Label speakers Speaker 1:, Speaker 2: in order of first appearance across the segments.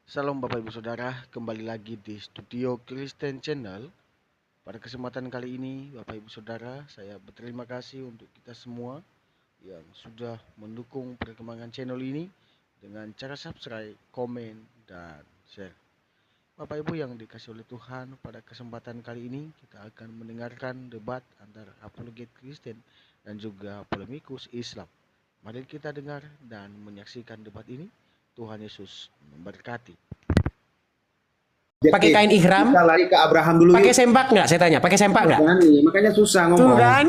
Speaker 1: Salam Bapak Ibu Saudara, kembali lagi di Studio Kristen Channel. Pada kesempatan kali ini, Bapak Ibu Saudara, saya berterima kasih untuk kita semua yang sudah mendukung perkembangan channel ini dengan cara subscribe, komen, dan share. Bapak Ibu yang dikasih oleh Tuhan, pada kesempatan kali ini kita akan mendengarkan debat antara apologet Kristen dan juga polemikus Islam. Mari kita dengar dan menyaksikan debat ini. Tuhan Yesus memberkati.
Speaker 2: Pakai kain ihram,
Speaker 3: kita lari ke Abraham dulu.
Speaker 2: pakai sempak nggak? Saya tanya, pakai sempak nggak?
Speaker 3: Makanya susah
Speaker 2: Tuh
Speaker 3: ngomong.
Speaker 2: kan?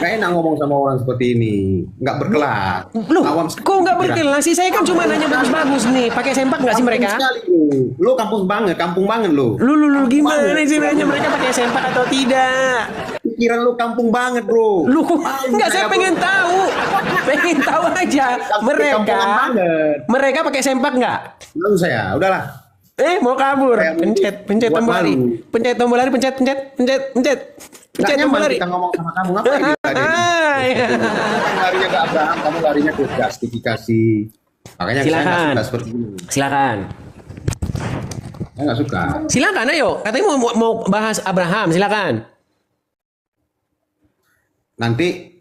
Speaker 3: Gak enak ngomong sama orang seperti ini, nggak berkelas.
Speaker 2: Loh,
Speaker 3: Awam
Speaker 2: kok nggak berkelas sih? Saya kan cuma nanya bagus-bagus nih. Pakai sempak nggak sih mereka?
Speaker 3: Sekali, lu kampung banget lu.
Speaker 2: Lu gimana
Speaker 3: banget.
Speaker 2: sih nanya mereka pakai sempak atau tidak?
Speaker 3: Pikiran lu kampung banget, bro.
Speaker 2: Lu nggak, saya pengen tahu aja.
Speaker 3: Kampungan banget.
Speaker 2: Mereka pakai sempak nggak?
Speaker 3: Lalu saya, udahlah.
Speaker 2: Mau kabur.
Speaker 3: Saya
Speaker 2: Pencet
Speaker 3: buat
Speaker 2: tombol lari.
Speaker 3: malu.
Speaker 2: Pencet tombol lari, pencet
Speaker 3: Nggak
Speaker 2: tombol
Speaker 3: nyaman
Speaker 2: lari.
Speaker 3: kita ngomong sama kamu, ngapain kita tadi?
Speaker 2: Iya.
Speaker 3: Kamu larinya ke Abraham, kamu larinya ke justifikasi. Makanya saya nggak
Speaker 2: Silakan.
Speaker 3: suka seperti ini.
Speaker 2: Silakan.
Speaker 3: Saya nggak suka.
Speaker 2: Silakan, ayo. Katanya mau bahas Abraham, silakan.
Speaker 3: Nanti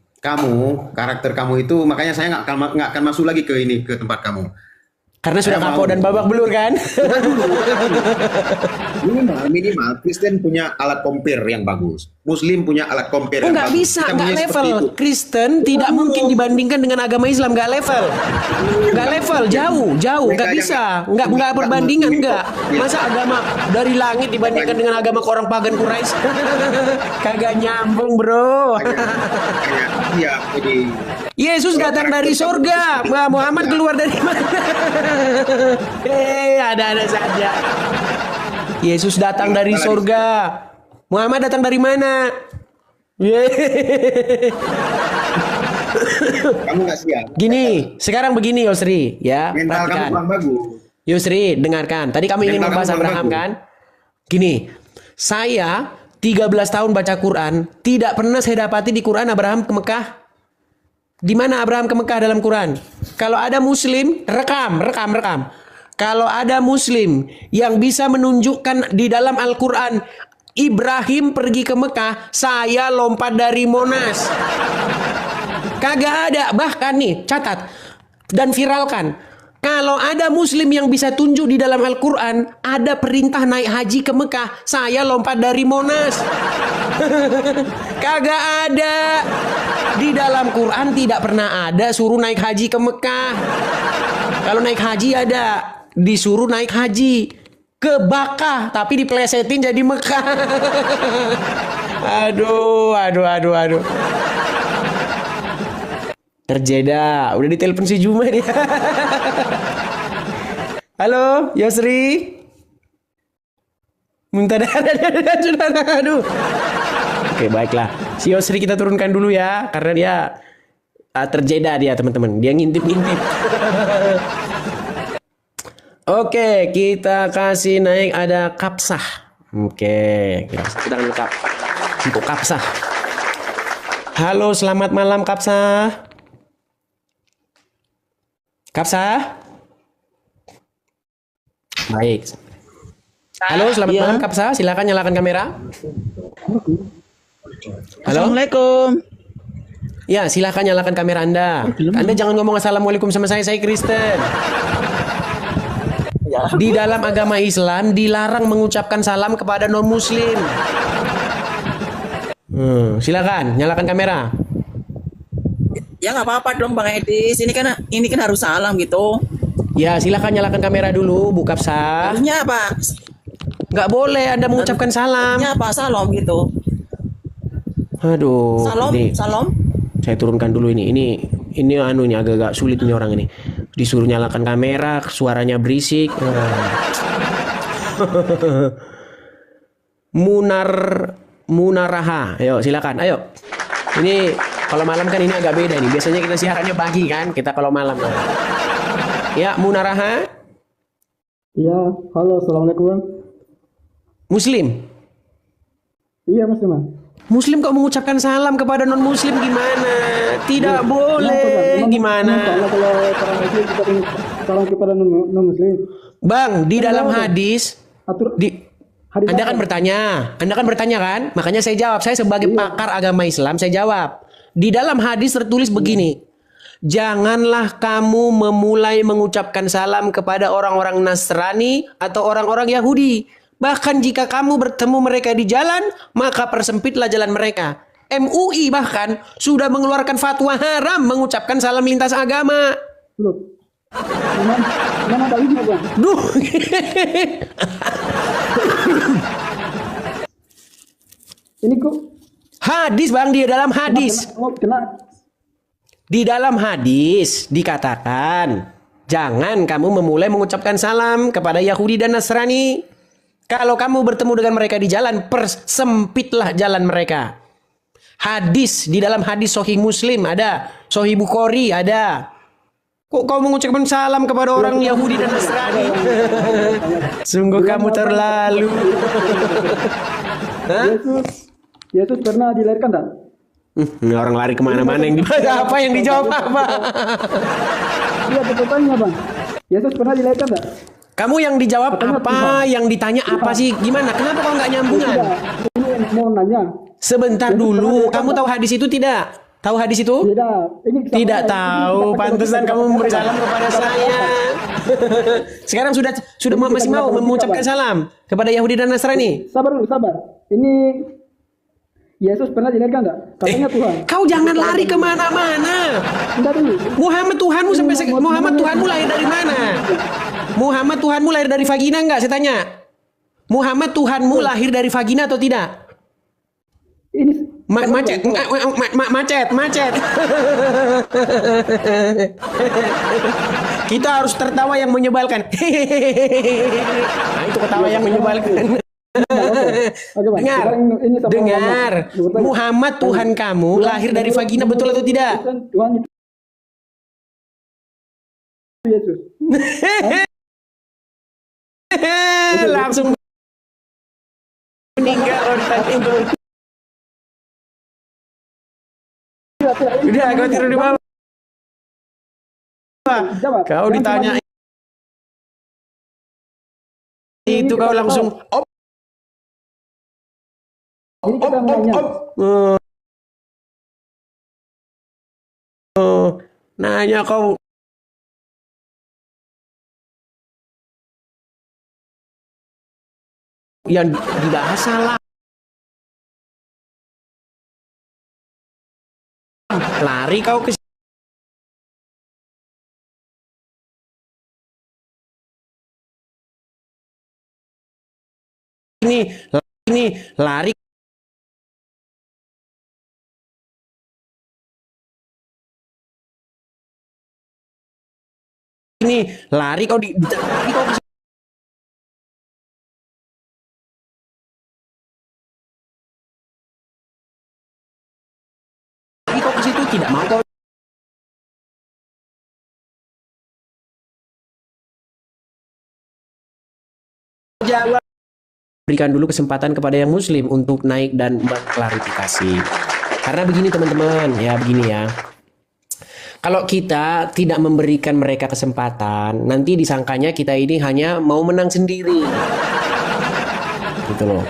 Speaker 3: karakter kamu itu, makanya saya nggak akan masuk lagi ke tempat kamu.
Speaker 2: Karena sudah
Speaker 3: Saya
Speaker 2: kapok
Speaker 3: mau.
Speaker 2: dan babak belur kan?
Speaker 3: Minimal Kristen punya alat compare yang bagus, Muslim punya alat compare yang
Speaker 2: Nggak
Speaker 3: bagus.
Speaker 2: bisa,
Speaker 3: Kita
Speaker 2: nggak
Speaker 3: maunya
Speaker 2: level.
Speaker 3: seperti itu.
Speaker 2: Kristen tidak mungkin dibandingkan dengan agama Islam, nggak level. Nggak level, jauh, nggak bisa. Nggak perbandingan, nggak. Masa agama dari langit dibandingkan dengan agama orang pagan Quraisy? Kagak nyambung, bro.
Speaker 3: Iya, jadi
Speaker 2: Yesus datang dari surga, Muhammad keluar dari mana? Ada saja. Yesus datang dari surga, Muhammad datang dari mana?
Speaker 3: kamu nggak siap.
Speaker 2: Gini, sekarang begini Yosri, ya,
Speaker 3: Mental kamu
Speaker 2: perhatikan.
Speaker 3: kurang bagus.
Speaker 2: Yusri, dengarkan. Tadi kamu ingin
Speaker 3: Mental
Speaker 2: membahas
Speaker 3: kamu kurang
Speaker 2: Abraham
Speaker 3: bagus.
Speaker 2: kan? Gini, saya 13 tahun baca Quran, tidak pernah saya dapati di Quran Abraham ke Mekah. Di mana Abraham ke Mekah dalam Quran? Kalau ada Muslim, rekam. Kalau ada Muslim yang bisa menunjukkan di dalam Al-Quran, Ibrahim pergi ke Mekah, saya lompat dari Monas. Kagak ada. Bahkan nih, catat dan viralkan. Kalau ada Muslim yang bisa tunjuk di dalam Al-Quran, ada perintah naik haji ke Mekah, saya lompat dari Monas. Kagak ada. Di dalam Quran tidak pernah ada suruh naik haji ke Mekah. Kalau naik haji ada, disuruh naik haji ke Bakah, tapi diplesetin jadi Mekah. Aduh. Terjeda, udah ditelepon si Juma dia. Halo, Yosri. Minta darah. Aduh. Oke, baiklah. Si Yosri kita turunkan dulu ya, karena dia terjeda dia, teman-teman. Dia ngintip-ngintip. Oke, kita kasih naik ada Kapsah. Oke, kita lengkap untuk Kapsah. Halo, selamat malam Kapsah. Kapsah. Baik. Halo, selamat malam Kapsah. Silakan nyalakan kamera. Halo.
Speaker 4: Assalamualaikum.
Speaker 2: Ya, silakan nyalakan kamera Anda. Anda jangan ngomong assalamualaikum sama saya Kristen. Di dalam agama Islam dilarang mengucapkan salam kepada non-Muslim. Silakan nyalakan kamera.
Speaker 4: Ya nggak apa-apa dong Bang Edis. Ini kan harus salam gitu.
Speaker 2: Ya, silakan nyalakan kamera dulu, Bu Kapsah.
Speaker 4: Harusnya apa?
Speaker 2: Nggak boleh Anda mengucapkan salam.
Speaker 4: Harusnya apa? Salam gitu.
Speaker 2: Aduh, ini
Speaker 4: Salam.
Speaker 2: saya turunkan dulu ini. Ini agak-agak sulit nih orang ini. Disuruh nyalakan kamera, suaranya berisik. Munaraha. Ayo, silakan. Ayo. Ini kalau malam kan ini agak beda nih. Biasanya kita siarannya pagi kan, kita kalau malam. Ya, Munaraha.
Speaker 5: Iya, halo, assalamualaikum.
Speaker 2: Muslim.
Speaker 5: Iya, Mas Mas.
Speaker 2: Muslim kok mengucapkan salam kepada non Muslim gimana? Tidak
Speaker 5: Kenapa, Bang?
Speaker 2: boleh.
Speaker 5: Emang
Speaker 2: Gimana?
Speaker 5: salah kalau orang Muslim kita salam kepada non Muslim?
Speaker 2: Bang, di
Speaker 5: Kan
Speaker 2: dalam
Speaker 5: jawab, Bang.
Speaker 2: hadis
Speaker 5: Atur
Speaker 2: di
Speaker 5: hadis
Speaker 2: Anda
Speaker 5: apa?
Speaker 2: kan bertanya. Anda kan bertanya kan? Makanya saya jawab. Saya sebagai pakar agama Islam, saya jawab. Di dalam hadis tertulis begini. Janganlah kamu memulai mengucapkan salam kepada orang-orang Nasrani atau orang-orang Yahudi. Bahkan jika kamu bertemu mereka di jalan, maka persempitlah jalan mereka. MUI bahkan sudah mengeluarkan fatwa haram mengucapkan salam lintas agama.
Speaker 5: Loh. Mana dalilnya, Bang?
Speaker 2: Duh.
Speaker 5: Ini kok
Speaker 2: Hadis bang, di dalam hadis.
Speaker 5: kena
Speaker 2: Di dalam hadis dikatakan, jangan kamu memulai mengucapkan salam kepada Yahudi dan Nasrani. Kalau kamu bertemu dengan mereka di jalan, persempitlah jalan mereka. Hadis, di dalam hadis Sahih Muslim ada, Sahih Bukhari ada. Kok kau mengucapkan salam kepada orang Yahudi dan Nasrani? Sungguh kamu terlalu. Hah?
Speaker 5: Yesus pernah dilahirkan tak?
Speaker 2: Ini orang lari kemana-mana yang apa yang dijawab apa?
Speaker 5: Iya, pertanyaannya, Bang. Yesus pernah dilahirkan tak?
Speaker 2: Kamu yang dijawab
Speaker 5: Katanya
Speaker 2: apa?
Speaker 5: Tuhan.
Speaker 2: Yang ditanya apa sih? Gimana? Kenapa kau nggak nyambungan?
Speaker 5: Tidak. Ini mau nanya.
Speaker 2: Sebentar
Speaker 5: Yesus
Speaker 2: dulu.
Speaker 5: pernah
Speaker 2: Kamu
Speaker 5: dilahirkan
Speaker 2: tahu hadis itu tidak? Tahu hadis itu?
Speaker 5: Tidak. Ini
Speaker 2: Tidak tahu. Pantesan kamu memberi salam kepada saya. Sekarang sudah masih mau mengucapkan salam kepada Yahudi dan Nasrani.
Speaker 5: Sabar dulu, sabar. Ini Yesus pernah dilahirkan tak? Katanya Tuhan.
Speaker 2: Kau jangan lari kemana-mana.
Speaker 5: Bentar dulu.
Speaker 2: Muhammad Tuhanmu Muhammad Tuhanmu lahir dari mana? Muhammad Tuhanmu lahir dari vagina enggak? Saya tanya. Muhammad Tuhanmu lahir dari vagina atau tidak?
Speaker 5: Ini
Speaker 2: Macet. Kita harus tertawa yang menyebalkan. Nah, itu ketawa yang menyebalkan.
Speaker 5: Oke, Bang.
Speaker 2: Dengar,
Speaker 5: Sekarang ini sama
Speaker 2: dengar.
Speaker 5: Bang.
Speaker 2: Muhammad Tuhan kamu lahir dari vagina, betul atau tidak?
Speaker 5: Tuhan itu Yesus.
Speaker 2: Langsung meninggal orang itu. Udah, kau tidur di bawah.
Speaker 5: Jawab.
Speaker 2: Kau ditanya itu kau langsung op.
Speaker 5: Ini kita menanya.
Speaker 2: Nanya kau. Yang dibahas salah. Lari kau ke ini lari lari kau lari kau ke situ tidak mau kau jawab. Berikan dulu kesempatan kepada yang muslim untuk naik dan mengklarifikasi. Karena begini teman-teman, ya begini ya. Kalau kita tidak memberikan mereka kesempatan, nanti disangkanya kita ini hanya mau menang sendiri. Gitu loh.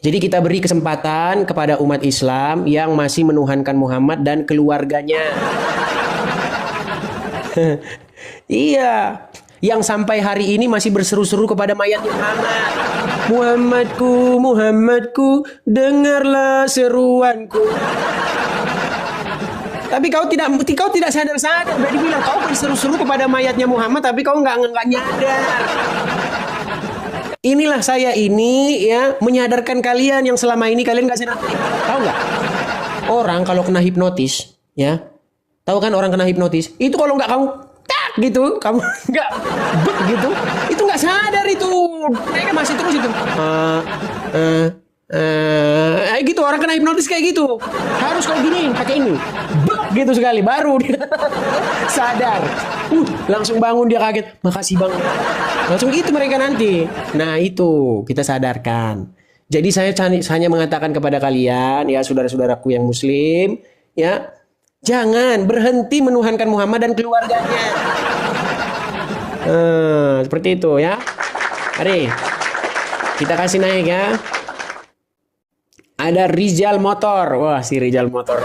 Speaker 2: Jadi kita beri kesempatan kepada umat Islam yang masih menuhankan Muhammad dan keluarganya. Iya, yang sampai hari ini masih berseru-seru kepada mayat Muhammad. Muhammadku, Muhammadku, dengarlah seruanku. Tapi kau tidak sadar-sadar. Udah dibilang kau berseru-seru kepada mayatnya Muhammad, tapi kau nggak nyadar. Inilah saya ini ya menyadarkan kalian yang selama ini kalian nggak sadar. Tahu nggak? Orang kalau kena hipnotis, ya, tahu kan orang kena hipnotis? Itu kalau nggak kamu tak gitu, kamu nggak gitu, itu nggak sadar itu. Mereka masih terus itu. Gitu orang kena hipnotis kayak gitu. Harus kau giniin pakai ini. Gitu sekali baru dia sadar. Langsung bangun dia kaget. Makasih Bang. Langsung gitu mereka nanti. Nah, itu kita sadarkan. Jadi saya hanya mengatakan kepada kalian ya saudara-saudaraku yang muslim ya, jangan berhenti menuhankan Muhammad dan keluarganya. Seperti itu ya. Mari kita kasih naik ya. Ada Rizal Motor. Wah, si Rizal Motor.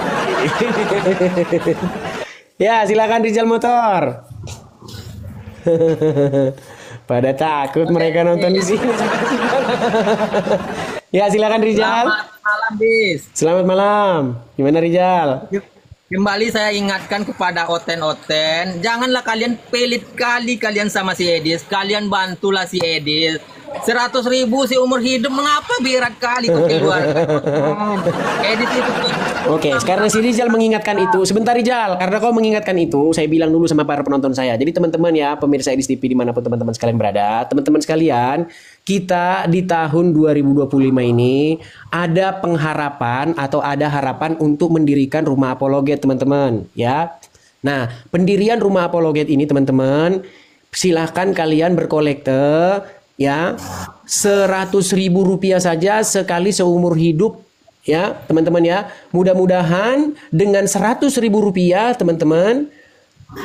Speaker 2: Ya, silakan Rizal Motor. Pada takut mereka nonton di sini. Ya, silakan Rizal.
Speaker 4: Selamat malam, Dis.
Speaker 2: Selamat malam. Gimana Rizal?
Speaker 4: Kembali saya ingatkan kepada Oten-Oten, janganlah kalian pelit kali kalian sama si Edis. Kalian bantulah si Edis. 100.000 seumur hidup, mengapa berat kali kau keluar? Edis itu.
Speaker 2: Oke, karena si Rizal mengingatkan itu. Sebentar Rizal, karena kau mengingatkan itu, saya bilang dulu sama para penonton saya. Jadi teman-teman ya, pemirsa Edis TV dimanapun teman-teman sekalian berada, teman-teman sekalian, kita di tahun 2025 ini ada pengharapan atau ada harapan untuk mendirikan rumah apologet teman-teman ya. Nah, pendirian rumah apologet ini teman-teman, silahkan kalian berkolekte ya, 100.000 rupiah saja sekali seumur hidup ya teman-teman ya. Mudah-mudahan dengan 100.000 rupiah teman-teman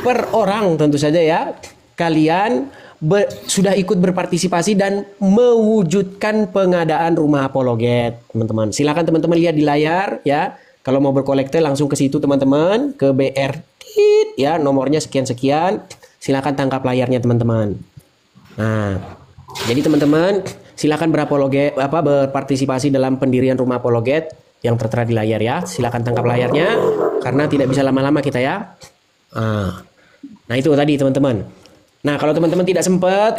Speaker 2: per orang tentu saja ya, kalian sudah ikut berpartisipasi dan mewujudkan pengadaan rumah apologet teman-teman. Silakan teman-teman lihat di layar ya. Kalau mau berkolekte langsung ke situ teman-teman, ke BR ya, nomornya sekian-sekian. Silakan tangkap layarnya teman-teman. Nah, jadi teman-teman silakan berpartisipasi dalam pendirian rumah apologet yang tertera di layar ya. Silakan tangkap layarnya karena tidak bisa lama-lama kita ya. Nah itu tadi teman-teman. Nah kalau teman-teman tidak sempat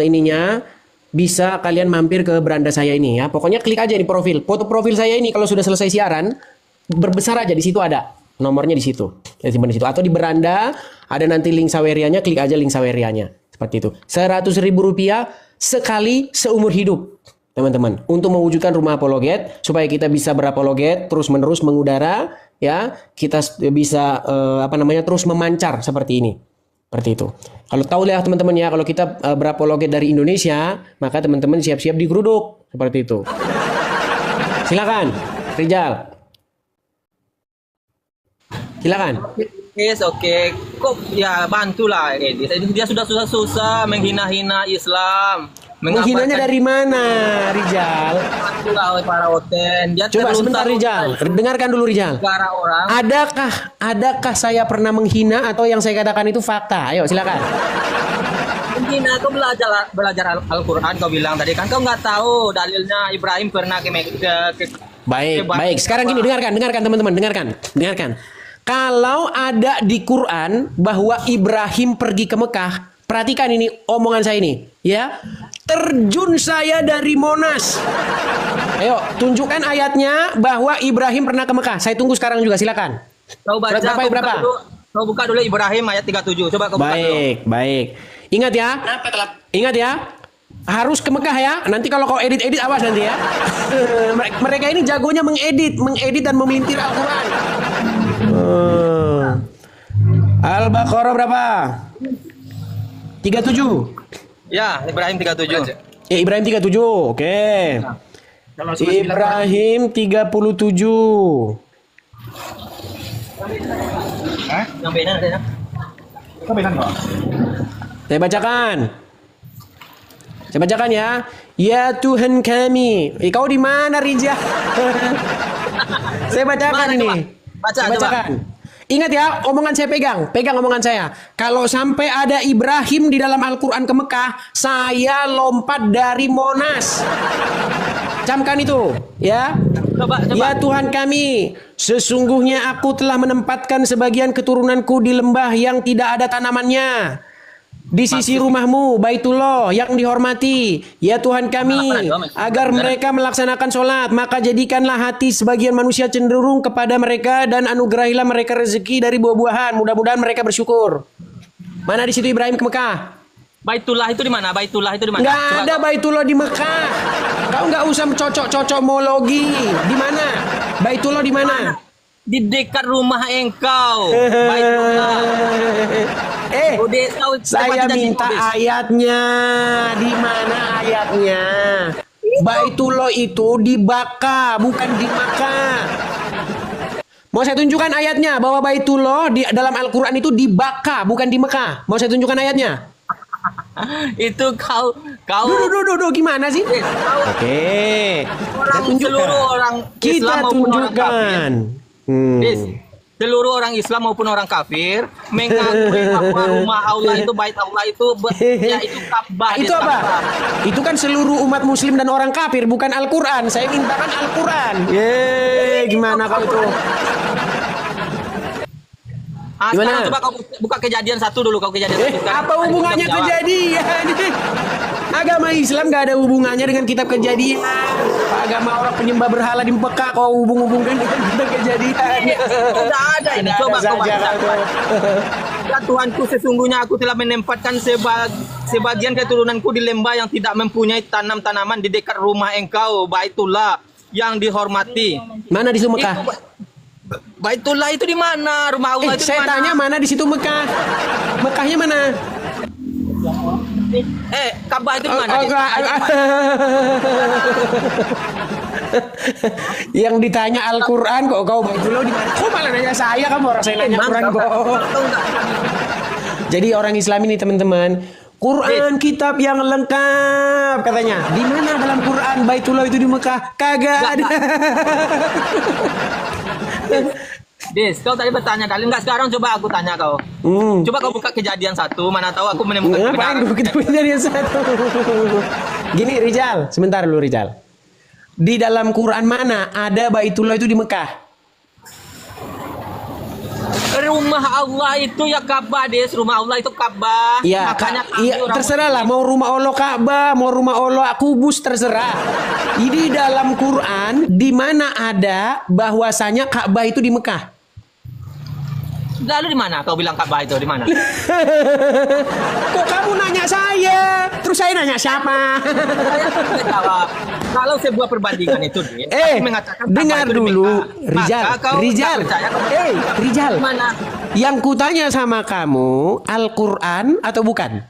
Speaker 2: ininya, bisa kalian mampir ke beranda saya ini ya. Pokoknya klik aja di profil, foto profil saya ini kalau sudah selesai siaran berbesar aja, di situ ada nomornya di situ. Ya, simpan di situ atau di beranda ada nanti link Sawerianya, klik aja link Sawerianya. Seperti itu. 100.000 rupiah sekali seumur hidup teman-teman, untuk mewujudkan rumah apologet supaya kita bisa berapologet terus menerus mengudara ya, kita bisa terus memancar seperti ini. Seperti itu. Kalau tahu ya teman-teman ya, kalau kita berapologet dari Indonesia, maka teman-teman siap-siap digeruduk seperti itu. Silakan Rizal. Silakan.
Speaker 4: Yes, oke. Kok ya bantulah Edis. Dia sudah susah menghina-hina Islam.
Speaker 2: Menghinanya dari mana, Rizal?
Speaker 4: Bantulah oleh para Oten. Dia
Speaker 2: coba sebentar Rizal, dengarkan dulu Rizal.
Speaker 4: Orang.
Speaker 2: Adakah saya pernah menghina atau yang saya katakan itu fakta? Ayo silakan.
Speaker 4: Menghina, kau belajar Al-Quran, kau bilang tadi kan kau nggak tahu dalilnya Ibrahim pernah ke
Speaker 2: Baik. Sekarang gini, dengarkan teman-teman, dengarkan. Kalau ada di Quran bahwa Ibrahim pergi ke Mekah, perhatikan ini omongan saya ini, ya. Terjun saya dari Monas. Ayo, tunjukkan ayatnya bahwa Ibrahim pernah ke Mekah. Saya tunggu sekarang juga, silakan.
Speaker 4: Kau baca berapa? Kau buka dulu Ibrahim ayat 37. Coba kau buka dulu.
Speaker 2: Baik. Ingat ya. Harus ke Mekah ya. Nanti kalau kau edit awas nanti ya. Mereka ini jagonya mengedit dan memelintir Al-Quran. Al-Baqarah berapa? 37.
Speaker 4: Ya, Ibrahim 37.
Speaker 2: Ibrahim 37. Oke. Ibrahim 37.
Speaker 4: Yang benar ada.
Speaker 2: Saya bacakan ya. Ya Tuhan kami. Kau di mana Rizal? Saya bacakan ini. Bacakan. Ingat ya, omongan saya pegang omongan saya. Kalau sampai ada Ibrahim di dalam Al-Quran ke Mekah, saya lompat dari Monas. Camkan itu, ya.
Speaker 4: Coba.
Speaker 2: Ya Tuhan kami, sesungguhnya aku telah menempatkan sebagian keturunanku di lembah yang tidak ada tanamannya, di sisi rumahmu, Baitullah yang dihormati. Ya Tuhan kami, agar mereka melaksanakan sholat, maka jadikanlah hati sebagian manusia cenderung kepada mereka dan anugerahilah mereka rezeki dari buah-buahan. Mudah-mudahan mereka bersyukur. Mana di situ Ibrahim ke Mekah?
Speaker 4: Baitullah itu di mana?
Speaker 2: Nggak ada Baitullah di Mekah. Kau nggak usah cocok mologi. Di mana? Baitullah di mana?
Speaker 4: Di dekat rumah engkau. Baitullah.
Speaker 2: Saya minta ayatnya. Di mana ayatnya? Baitullah itu di Baka, bukan di Makkah. Mau saya tunjukkan ayatnya bahwa Baitullah di dalam Al-Quran itu di Baka, bukan di Mekah. Mau saya tunjukkan ayatnya?
Speaker 4: Itu kau
Speaker 2: Duh, gimana sih? Oke, kita tunjukkan.
Speaker 4: seluruh orang
Speaker 2: Kita
Speaker 4: Islam maupun orang kafir.
Speaker 2: tunjukkan.
Speaker 4: Dis, seluruh orang Islam maupun orang kafir mengakui bahwa rumah Allah itu, bait Allah itu, ya itu Ka'bah.
Speaker 2: Itu apa? Itu kan seluruh umat muslim dan orang kafir, bukan Al-Quran. Saya mintakan Al-Quran. Gimana kau itu?
Speaker 4: Sekarang coba kau buka Kejadian 1 dulu, kau Kejadian 1.
Speaker 2: Apa hubungannya kejadian? Agama Islam gak ada hubungannya dengan kitab Kejadian. Agama orang penyembah berhala di Mekah kau hubung-hubungkan dengan kitab Kejadian.
Speaker 4: Sudah ada ini. Coba kau baca. Ya Tuhanku, sesungguhnya aku telah menempatkan sebagian keturunanku di lembah yang tidak mempunyai tanam-tanaman di dekat rumah engkau, Baitullah yang dihormati.
Speaker 2: Mana di situ Mekah?
Speaker 4: Baitullah itu di mana? Rumah Allah itu di
Speaker 2: Saya
Speaker 4: mana?
Speaker 2: tanya mana di situ Mekah? Mekahnya mana?
Speaker 4: Ka'bah itu di mana?
Speaker 2: Yang ditanya Al-Quran kok kau Baitullah di mana? Kok malah nanya saya, kamu orang saya nanya Quran kok. Jadi orang Islam ini teman-teman, Quran kitab yang lengkap katanya. Di mana dalam Quran Baitullah itu di Mekah? Kagak ada.
Speaker 4: Des, kau tadi bertanya dalil enggak? Sekarang coba aku tanya kau. Coba kau buka Kejadian 1, mana tahu aku menemukan
Speaker 2: Ngapain gue kita Kejadian 1? Gini Rijal, sebentar dulu Rijal. Di dalam Quran mana ada Baitullah itu di Mekah?
Speaker 4: Rumah Allah itu ya Ka'bah, Des. Rumah Allah itu Ka'bah.
Speaker 2: Ya,
Speaker 4: Makanya
Speaker 2: terserah lah. Mau rumah Allah Ka'bah, mau rumah Allah kubus, terserah. Ini dalam Quran di mana ada bahwasanya Ka'bah itu di Mekah?
Speaker 4: Lalu di mana kau bilang Ka'bah itu di mana?
Speaker 2: Kok kamu nanya saya? Terus saya nanya siapa?
Speaker 4: Saya jawab. Kalau sebuah perbandingan itu, Des, aku mengatakan Ka'bah
Speaker 2: dengar
Speaker 4: itu di
Speaker 2: dulu,
Speaker 4: Mekah.
Speaker 2: Rijal.
Speaker 4: Maka kau
Speaker 2: Rijal.
Speaker 4: tak percaya, kau
Speaker 2: Rijal.
Speaker 4: di mana?
Speaker 2: Yang kutanya sama kamu, Al-Quran atau bukan?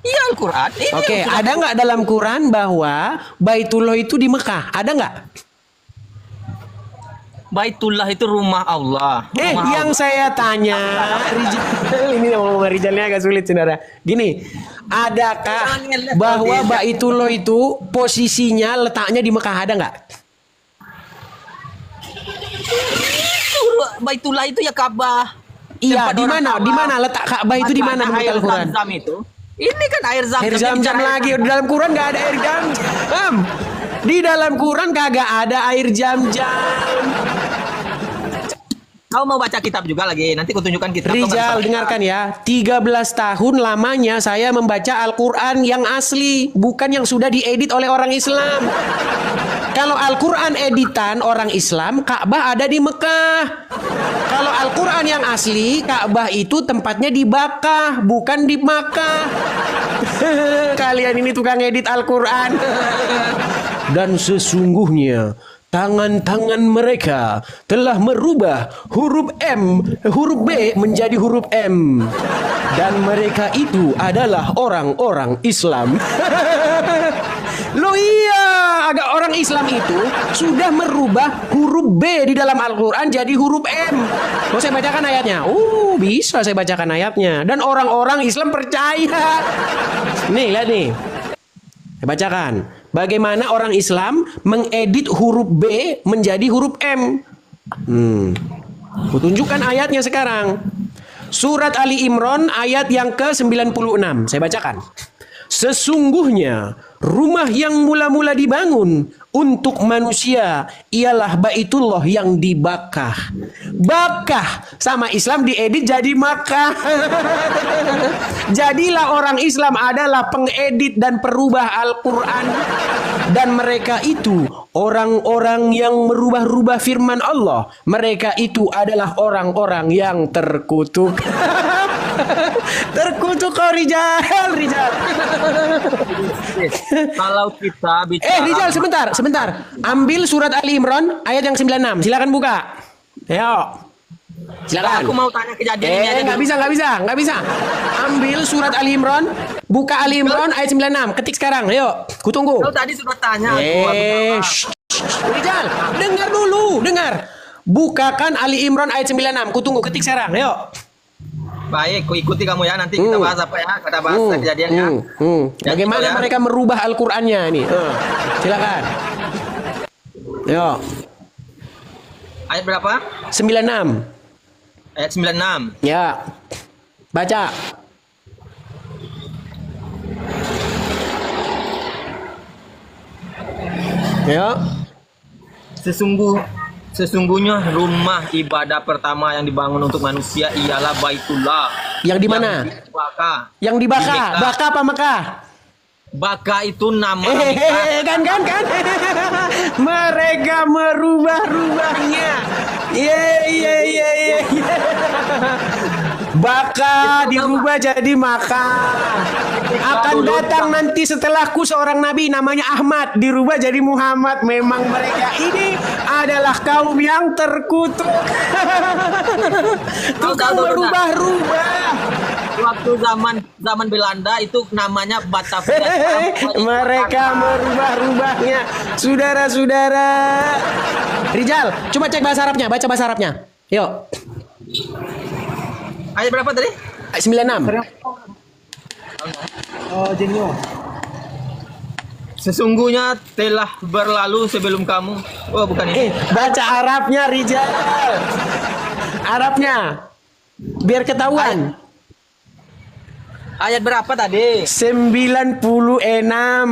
Speaker 4: Iya Al-Quran. Ini
Speaker 2: Oke,
Speaker 4: yang sudah-
Speaker 2: ada nggak dalam Quran bahwa Baitullah itu di Mekah? Ada nggak?
Speaker 4: Baitullah itu rumah Allah. Rumah
Speaker 2: Yang
Speaker 4: Allah.
Speaker 2: saya tanya, Rijal, ini ngomong Rijalnya agak sulit, saudara. Gini, adakah bahwa Baitullah itu posisinya letaknya di Mekah? Ada nggak?
Speaker 4: Baitullah itu ya Ka'bah.
Speaker 2: Iya,
Speaker 4: Tempat
Speaker 2: di
Speaker 4: orang
Speaker 2: mana?
Speaker 4: Ka'bah.
Speaker 2: Di mana letak Ka'bah itu di mana
Speaker 4: Makanya
Speaker 2: menurut
Speaker 4: air
Speaker 2: Al-Quran?
Speaker 4: Zam-Zam itu. Ini kan air Zam-Zam.
Speaker 2: Air Zam-Zam lagi di dalam Quran nggak ada air Zam-Zam. Di dalam Quran kagak ada air Zam-Zam.
Speaker 4: Kau mau baca kitab juga lagi? Nanti aku tunjukkan kitab.
Speaker 2: Rijal, dengarkan ya. 13 tahun lamanya saya membaca Al-Quran yang asli, bukan yang sudah diedit oleh orang Islam. Kalau Al-Quran editan orang Islam, Ka'bah ada di Mekah. Kalau Al-Quran yang asli, Ka'bah itu tempatnya di Bakkah, bukan di Makkah. Kalian ini tukang edit Al-Quran. Dan sesungguhnya tangan-tangan mereka telah merubah huruf B menjadi huruf M. Dan mereka itu adalah orang-orang Islam. Loh iya, agak orang Islam itu sudah merubah huruf B di dalam Al-Quran jadi huruf M. Mau saya bacakan ayatnya? Bisa saya bacakan ayatnya. Dan orang-orang Islam percaya. Nih, lihat nih. Saya bacakan. Bagaimana orang Islam mengedit huruf B menjadi huruf M. Kutunjukkan ayatnya sekarang. Surat Ali Imran ayat yang ke-96. Saya bacakan. Sesungguhnya rumah yang mula-mula dibangun untuk manusia ialah Baitullah yang di Bakkah. Bakkah sama Islam diedit jadi Makkah. Jadilah orang Islam adalah pengedit dan perubah Al-Quran. Dan mereka itu orang-orang yang merubah-rubah firman Allah. Mereka itu adalah orang-orang yang terkutuk. Terkutuk kau Rijal.
Speaker 4: Kalau kita bicara
Speaker 2: Rijal sebentar. Ambil surat Ali Imran ayat yang 96. Silakan buka. Ayo. Silakan.
Speaker 4: Aku mau tanya kejadian ini aja
Speaker 2: Nggak
Speaker 4: dulu.
Speaker 2: bisa, nggak bisa. Ambil surat Ali Imran, buka Ali Imran ayat 96, ketik sekarang. Ayo, kutunggu.
Speaker 4: Kau tadi sudah tanya aku jawab.
Speaker 2: Shh. Rijal, dengar dulu, dengar. Bukakan Ali Imran ayat 96, kutunggu, ketik sekarang. Ayo.
Speaker 4: Baik, ku ikuti kamu ya. Nanti kita bahas apa ya? Kita bahas kejadiannya.
Speaker 2: Bagaimana
Speaker 4: ya.
Speaker 2: mereka merubah Al-Qur'annya ini? Silakan. Ayo,
Speaker 4: Ayat berapa?
Speaker 2: 96.
Speaker 4: Ayat 96.
Speaker 2: Ya. Baca. Ya.
Speaker 4: Sesungguhnya rumah ibadah pertama yang dibangun untuk manusia ialah Baitullah.
Speaker 2: Yang di mana?
Speaker 4: Yang di Baka.
Speaker 2: Yang di Baka.
Speaker 4: Di Mekah.
Speaker 2: Baka apa Mekah?
Speaker 4: Baka itu nama Mekah.
Speaker 2: Kan. Mereka merubah-rubahnya. Iya. Baka dirubah jadi Maka. Akan datang nanti setelahku seorang nabi namanya Ahmad, dirubah jadi Muhammad. Memang mereka ini adalah kaum yang terkutuk. Tukang merubah-rubah.
Speaker 4: Waktu zaman Belanda itu namanya Batavia.
Speaker 2: Mereka merubah-rubahnya. Saudara-saudara. Rijal, coba cek bahasa Arabnya, baca bahasa Arabnya. Yuk.
Speaker 4: Ayat berapa tadi?
Speaker 2: Ayat 96.
Speaker 4: Sesungguhnya telah berlalu sebelum kamu. Oh, bukan ini.
Speaker 2: Baca Arabnya, Rijal. Arabnya. Biar ketahuan.
Speaker 4: Ayat berapa tadi?
Speaker 2: 96,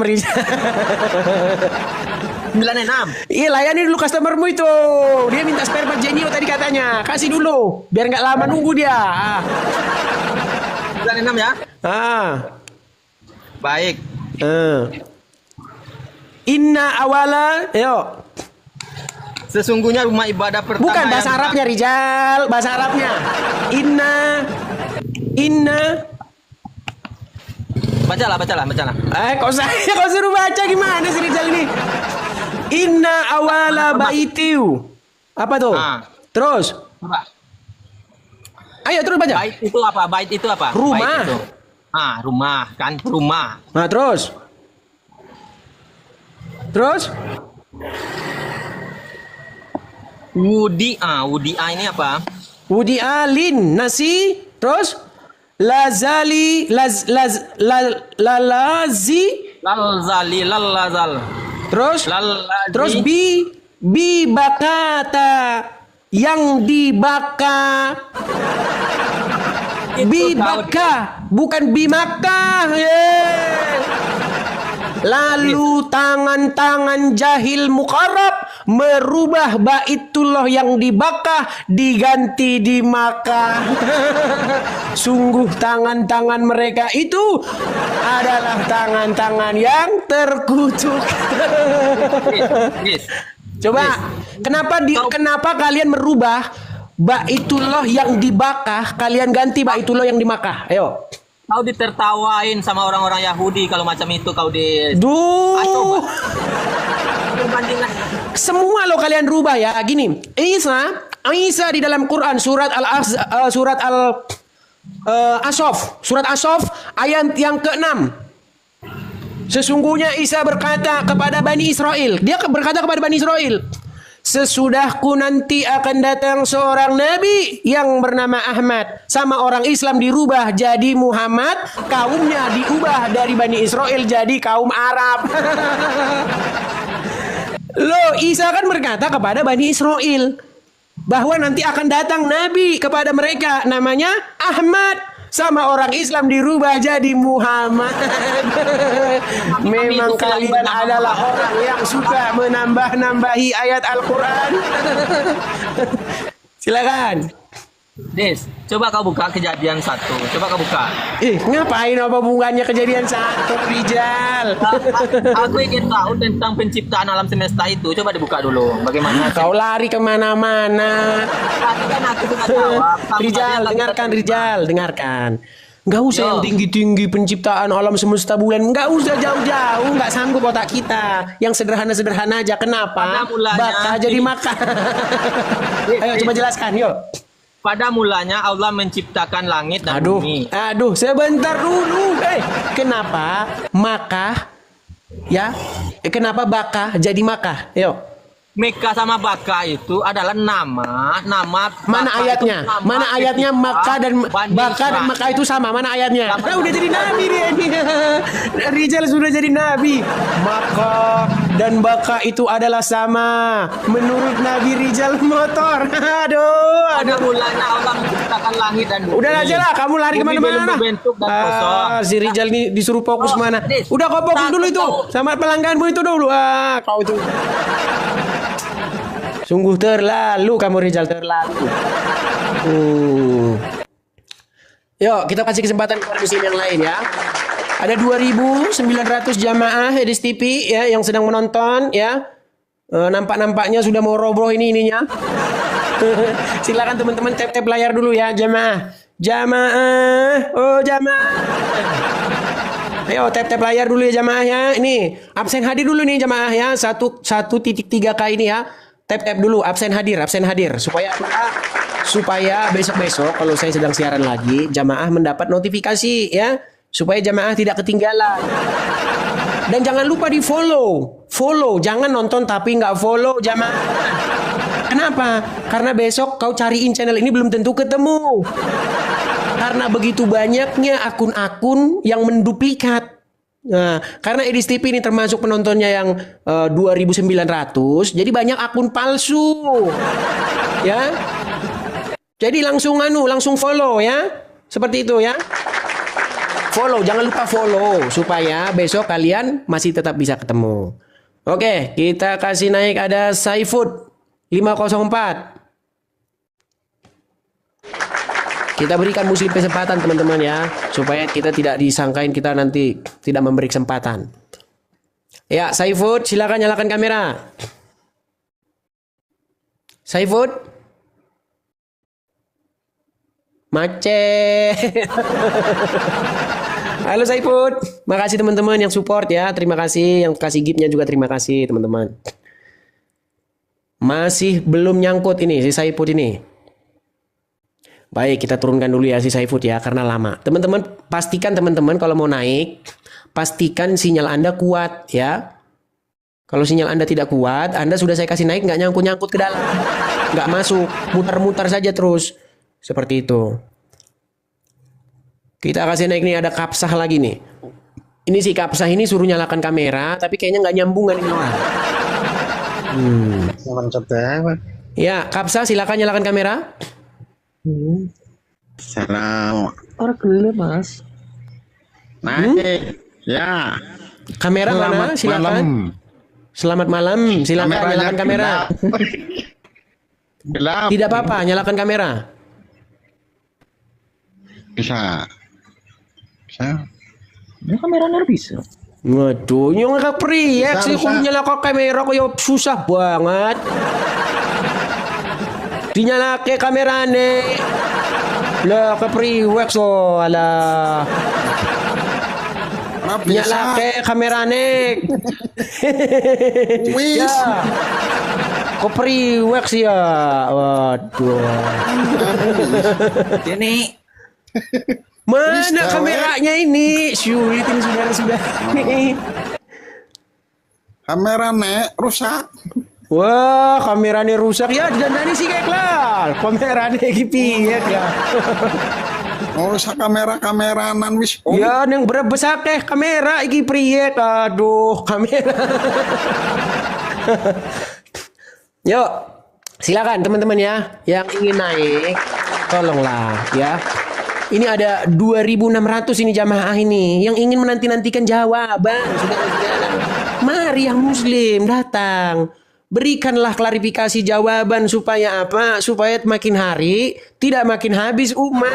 Speaker 2: Rijal.
Speaker 4: 96.
Speaker 2: Iya, layani dulu customermu itu. Dia minta spare part Genio tadi katanya. Kasih dulu, biar nggak lama nunggu dia.
Speaker 4: 96 ya. Baik.
Speaker 2: Inna awala, yo.
Speaker 4: Sesungguhnya rumah ibadah pertama.
Speaker 2: Bukan bahasa Arabnya, Rijal. Bahasa Arabnya. Inna.
Speaker 4: Bacalah.
Speaker 2: Kok suruh baca gimana sih Rijal ini? Inna awala baitiu. Apa tuh? Terus.
Speaker 4: Coba.
Speaker 2: Ayo terus baca.
Speaker 4: Bait itu apa?
Speaker 2: Rumah.
Speaker 4: Bait itu. Rumah kan, rumah.
Speaker 2: Nah, terus.
Speaker 4: Wudi ini apa?
Speaker 2: Wudi alin nasi. Terus lazali lalazi.
Speaker 4: Lalazal.
Speaker 2: Terus bi bakata yang dibaka. Bibaka, bukan bimaka. Lalu tangan-tangan jahil mukarrab merubah Baitullah yang dibakah diganti di Makkah. Sungguh tangan-tangan mereka itu adalah tangan-tangan yang terkutuk. Coba, kenapa kalian merubah Baitullah yang dibakah, kalian ganti Baitullah yang di Makkah? Ayo.
Speaker 4: Kau ditertawain sama orang-orang Yahudi kalau macam itu kau di.
Speaker 2: Duh. Semua lo kalian rubah ya. Gini, Isa di dalam Quran surat Al-Asaf ayat yang ke-6. Sesungguhnya Isa berkata kepada Bani Israel. Dia berkata kepada Bani Israel, sesudahku nanti akan datang seorang nabi yang bernama Ahmad. Sama orang Islam dirubah jadi Muhammad, kaumnya diubah dari Bani Israel jadi kaum Arab. Loh, Isa kan berkata kepada Bani Israel bahwa nanti akan datang nabi kepada mereka namanya Ahmad. Sama orang Islam dirubah jadi Muhammad. Memang kalian adalah orang yang suka menambah-nambahi ayat Al-Quran. Silakan.
Speaker 4: Des, coba kau buka kejadian 1. Coba kau buka.
Speaker 2: Ngapain apa hubungannya kejadian 1, Rijal?
Speaker 4: Aku ingin tahu tentang penciptaan alam semesta itu. Coba dibuka dulu. Bagaimana?
Speaker 2: Kau lari kemana-mana.
Speaker 4: Tadi kan aku sudah jawab.
Speaker 2: Rijal, dengarkan. Nggak usah yang tinggi-tinggi penciptaan alam semesta bulan. Nggak usah jauh-jauh. Nggak sanggup otak kita. Yang sederhana-sederhana aja. Kenapa? Baka jadi makan. Ayo coba jelaskan, yuk.
Speaker 4: pada mulanya Allah menciptakan langit dan
Speaker 2: Aduh,
Speaker 4: bumi.
Speaker 2: aduh, sebentar dulu. Kenapa Makkah ya? Kenapa Bakah jadi Makkah? Yuk.
Speaker 4: Mekah sama Bakah itu adalah nama
Speaker 2: Mana
Speaker 4: Bakah
Speaker 2: ayatnya?
Speaker 4: itu nama
Speaker 2: Mana ayatnya
Speaker 4: ketika
Speaker 2: Makkah dan
Speaker 4: Bani
Speaker 2: Bakah dan
Speaker 4: Israel.
Speaker 2: Makkah itu sama? Mana ayatnya?
Speaker 4: Sama.
Speaker 2: Udah jadi nabi dia ini. Rijal sudah jadi nabi. Makkah dan Bakah itu adalah sama. Menurut Nabi Rijal motor. Aduh,
Speaker 4: Pada
Speaker 2: aduh.
Speaker 4: mulanya Allah menciptakan langit dan bumi.
Speaker 2: Udah aja lah, kamu lari
Speaker 4: Bumi belum
Speaker 2: kemana-mana.
Speaker 4: berbentuk dan kosong.
Speaker 2: Si Rijal ini disuruh fokus
Speaker 4: Oh,
Speaker 2: mana?
Speaker 4: Des,
Speaker 2: Udah kau fokus
Speaker 4: takut
Speaker 2: dulu itu,
Speaker 4: tahu.
Speaker 2: sama pelangganmu itu dulu. Kau itu. Sungguh terlalu kamu Rijal, terlalu. Yuk, kita kasih kesempatan kepada muslim yang lain ya. Ada 2.900 jamaah Edis TV ya yang sedang menonton ya. Nampak-nampaknya sudah mau roboh ininya. Silakan teman-teman tap-tap layar dulu ya jamaah. Jamaah, oh jamaah. Ayo tap-tap layar dulu ya jamaah ya. Ini absen hadir dulu nih jamaah ya. 1.3K ini ya. Tap-tap dulu absen hadir supaya besok-besok kalau saya sedang siaran lagi jamaah mendapat notifikasi ya. Supaya jamaah tidak ketinggalan. Dan jangan lupa di follow. Follow, jangan nonton tapi nggak follow jamaah. Kenapa? Karena besok kau cariin channel ini belum tentu ketemu. Karena begitu banyaknya akun-akun yang menduplikat. Nah, karena Edis TV ini termasuk penontonnya yang 2.900, jadi banyak akun palsu. Ya. Jadi langsung follow ya. Seperti itu ya. Follow, jangan lupa follow supaya besok kalian masih tetap bisa ketemu. Oke, kita kasih naik ada Saifud 504. Kita berikan muslim kesempatan teman-teman ya, supaya kita tidak disangkain kita nanti tidak memberi kesempatan. Ya, Saifud, silakan nyalakan kamera. Saifud. Macet. Halo Saifud. Makasih teman-teman yang support ya. Terima kasih yang kasih gift-nya juga terima kasih teman-teman. Masih belum nyangkut ini si Saifud ini. Baik, kita turunkan dulu ya si Saifud ya karena lama. Teman-teman pastikan teman-teman kalau mau naik, pastikan sinyal Anda kuat ya. Kalau sinyal Anda tidak kuat, Anda sudah saya kasih naik nggak nyangkut-nyangkut ke dalam. Nggak masuk, mutar-mutar saja terus. Seperti itu. Kita kasih naik nih ada Kapsah lagi nih. Ini si Kapsah ini suruh nyalakan kamera, tapi kayaknya nggak nyambungan ini orang. Ya, Kapsah silakan nyalakan kamera.
Speaker 6: Salam.
Speaker 5: Orang gelap mas.
Speaker 6: Naik. Ya.
Speaker 2: Kamera mana? Silakan.
Speaker 6: Malam.
Speaker 2: Selamat malam. Silakan
Speaker 6: Kameranya
Speaker 2: nyalakan kamera.
Speaker 6: Gelap.
Speaker 2: Tidak apa-apa, nyalakan kamera.
Speaker 6: Bisa. Bisa.
Speaker 5: Ya kameranya bisa.
Speaker 2: Waduh, yang nggak priak sih kalau nyalakan kamera kok ya susah banget. Dinyalake kamerane. Lah ke priwek so alah. Nyalake kamerane.
Speaker 6: Wis.
Speaker 2: Ya. Kok priwek sih ya. Waduh.
Speaker 4: Ini
Speaker 2: Mana kameranya ini? Sulit ini saudara-saudara.
Speaker 6: Kamera nek rusak.
Speaker 2: Wah, kameranya rusak ya. Dandani sih kayak lah. Kameranya piye ya.
Speaker 6: Oh, rusak kamera-kameranan wis. Oh,
Speaker 2: Ya, yang berbesar kamera iki priye. Aduh, kamera. Yuk, silakan teman-teman ya yang ingin naik, tolonglah ya. Ini ada 2.600 ini jamaah ini yang ingin menanti-nantikan jawaban. Saudara-saudara. Mari yang muslim datang. Berikanlah klarifikasi jawaban supaya apa? Supaya makin hari tidak makin habis umat.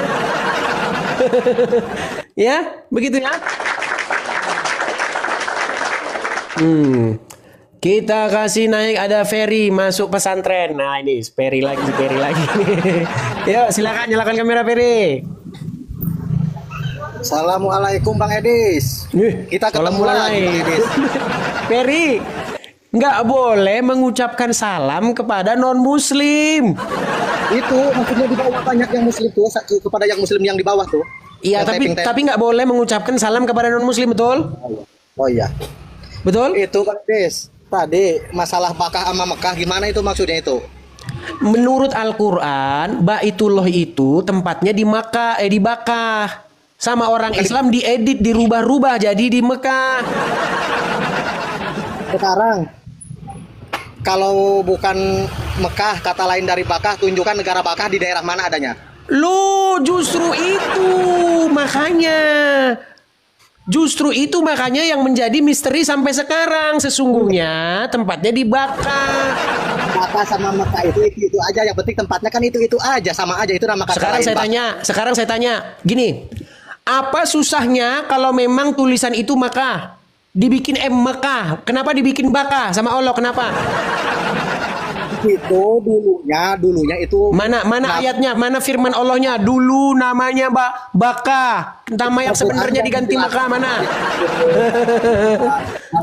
Speaker 2: Ya, begitu ya. Kita kasih naik ada Ferry masuk pesantren. Nah, ini Ferry lagi. Yuk, silakan nyalakan kamera Ferry.
Speaker 7: Assalamualaikum Bang Edis. Kita ketemu lagi Bang Edis.
Speaker 2: Ferry, nggak boleh mengucapkan salam kepada non muslim.
Speaker 7: Itu maksudnya di bawah banyak yang muslim tuh kepada yang muslim yang di bawah tuh.
Speaker 2: Iya,
Speaker 7: Yang
Speaker 2: tapi
Speaker 7: typing.
Speaker 2: tapi nggak boleh mengucapkan salam kepada non muslim, betul?
Speaker 7: Oh iya.
Speaker 2: Betul?
Speaker 7: Itu Bang Des. Tadi masalah Bakah sama Mekah gimana itu maksudnya itu?
Speaker 2: Menurut Al-Qur'an, Baitullah itu tempatnya di Makkah, di Bakah. Sama orang Islam diedit, dirubah-rubah jadi di Mekah.
Speaker 7: Sekarang kalau bukan Mekah, kata lain dari Bakah, tunjukkan negara Bakah di daerah mana adanya.
Speaker 2: Loh, justru itu makanya. Justru itu makanya yang menjadi misteri sampai sekarang. Sesungguhnya tempatnya di Bakah.
Speaker 7: Bakah sama Mekah itu aja. Yang penting tempatnya kan itu aja, sama aja itu nama kata
Speaker 2: Sekarang saya tanya, gini. Apa susahnya kalau memang tulisan itu Makkah? Dibikin Mekah. Kenapa dibikin Bakah sama Allah? Kenapa?
Speaker 7: Itu dulunya itu
Speaker 2: Mana ayatnya? Mana firman Allahnya? Dulu namanya Bakah. Nama yang sebenarnya diganti Makkah mana?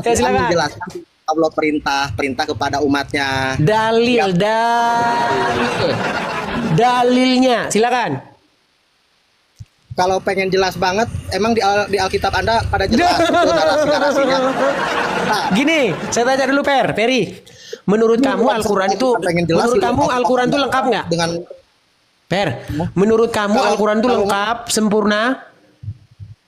Speaker 2: Ya, silakan.
Speaker 7: Menjelaskan Allah perintah kepada umatnya.
Speaker 2: Dalilnya, silakan.
Speaker 7: Kalau pengen jelas banget, emang di Alkitab Anda pada jelas itu narasi-narasinya. Nah,
Speaker 2: Gini, saya tanya dulu Peri. Menurut kamu Al-Quran itu, Al-Quran itu lengkap nggak?
Speaker 7: dengan
Speaker 2: Menurut kamu Al-Quran itu lengkap, sempurna?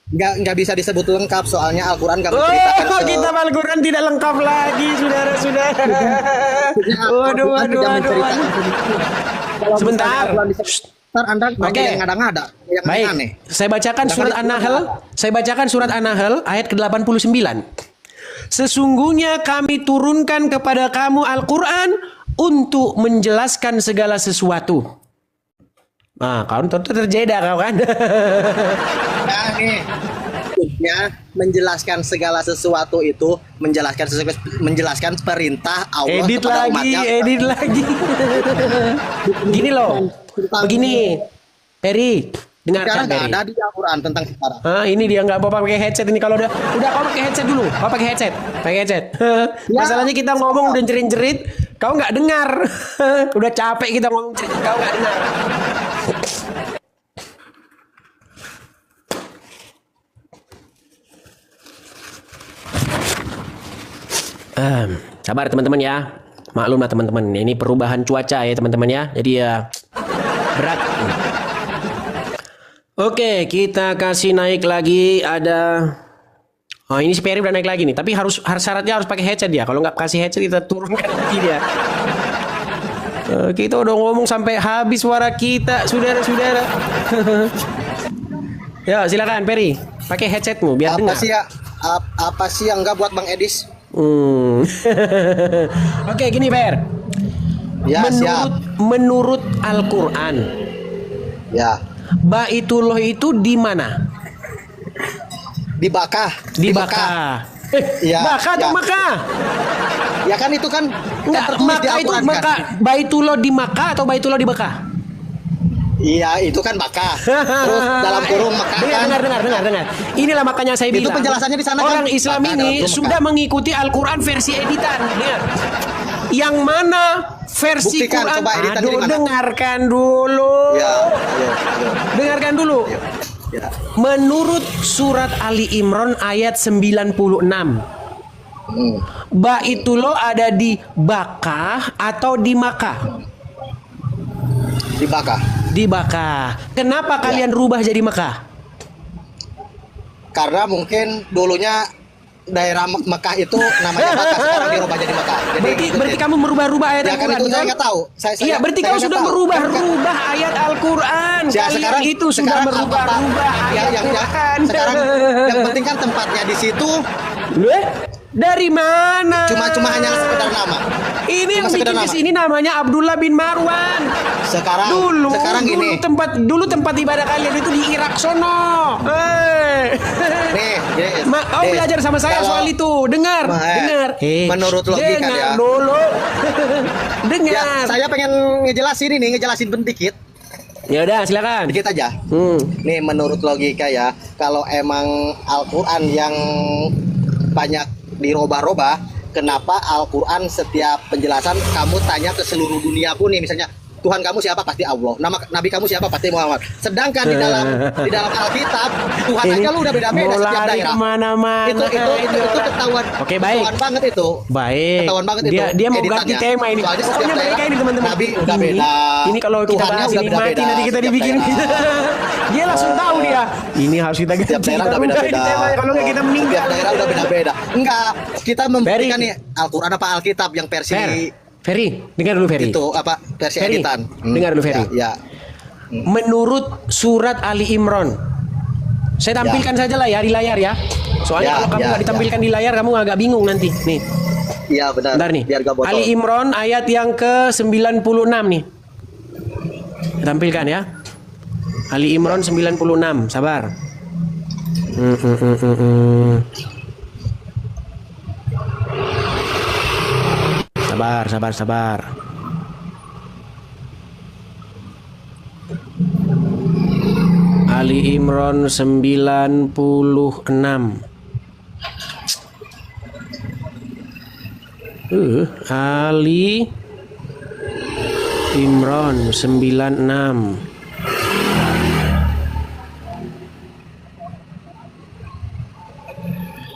Speaker 7: nggak bisa disebut lengkap, soalnya Al-Quran nggak menceritakan
Speaker 2: Kitab Al-Quran tidak lengkap lagi, saudara-saudara. Waduh. Sebentar.
Speaker 7: Anda
Speaker 2: Oke.
Speaker 7: yang ngada-ngada, yang
Speaker 2: Baik,
Speaker 7: aneh.
Speaker 2: saya bacakan surat An-Nahl ayat ke-89. Sesungguhnya kami turunkan kepada kamu Al-Quran untuk menjelaskan segala sesuatu. Nah, kau terjeda kau kan?
Speaker 7: Nah, nih. Maksudnya menjelaskan segala sesuatu itu menjelaskan perintah Allah
Speaker 2: Edit
Speaker 7: kepada umatnya.
Speaker 2: lagi. Gini loh. Begini. Peri, dengarkan
Speaker 7: Sekarang nggak
Speaker 2: Peri.
Speaker 7: ada di Al-Quran tentang sekarang.
Speaker 2: Ini dia nggak mau pakai headset ini. Kalau udah kau pakai headset dulu. Kau pakai headset. Masalahnya kita ngomong udah jerit-jerit, kau nggak dengar. Udah capek kita ngomong jerit, kau nggak dengar. Sabar teman-teman ya. Maklum lah teman-teman. Ini perubahan cuaca ya teman-teman ya. Jadi ya berat. Oke, kita kasih naik lagi ada. Oh, ini si Peri udah naik lagi nih. Tapi syaratnya harus pakai headset dia. Kalau nggak kasih headset kita turunkan lagi dia. Kita udah ngomong sampai habis suara kita, saudara-saudara. Ya, silakan Peri. Pakai headsetmu biar dengar.
Speaker 7: Apa sih yang nggak buat Bang Edis?
Speaker 2: Oke, gini Per.
Speaker 7: Ya, siap.
Speaker 2: Menurut Al-Quran,
Speaker 7: Ya.
Speaker 2: Baitullah itu di mana?
Speaker 7: Di Bakah.
Speaker 2: Di Bakah.
Speaker 7: Iya,
Speaker 2: Bakah atau
Speaker 7: ya.
Speaker 2: Makkah?
Speaker 7: Ya kan itu kan
Speaker 2: Enggak,
Speaker 7: tertulis di
Speaker 2: Makkah itu
Speaker 7: Al-Quran
Speaker 2: Makkah.
Speaker 7: kan.
Speaker 2: Baitullah di Makkah atau Baitullah di Bakah?
Speaker 7: Iya, itu kan Bakah. Terus dalam kurung Mekah kan.
Speaker 2: Dengar. Inilah makanya saya
Speaker 7: Itu
Speaker 2: bilang.
Speaker 7: penjelasannya di sana kan.
Speaker 2: Orang Islam
Speaker 7: Bakah dalam
Speaker 2: ini
Speaker 7: kurung
Speaker 2: sudah
Speaker 7: Mekah.
Speaker 2: mengikuti Al-Quran versi editan. Dengar. Yang mana versi
Speaker 7: Buktikan,
Speaker 2: Quran?
Speaker 7: coba editan dari mana?
Speaker 2: Dengarkan dulu.
Speaker 7: Ya, ayo.
Speaker 2: Dengarkan dulu.
Speaker 7: Ya.
Speaker 2: Menurut surat Ali Imran ayat 96. Baitullah ada di Bakah atau di Makkah?
Speaker 7: Di Bakah.
Speaker 2: Di Bakah. Kenapa kalian rubah jadi Makkah?
Speaker 7: Karena mungkin dulunya daerah Mekah itu namanya Bakah, sekarang dirubah jadi Mekah. Jadi
Speaker 2: Berarti kamu merubah-rubah ayat
Speaker 7: ya kan
Speaker 2: Al-Quran,
Speaker 7: itu saya
Speaker 2: betul?
Speaker 7: nggak tahu.
Speaker 2: Iya, berarti
Speaker 7: saya
Speaker 2: kamu
Speaker 7: nggak
Speaker 2: sudah
Speaker 7: tahu.
Speaker 2: merubah-rubah ayat Al-Quran.
Speaker 7: Ya,
Speaker 2: Kalian itu sudah
Speaker 7: sekarang
Speaker 2: merubah-rubah ayat Al-Quran.
Speaker 7: Sekarang yang penting kan tempatnya di situ.
Speaker 2: Dari mana?
Speaker 7: Cuma hanya sekedar nama.
Speaker 2: Ini
Speaker 7: Cuma
Speaker 2: yang
Speaker 7: sekedar
Speaker 2: bikin
Speaker 7: nama.
Speaker 2: ke sini namanya Abdullah bin Marwan.
Speaker 7: Sekarang gini.
Speaker 2: Dulu tempat ibadah kalian itu di Irak sono.
Speaker 7: Nih,
Speaker 2: Belajar sama saya
Speaker 7: kalau-
Speaker 2: soal itu. Dengar.
Speaker 7: menurut logika
Speaker 2: dengar
Speaker 7: ya.
Speaker 2: dulu.
Speaker 7: Ya,
Speaker 2: Dengar.
Speaker 7: saya pengen ngejelasin sedikit.
Speaker 2: Ya udah, silakan.
Speaker 7: Dikit aja. Nih menurut logika ya, kalau emang Al-Quran yang banyak dirubah-rubah, kenapa Al-Quran setiap penjelasan kamu tanya ke seluruh dunia pun nih, misalnya Tuhan kamu siapa? Pasti Allah. Nama nabi kamu siapa? Pasti Muhammad. Sedangkan di dalam Alkitab Tuhan
Speaker 2: Ini
Speaker 7: aja lu udah beda-beda
Speaker 2: mau
Speaker 7: setiap
Speaker 2: lari
Speaker 7: daerah.
Speaker 2: kemana-mana.
Speaker 7: Itu ketahuan.
Speaker 2: Oke, baik.
Speaker 7: Ketahuan banget itu.
Speaker 2: Baik.
Speaker 7: Ketahuan banget itu.
Speaker 2: Dia mau ganti
Speaker 7: editannya.
Speaker 2: tema ini.
Speaker 7: Soalnya setiap
Speaker 2: Pokoknya mereka
Speaker 7: daerah
Speaker 2: ini teman-teman.
Speaker 7: nabi udah beda.
Speaker 2: Ini kalau kita
Speaker 7: Tuhannya
Speaker 2: bahas
Speaker 7: udah
Speaker 2: ini mati
Speaker 7: beda-beda
Speaker 2: nanti kita
Speaker 7: setiap
Speaker 2: dibikin.
Speaker 7: daerah.
Speaker 2: Dia langsung tahu dia. Ini harus kita ganti.
Speaker 7: Setiap daerah udah
Speaker 2: Kita ubah
Speaker 7: beda-beda.
Speaker 2: ini temanya, kalau nggak kita meninggal.
Speaker 7: Setiap daerah udah beda-beda. Enggak, kita memberikan
Speaker 2: Ferry.
Speaker 7: nih Al-Qur'an apa Alkitab yang versi
Speaker 2: Ferry, dengar dulu Ferry.
Speaker 7: itu apa versi
Speaker 2: Ferry,
Speaker 7: editan.
Speaker 2: dengar dulu Ferry.
Speaker 7: Ya.
Speaker 2: Menurut surat Ali Imran, saya tampilkan saja lah ya di layar ya. Soalnya
Speaker 7: Ya,
Speaker 2: kalau kamu
Speaker 7: ya,
Speaker 2: nggak ditampilkan di layar, kamu agak bingung nanti. Nih,
Speaker 7: Iya benar.
Speaker 2: bentar nih.
Speaker 7: Biar gak botol.
Speaker 2: Ali Imran ayat yang ke-96 nih. Tampilkan ya. Ali Imran 96, sabar. Sabar. Ali Imran 96. Ali Imran 96.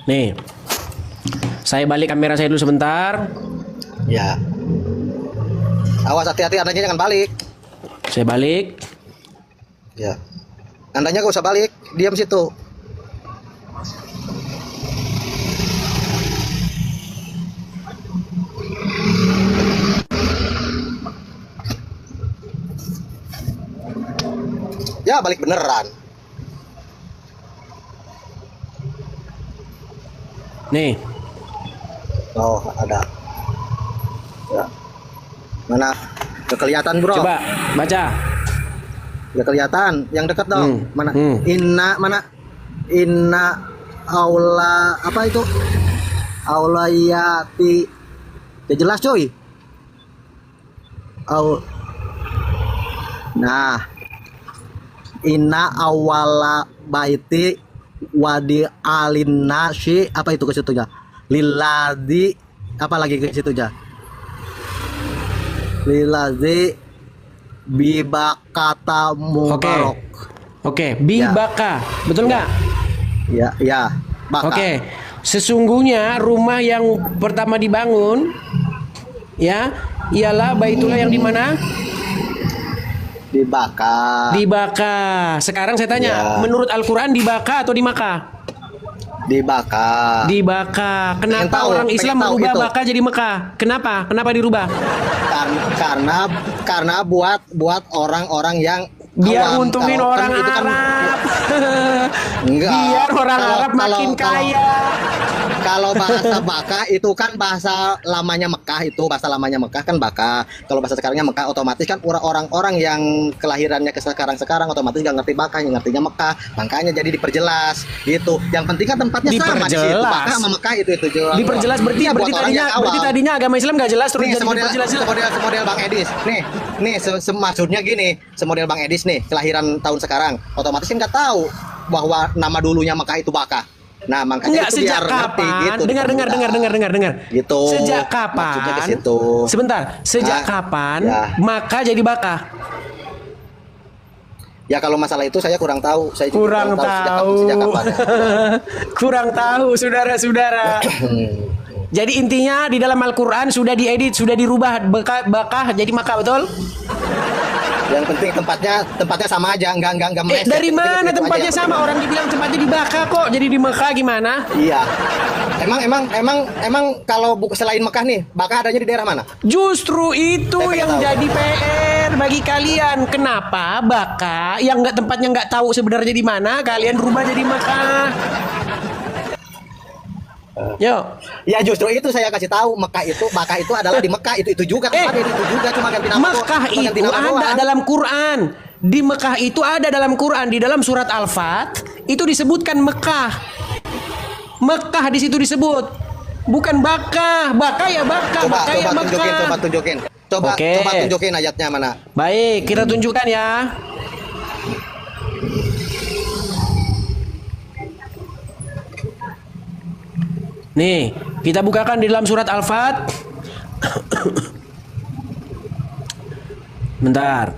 Speaker 2: Nih, saya balik kamera saya dulu sebentar.
Speaker 7: Ya. Awas hati-hati, andanya jangan balik.
Speaker 2: Saya balik.
Speaker 7: Ya. Andanya gak usah balik, diam situ. Ya balik beneran.
Speaker 2: Nih,
Speaker 7: Oh ada. Ya. Mana? Gak kelihatan bro.
Speaker 2: coba baca.
Speaker 7: Gak kelihatan. Yang dekat dong. Mana?
Speaker 2: Hmm.
Speaker 7: Mana? Inna aula apa itu? Aulayati. Ya jelas coy. Nah. Inna awala baiti wadi alinasi apa itu ke situnya? Liladi apa lagi ke situnya? Liladi bibakata mubarok.
Speaker 2: Oke, bibaka. Betul nggak?
Speaker 7: Ya, baka.
Speaker 2: Oke. Sesungguhnya rumah yang pertama dibangun ya, ialah Baitullah yang di mana?
Speaker 7: Dibakar.
Speaker 2: Di Baka. Sekarang saya tanya,
Speaker 7: Ya.
Speaker 2: menurut Al-Qur'an di Baka atau di Makkah?
Speaker 7: Dibakar.
Speaker 2: Di Baka. Kenapa
Speaker 7: Pengen tahu,
Speaker 2: orang Islam
Speaker 7: pengen tahu
Speaker 2: merubah
Speaker 7: itu.
Speaker 2: Baka jadi Mekah? Kenapa dirubah?
Speaker 7: Karena buat orang-orang yang
Speaker 2: Biar
Speaker 7: awam.
Speaker 2: nguntungin
Speaker 7: Kalau
Speaker 2: orang
Speaker 7: kan itu kan
Speaker 2: Arab.
Speaker 7: Enggak.
Speaker 2: Biar orang
Speaker 7: Kalau-
Speaker 2: Arab makin
Speaker 7: kalau-
Speaker 2: kaya.
Speaker 7: Kalau bahasa Baka itu kan bahasa lamanya Mekah, itu bahasa lamanya Mekah kan Baka. Kalau bahasa sekarangnya Mekah, otomatis kan orang-orang yang kelahirannya ke sekarang otomatis nggak ngerti Baka, yang ngertinya Mekah. Makanya jadi diperjelas gitu. Yang penting kan tempatnya sama di situ.
Speaker 2: Diperjelas.
Speaker 7: Baka sama Mekah itu jelas.
Speaker 2: Diperjelas berarti
Speaker 7: Iya, buat
Speaker 2: berarti
Speaker 7: orang
Speaker 2: tadinya
Speaker 7: yang awam.
Speaker 2: berarti tadinya agama Islam nggak jelas terus
Speaker 7: Nih
Speaker 2: jadi
Speaker 7: semodel
Speaker 2: diperjelas.
Speaker 7: semodel Bang Edis. Nih maksudnya gini, semodel Bang Edis nih, kelahiran tahun sekarang, otomatis kan nggak tahu bahwa nama dulunya Mekah itu Baka. Nah, makanya
Speaker 2: Enggak,
Speaker 7: itu
Speaker 2: sejak
Speaker 7: biar ngerti
Speaker 2: kapan?
Speaker 7: gitu.
Speaker 2: Dengar.
Speaker 7: Gitu.
Speaker 2: Sejak
Speaker 7: Maksudnya ke
Speaker 2: kapan?
Speaker 7: situ.
Speaker 2: Sebentar, sejak
Speaker 7: Ah,
Speaker 2: kapan
Speaker 7: ya.
Speaker 2: Maka jadi Baka?
Speaker 7: Ya kalau masalah itu saya kurang tahu. Saya juga
Speaker 2: Kurang tahu.
Speaker 7: sejak kapan.
Speaker 2: Kurang tahu, saudara-saudara. Jadi intinya di dalam Al-Qur'an sudah diedit, sudah dirubah Bakah jadi Makkah, betul?
Speaker 7: Yang penting tempatnya sama aja, enggak meleset.
Speaker 2: Dari
Speaker 7: Yang penting
Speaker 2: mana
Speaker 7: itu
Speaker 2: tempatnya
Speaker 7: aja.
Speaker 2: sama? Orang dibilang tempatnya di Bakah kok, jadi di Makkah gimana?
Speaker 7: Iya. Emang kalau selain Mekah nih, Baka adanya di daerah mana?
Speaker 2: Justru itu
Speaker 7: Saya pengen
Speaker 2: yang
Speaker 7: tahu.
Speaker 2: jadi PR bagi kalian. Kenapa Bakah yang tempatnya nggak tahu sebenarnya di mana, kalian rubah jadi Makkah? Yo.
Speaker 7: Ya justru itu saya kasih tahu, Baka itu adalah di Mekah, itu juga tempatnya itu juga, cuma ganti nama
Speaker 2: Mekah
Speaker 7: cuma ganti
Speaker 2: itu
Speaker 7: nama
Speaker 2: ada
Speaker 7: doang.
Speaker 2: dalam Quran. Di Mekah itu ada dalam Quran, di dalam surat Al-Fat itu disebutkan Mekah. Mekah di situ disebut. Bukan Bakah. Bakah ya Bakah,
Speaker 7: Coba
Speaker 2: Bakah ya
Speaker 7: tunjukin,
Speaker 2: Mekah.
Speaker 7: Coba
Speaker 2: Oke.
Speaker 7: tunjukin ayatnya mana.
Speaker 2: Baik, kita tunjukkan ya. Nih, kita bukakan di dalam surat Al-Fat. Bentar.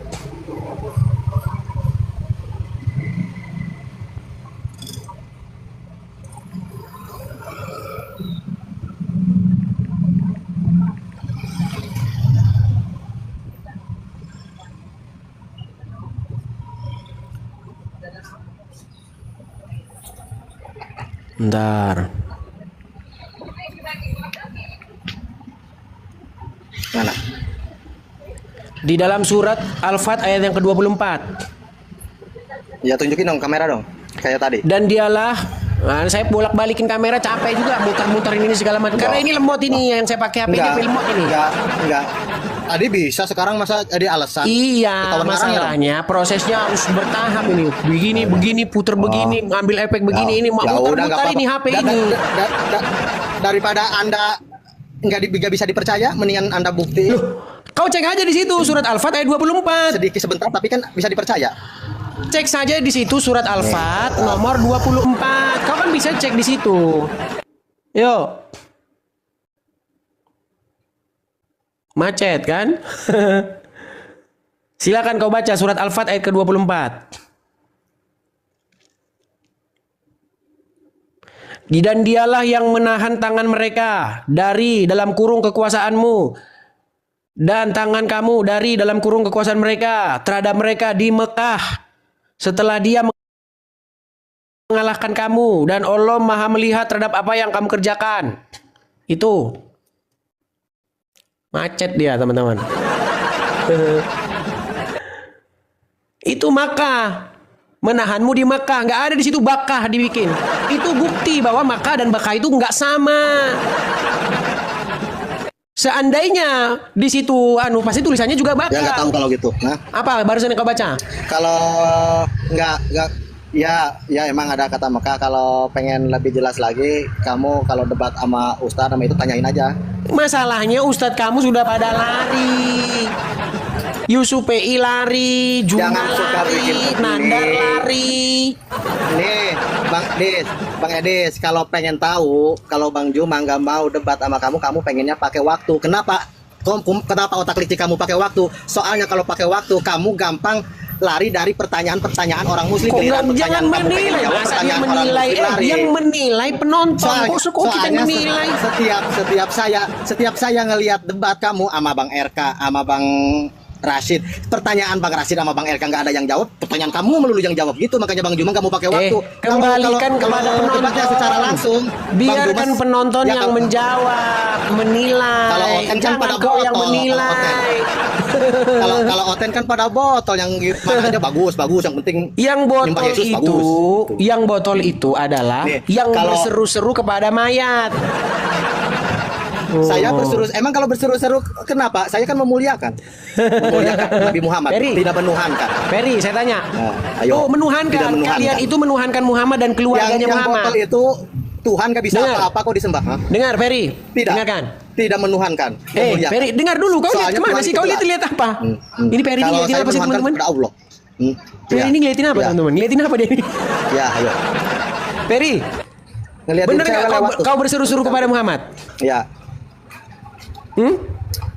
Speaker 2: Bentar.
Speaker 7: Mana?
Speaker 2: Di dalam surat Al-Fat ayat yang ke-24.
Speaker 7: Ya tunjukin dong kamera dong. Kayak tadi.
Speaker 2: Dan dialah, nah, saya bolak-balikin kamera capek juga muter-muterin ini segala macam. Karena ini lemot ini yang saya pakai HP ini lemot ini.
Speaker 7: Enggak. Tadi bisa, sekarang masa jadi alasan?
Speaker 2: Iya,
Speaker 7: Ketahuan
Speaker 2: masalahnya prosesnya harus bertahap ini. Begini, puter begini, ngambil efek begini, ini mau
Speaker 7: Ya udah, nggak
Speaker 2: muter-muter ini
Speaker 7: apa-apa.
Speaker 2: HP ini.
Speaker 7: Daripada Anda nggak bisa dipercaya, mendingan Anda bukti
Speaker 2: Kau cek aja di situ surat Al-Fat ayat 24.
Speaker 7: sedikit sebentar, tapi kan bisa dipercaya.
Speaker 2: Cek saja di situ surat Al-Fat nomor 24. Kau kan bisa cek di situ. Yuk. Macet kan? Silakan kau baca surat Al-Fat ayat ke-24. Dan dialah yang menahan tangan mereka dari dalam kurung kekuasaanmu dan tangan kamu dari dalam kurung kekuasaan mereka terhadap mereka di Mekah setelah dia mengalahkan kamu, dan Allah Maha melihat terhadap apa yang kamu kerjakan. Itu macet dia, teman-teman. Itu Makkah, menahanmu di Makkah, nggak ada di situ Bakah dibikin. Itu bukti bahwa Makkah dan Bakah itu nggak sama. Seandainya di situ pasti tulisannya juga Bakah.
Speaker 7: Ya nggak tahu kalau gitu. Nah,
Speaker 2: Apa barusan yang kau baca?
Speaker 7: kalau nggak ya emang ada kata Mekah. Kalau pengen lebih jelas lagi, kamu kalau debat sama Ustadz sama itu tanyain aja.
Speaker 2: Masalahnya Ustadz kamu sudah pada lari. Yusuf PI lari, Juna
Speaker 7: Jangan suka bikin
Speaker 2: lari,
Speaker 7: sendiri.
Speaker 2: Nandar lari.
Speaker 7: Nih, Bang Edis, kalau pengen tahu, kalau Bang Juma nggak mau debat sama kamu pengennya pakai waktu. Kenapa? Kenapa otak licik kamu pakai waktu? Soalnya kalau pakai waktu, kamu gampang lari dari pertanyaan-pertanyaan orang muslim.
Speaker 2: Kok
Speaker 7: Giliran
Speaker 2: jangan
Speaker 7: pertanyaan kamu pengen
Speaker 2: menilai,
Speaker 7: jawab
Speaker 2: masa dia
Speaker 7: pertanyaan orang
Speaker 2: menilai,
Speaker 7: muslim, lari.
Speaker 2: yang menilai penonton. Kok kita
Speaker 7: Soalnya
Speaker 2: menilai?
Speaker 7: setiap saya ngelihat debat kamu sama Bang RK, sama Bang Rashid, pertanyaan Bang Rashid sama Bang RK nggak ada yang jawab, pertanyaan kamu melulu yang jawab gitu, makanya Bang Juma kamu pakai waktu.
Speaker 2: Kembalikan kepada penonton
Speaker 7: debatnya secara langsung,
Speaker 2: biarkan
Speaker 7: Bang Juma,
Speaker 2: penonton
Speaker 7: ya,
Speaker 2: yang
Speaker 7: kalau-
Speaker 2: menjawab, menilai.
Speaker 7: Kalau Oten kan
Speaker 2: Jangan
Speaker 7: pada
Speaker 2: kau yang
Speaker 7: botol,
Speaker 2: menilai.
Speaker 7: kalau Oten kan pada botol yang makanya bagus yang penting
Speaker 2: Yang
Speaker 7: nyembah
Speaker 2: botol
Speaker 7: Yesus
Speaker 2: itu,
Speaker 7: bagus.
Speaker 2: yang botol itu adalah
Speaker 7: Nih,
Speaker 2: yang
Speaker 7: kalau-
Speaker 2: berseru-seru kepada mayat.
Speaker 7: Saya emang kalau berseru-seru kenapa? Saya kan memuliakan Nabi Muhammad,
Speaker 2: Ferry.
Speaker 7: tidak menuhankan.
Speaker 2: Ferry, saya tanya.
Speaker 7: Nah, ayo.
Speaker 2: Oh, menuhankan.
Speaker 7: Tidak menuhankan.
Speaker 2: Kalian itu menuhankan Muhammad dan keluarganya
Speaker 7: yang
Speaker 2: Muhammad.
Speaker 7: botol itu Tuhan gak bisa
Speaker 2: Dengar.
Speaker 7: apa-apa kok disembah. Hah?
Speaker 2: Dengar, Ferry.
Speaker 7: Tidak.
Speaker 2: Dengarkan.
Speaker 7: Tidak menuhankan. Memuliakan.
Speaker 2: Ferry, dengar dulu. Kau lihat
Speaker 7: Soalnya
Speaker 2: kemana
Speaker 7: Tuhan
Speaker 2: sih?
Speaker 7: itu
Speaker 2: Kau
Speaker 7: jelas.
Speaker 2: lihat apa? Ini Ferry
Speaker 7: Kalau
Speaker 2: ngeliatin
Speaker 7: saya
Speaker 2: apa sih,
Speaker 7: menuhankan
Speaker 2: teman-teman?
Speaker 7: kepada Allah.
Speaker 2: Ferry
Speaker 7: Ya.
Speaker 2: ini ngeliatin apa,
Speaker 7: Ya.
Speaker 2: teman-teman? Ngeliatin apa dia ini?
Speaker 7: Ya, ayo.
Speaker 2: Ferry,
Speaker 7: Ngeliatin
Speaker 2: bener
Speaker 7: saya
Speaker 2: nggak
Speaker 7: lewat tuh.
Speaker 2: kau berseru-seru kepada Muhammad?
Speaker 7: Ya,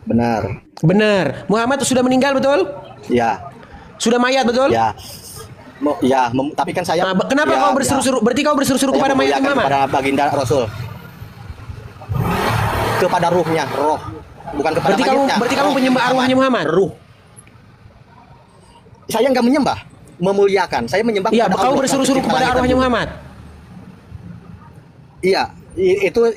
Speaker 7: benar.
Speaker 2: Benar. Muhammad sudah meninggal, betul?
Speaker 7: Ya,
Speaker 2: Sudah mayat, betul?
Speaker 7: ya. Tapi kan saya
Speaker 2: Nah, kenapa
Speaker 7: ya,
Speaker 2: kau berseru-seru? Berarti kau berseru-seru
Speaker 7: Saya
Speaker 2: kepada mayat
Speaker 7: memuliakan
Speaker 2: Muhammad?
Speaker 7: kepada baginda Rasul. Kepada ruhnya, roh. Bukan kepada mayatnya.
Speaker 2: Berarti kamu
Speaker 7: Roh
Speaker 2: penyembah arwahnya Muhammad?
Speaker 7: Ruh. Saya nggak menyembah, memuliakan. Saya menyembah
Speaker 2: Iya,
Speaker 7: kepada
Speaker 2: kau
Speaker 7: Allah,
Speaker 2: berseru-seru
Speaker 7: yang
Speaker 2: kepada
Speaker 7: pencipta
Speaker 2: arwahnya
Speaker 7: langit dan
Speaker 2: Muhammad.
Speaker 7: bumi. Iya,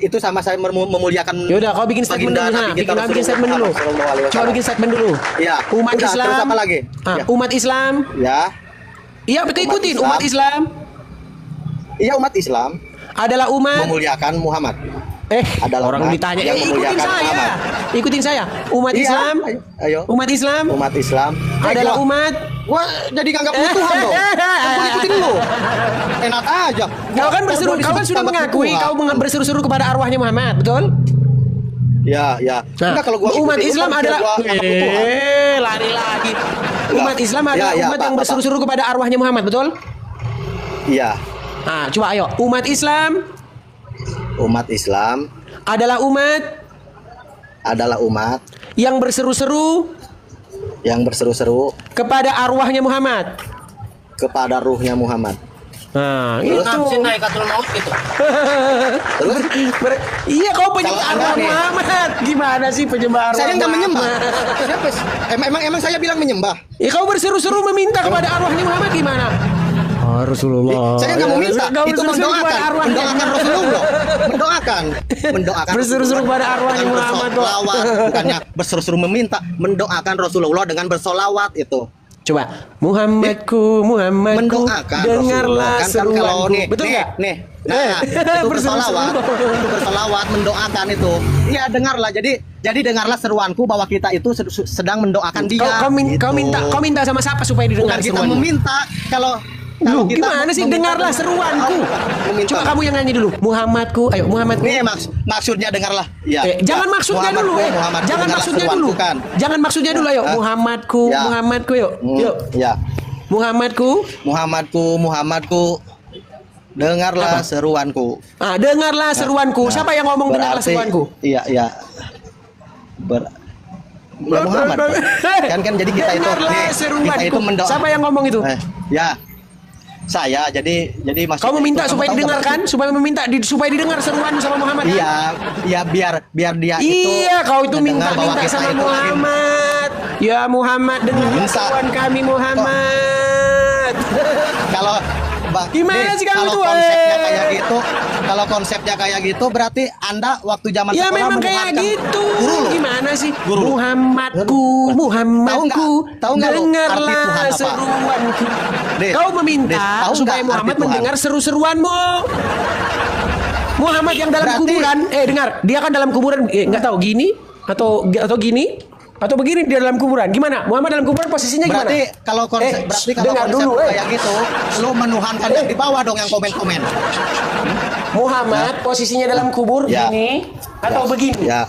Speaker 7: itu sama saya memuliakan.
Speaker 2: Yaudah, kau bikin statement
Speaker 7: baginda
Speaker 2: dulu sana.
Speaker 7: Nabi kita
Speaker 2: Bikin statement dulu.
Speaker 7: Rasulullah sallallahu alaihi
Speaker 2: Coba
Speaker 7: wasallam.
Speaker 2: bikin statement dulu.
Speaker 7: Iya.
Speaker 2: Umat
Speaker 7: Udah,
Speaker 2: Islam.
Speaker 7: terus apa lagi? Ya.
Speaker 2: Umat Islam.
Speaker 7: Ya.
Speaker 2: Iya, betul
Speaker 7: Umat
Speaker 2: ikutin.
Speaker 7: Islam.
Speaker 2: Umat Islam
Speaker 7: Iya, umat Islam
Speaker 2: adalah umat.
Speaker 7: memuliakan Muhammad. Adalah
Speaker 2: Orang
Speaker 7: umat
Speaker 2: ditanya.
Speaker 7: yang
Speaker 2: Ikutin
Speaker 7: memuliakan
Speaker 2: saya.
Speaker 7: Muhammad.
Speaker 2: Ikutin saya. Umat
Speaker 7: Iya,
Speaker 2: Islam.
Speaker 7: ayo.
Speaker 2: Umat Islam
Speaker 7: Umat Islam
Speaker 2: adalah
Speaker 7: gua-
Speaker 2: umat.
Speaker 7: Gua jadi nganggap lu Tuhan dong. Gua ikutin lu. Enak aja.
Speaker 2: Kau kan berseru, kau kan sudah mengakui kau berseru-seru kepada arwahnya Muhammad, betul?
Speaker 7: Ya, ya.
Speaker 2: Nah,
Speaker 7: Enggak, kalau gua
Speaker 2: umat
Speaker 7: ikutin lu
Speaker 2: Islam
Speaker 7: kan kira
Speaker 2: adalah
Speaker 7: gua anggap lu Tuhan.
Speaker 2: lari lagi.
Speaker 7: Enggak.
Speaker 2: Umat Islam
Speaker 7: Ya,
Speaker 2: adalah
Speaker 7: ya,
Speaker 2: umat
Speaker 7: Pak,
Speaker 2: yang
Speaker 7: Pak.
Speaker 2: berseru-seru kepada arwahnya Muhammad, betul?
Speaker 7: Iya.
Speaker 2: Nah, coba ayo. Umat Islam
Speaker 7: Umat Islam
Speaker 2: adalah umat
Speaker 7: adalah umat
Speaker 2: yang berseru-seru
Speaker 7: Yang berseru-seru
Speaker 2: kepada arwahnya Muhammad.
Speaker 7: kepada ruhnya Muhammad.
Speaker 2: Nah,
Speaker 7: Terus
Speaker 2: itu.
Speaker 4: naik katul maut gitu.
Speaker 7: Terus
Speaker 2: Iya, kau penyembah
Speaker 7: Kalau Anda
Speaker 2: arwah
Speaker 7: nih-
Speaker 2: Muhammad. Gimana sih penyembah arwah?
Speaker 7: saya nggak menyembah.
Speaker 2: Muhammad?
Speaker 7: Siapa? Emang saya bilang menyembah.
Speaker 2: Ya kau berseru-seru meminta kepada arwahnya Muhammad gimana? Rasulullah.
Speaker 7: Saya nggak mau minta.
Speaker 2: Kau
Speaker 7: Itu
Speaker 2: berseru-seru kepada
Speaker 7: mendoakan.
Speaker 2: arwahnya.
Speaker 7: Mendoakan Rasulullah. Mendoakan
Speaker 2: Berseru-seru
Speaker 7: Rasulullah
Speaker 2: kepada arwahnya
Speaker 7: dengan
Speaker 2: Muhammad, kok.
Speaker 7: bersolawat. Bukannya berseru-seru meminta. Mendoakan Rasulullah dengan bersolawat itu.
Speaker 2: Coba, Muhammadku,
Speaker 7: Mendoakan
Speaker 2: dengarlah
Speaker 7: Rasulullah. Kan kalau
Speaker 2: seruanku.
Speaker 7: nih,
Speaker 2: Betul
Speaker 7: nih,
Speaker 2: nggak?
Speaker 7: nih. Nah, itu bersolawat,
Speaker 2: Berseru-seru.
Speaker 7: itu bersolawat, mendoakan itu. Iya, dengarlah. Jadi dengarlah seruanku bahwa kita itu sedang mendoakan dia.
Speaker 2: Kau minta sama siapa supaya didengar
Speaker 7: Bukan kita
Speaker 2: seruanmu?
Speaker 7: meminta. Kalau
Speaker 2: Lu
Speaker 7: kita
Speaker 2: gimana sih?
Speaker 7: meminta-
Speaker 2: Dengarlah seruanku.
Speaker 7: Meminta.
Speaker 2: Coba kamu yang nyanyi dulu. Muhammadku, ayo Muhammadku.
Speaker 7: Nih maksudnya dengarlah. Ya.
Speaker 2: Jangan maksudnya dulu,
Speaker 7: Muhammadku,
Speaker 2: jangan
Speaker 7: dengarlah
Speaker 2: maksudnya
Speaker 7: seruanku
Speaker 2: dulu.
Speaker 7: kan.
Speaker 2: Jangan maksudnya dulu, ayo.
Speaker 7: Hah?
Speaker 2: Muhammadku,
Speaker 7: Ya.
Speaker 2: Muhammadku, yuk. Yuk.
Speaker 7: Ya.
Speaker 2: Muhammadku.
Speaker 7: Muhammadku. Dengarlah seruanku.
Speaker 2: Ah, dengarlah seruanku. Siapa yang ngomong dengarlah
Speaker 7: Berarti-
Speaker 2: seruanku?
Speaker 7: Iya. Ya Muhammad. Kan jadi kita itu
Speaker 2: Dengarlah
Speaker 7: kita
Speaker 2: seruanku.
Speaker 7: itu mendoa.
Speaker 2: Siapa yang ngomong itu?
Speaker 7: Ya. Saya jadi maksudnya
Speaker 2: Kau meminta
Speaker 7: itu,
Speaker 2: supaya
Speaker 7: kamu tahu
Speaker 2: didengarkan, supaya didengar seruanmu sama Muhammad.
Speaker 7: nggak? Iya, biar dia itu
Speaker 2: Iya, kau itu
Speaker 7: mendengar bahwa
Speaker 2: minta
Speaker 7: kita
Speaker 2: sama
Speaker 7: itu lagi-
Speaker 2: Muhammad. Ya Muhammad, dengarlah
Speaker 7: Minta.
Speaker 2: seruan kami Muhammad.
Speaker 7: Kalau
Speaker 2: Gimana sih kamu
Speaker 7: kalau
Speaker 2: tuh,
Speaker 7: konsepnya kayak gitu, kalau konsepnya kayak gitu berarti Anda waktu zaman
Speaker 2: Ya
Speaker 7: sekolah
Speaker 2: memang kayak
Speaker 7: mendengarkan
Speaker 2: gitu.
Speaker 7: guru lu.
Speaker 2: Gimana sih?
Speaker 7: Guru lu.
Speaker 2: Muhammadku,
Speaker 7: Tahu nggak lu arti
Speaker 2: dengarlah
Speaker 7: Tuhan apa?
Speaker 2: seruanku.
Speaker 7: Des,
Speaker 2: Kau meminta
Speaker 7: Des, tahu
Speaker 2: supaya
Speaker 7: nggak
Speaker 2: Muhammad
Speaker 7: arti Tuhan?
Speaker 2: mendengar seru-seruanmu. Muhammad yang dalam
Speaker 7: Berarti-
Speaker 2: kuburan, dengar, dia kan dalam kuburan, nggak tahu gini atau gini atau begini dia dalam kuburan. Gimana? Muhammad dalam kuburan posisinya gimana?
Speaker 7: Berarti kalau konsep
Speaker 2: dengar dulu,
Speaker 7: kayak gitu, lu menuhankan yang di bawah dong yang komen-komen.
Speaker 2: Muhammad posisinya dalam kubur
Speaker 7: Ya.
Speaker 2: gini atau begini?
Speaker 7: Ya.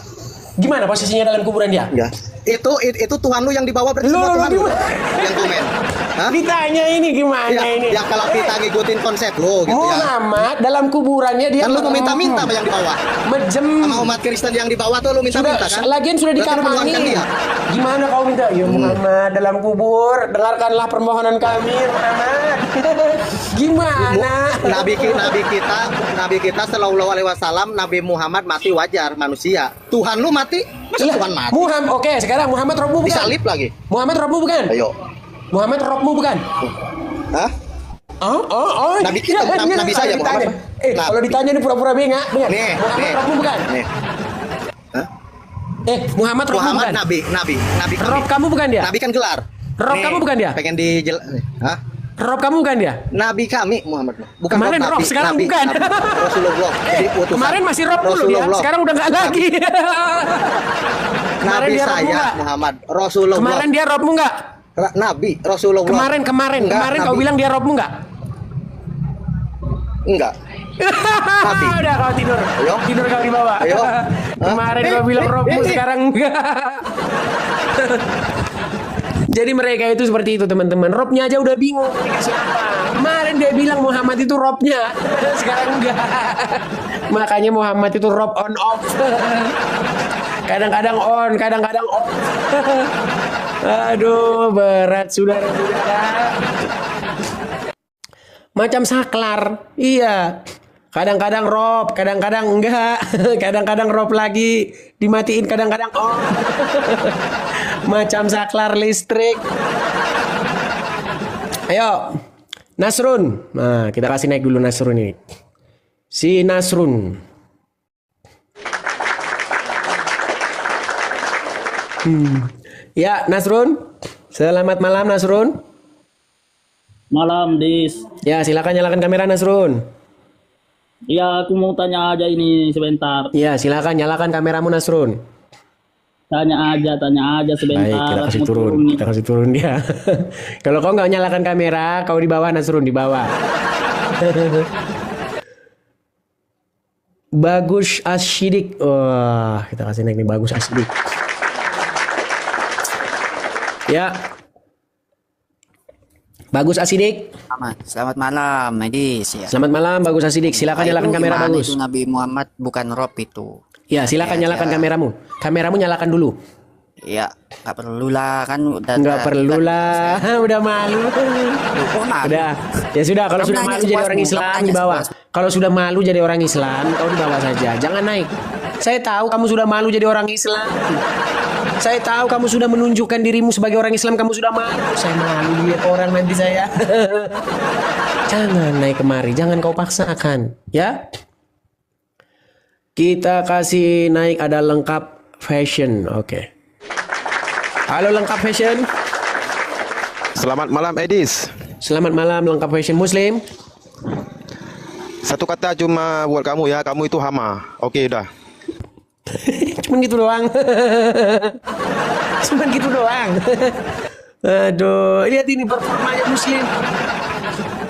Speaker 2: Gimana posisinya dalam kuburan dia?
Speaker 7: Ya. Itu Tuhan lu yang di bawah berarti
Speaker 2: Lu,
Speaker 7: semua Tuhan lu
Speaker 2: gimana?
Speaker 7: yang komen. Hah?
Speaker 2: Ditanya ini gimana ini?
Speaker 7: Ya kalau kita ngikutin konsep lu gitu ya.
Speaker 2: Muhammad dalam kuburannya dia
Speaker 7: Kan lu meminta-minta sama yang di bawah.
Speaker 2: Mejem.
Speaker 7: Sama umat Kristen yang di bawah tuh lu minta-minta kan?
Speaker 2: Lagian sudah
Speaker 7: Berarti
Speaker 2: dikapani.
Speaker 7: menuhankan dia.
Speaker 2: Gimana kau minta? Ya Muhammad dalam kubur, dengarkanlah permohonan kami, Muhammad. Gimana?
Speaker 7: Nabi kita sallallahu alaihi wasallam, Nabi Muhammad mati wajar manusia. Tuhan lu mati, masa
Speaker 2: Iya,
Speaker 7: Tuhan mati?
Speaker 2: Muhammad, oke, sekarang Muhammad Robmu bukan?
Speaker 7: Disalib lagi.
Speaker 2: Muhammad Robmu bukan?
Speaker 7: Ayo.
Speaker 2: Muhammad Robmu bukan?
Speaker 7: Hah?
Speaker 2: Oh.
Speaker 7: Nabi kita, Nabi saya,
Speaker 2: ditanya.
Speaker 7: Muhammad.
Speaker 2: Kalau ditanya ini pura-pura bengak, dengar.
Speaker 7: Nih,
Speaker 2: Muhammad
Speaker 7: nih.
Speaker 2: Robmu bukan?
Speaker 7: Nih. Hah?
Speaker 2: Muhammad Robmu
Speaker 7: Muhammad
Speaker 2: bukan?
Speaker 7: Nabi kami.
Speaker 2: Rob kamu bukan dia?
Speaker 7: Nabi kan gelar.
Speaker 2: Rob kamu bukan dia?
Speaker 7: Pengen Hah?
Speaker 2: Rob kamu bukan dia?
Speaker 7: Nabi kami Muhammad. Bukan
Speaker 2: Kemarin Rob,
Speaker 7: Nabi,
Speaker 2: sekarang
Speaker 7: Nabi,
Speaker 2: bukan.
Speaker 7: Nabi. Rasulullah. Jadi utusan.
Speaker 2: Kemarin masih Rob dulu dia,
Speaker 7: Rasulullah.
Speaker 2: sekarang udah nggak lagi. Kemarin
Speaker 7: Nabi
Speaker 2: dia Robmu
Speaker 7: saya
Speaker 2: nggak?
Speaker 7: Nabi Rasulullah.
Speaker 2: Kemarin dia Robmu nggak?
Speaker 7: Nabi Rasulullah.
Speaker 2: Kemarin
Speaker 7: Enggak,
Speaker 2: kau
Speaker 7: Nabi.
Speaker 2: bilang dia Robmu nggak?
Speaker 7: Enggak. Nabi.
Speaker 2: Udah kau tidur.
Speaker 7: Ayo.
Speaker 2: Tidur kau di bawah.
Speaker 7: Ayo.
Speaker 2: Kemarin kau bilang Robmu, sekarang enggak. Jadi mereka itu seperti itu teman-teman. Robnya aja udah bingung dikasih apa. Kemarin dia bilang Muhammad itu Robnya, sekarang enggak. Makanya Muhammad itu Rob on off. Kadang-kadang on, kadang-kadang off. Aduh, berat saudara-saudara. Macam saklar. Iya. Kadang-kadang Rob, kadang-kadang enggak. Kadang-kadang Rob lagi dimatiin, kadang-kadang on. Macam saklar listrik. Ayo, Nasrun. Nah, kita kasih naik dulu Nasrun ini. Si Nasrun. Ya, Nasrun. Selamat malam, Nasrun.
Speaker 8: Malam, Dis.
Speaker 2: Ya, silakan nyalakan kamera, Nasrun.
Speaker 8: Ya, aku mau tanya aja ini sebentar.
Speaker 2: Ya, silakan nyalakan kameramu, Nasrun.
Speaker 8: Tanya aja sebentar.
Speaker 2: Baik, kita kasih
Speaker 8: Aku
Speaker 2: turun.
Speaker 8: nih.
Speaker 2: Kita kasih turun dia. Kalau kau nggak nyalakan kamera, kau di bawah, Nasrun di bawah. Bagus Asyidik. Wah, kita kasih naik nih Bagus Asyidik. Ya. Bagus Asyidik.
Speaker 9: Selamat malam, Medis. Ya.
Speaker 2: Selamat malam, Bagus Asyidik. Silakan nyalakan kamera,
Speaker 9: Gimana
Speaker 2: Bagus.
Speaker 9: itu Nabi Muhammad bukan Rob itu.
Speaker 2: Ya, silakan
Speaker 9: Ya,
Speaker 2: nyalakan
Speaker 9: ya.
Speaker 2: kameramu. Kameramu nyalakan dulu.
Speaker 9: Ya, nggak perlu lah kan udah.
Speaker 2: Nggak perlu lah, udah malu. Udah, ya sudah. Kalau sudah malu jadi orang Islam dibawa. Kalau sudah malu jadi orang Islam, kau dibawa saja. Jangan naik. Saya tahu kamu sudah malu jadi orang Islam. Saya tahu kamu sudah menunjukkan dirimu sebagai orang Islam. Kamu sudah malu. Saya malu lihat orang nanti saya. Jangan naik kemari. Jangan kau paksakan, ya. Kita kasih naik ada lengkap fashion. Oke. Halo lengkap fashion.
Speaker 10: Selamat malam Edis.
Speaker 2: Selamat malam lengkap fashion Muslim.
Speaker 10: Satu kata cuma buat kamu ya, kamu itu hama. Oke dah.
Speaker 2: Cuman gitu doang. Cuman gitu doang. Aduh, lihat ini performanya Muslim.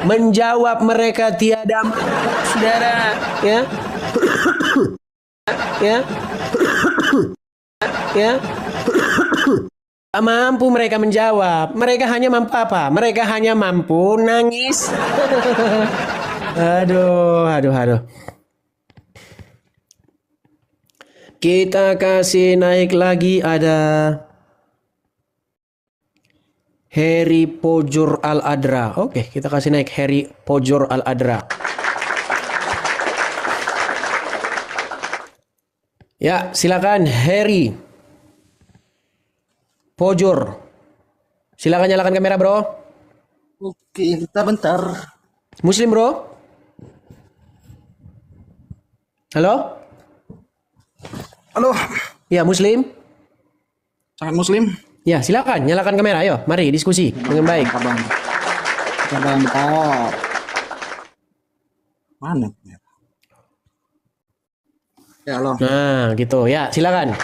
Speaker 2: Menjawab mereka tiada saudara, ya. Ya. Ya. Tak mampu mereka menjawab. Mereka hanya mampu apa? Mereka hanya mampu nangis. Aduh. Kita kasih naik lagi ada Heri Pojor Al-Adra. Oke, kita kasih naik Heri Pojor Al-Adra. Ya, silakan Heri Pojor. Silakan nyalakan kamera, bro.
Speaker 11: Oke, kita bentar.
Speaker 2: Muslim, bro. Halo?
Speaker 11: Halo.
Speaker 2: Ya, Muslim.
Speaker 11: Sangat Muslim.
Speaker 2: Ya, silakan nyalakan kamera. Ayo, mari diskusi dengan baik.
Speaker 11: Abang. Bentar. Mana? Ya, halo.
Speaker 2: Nah, gitu. Ya, silakan.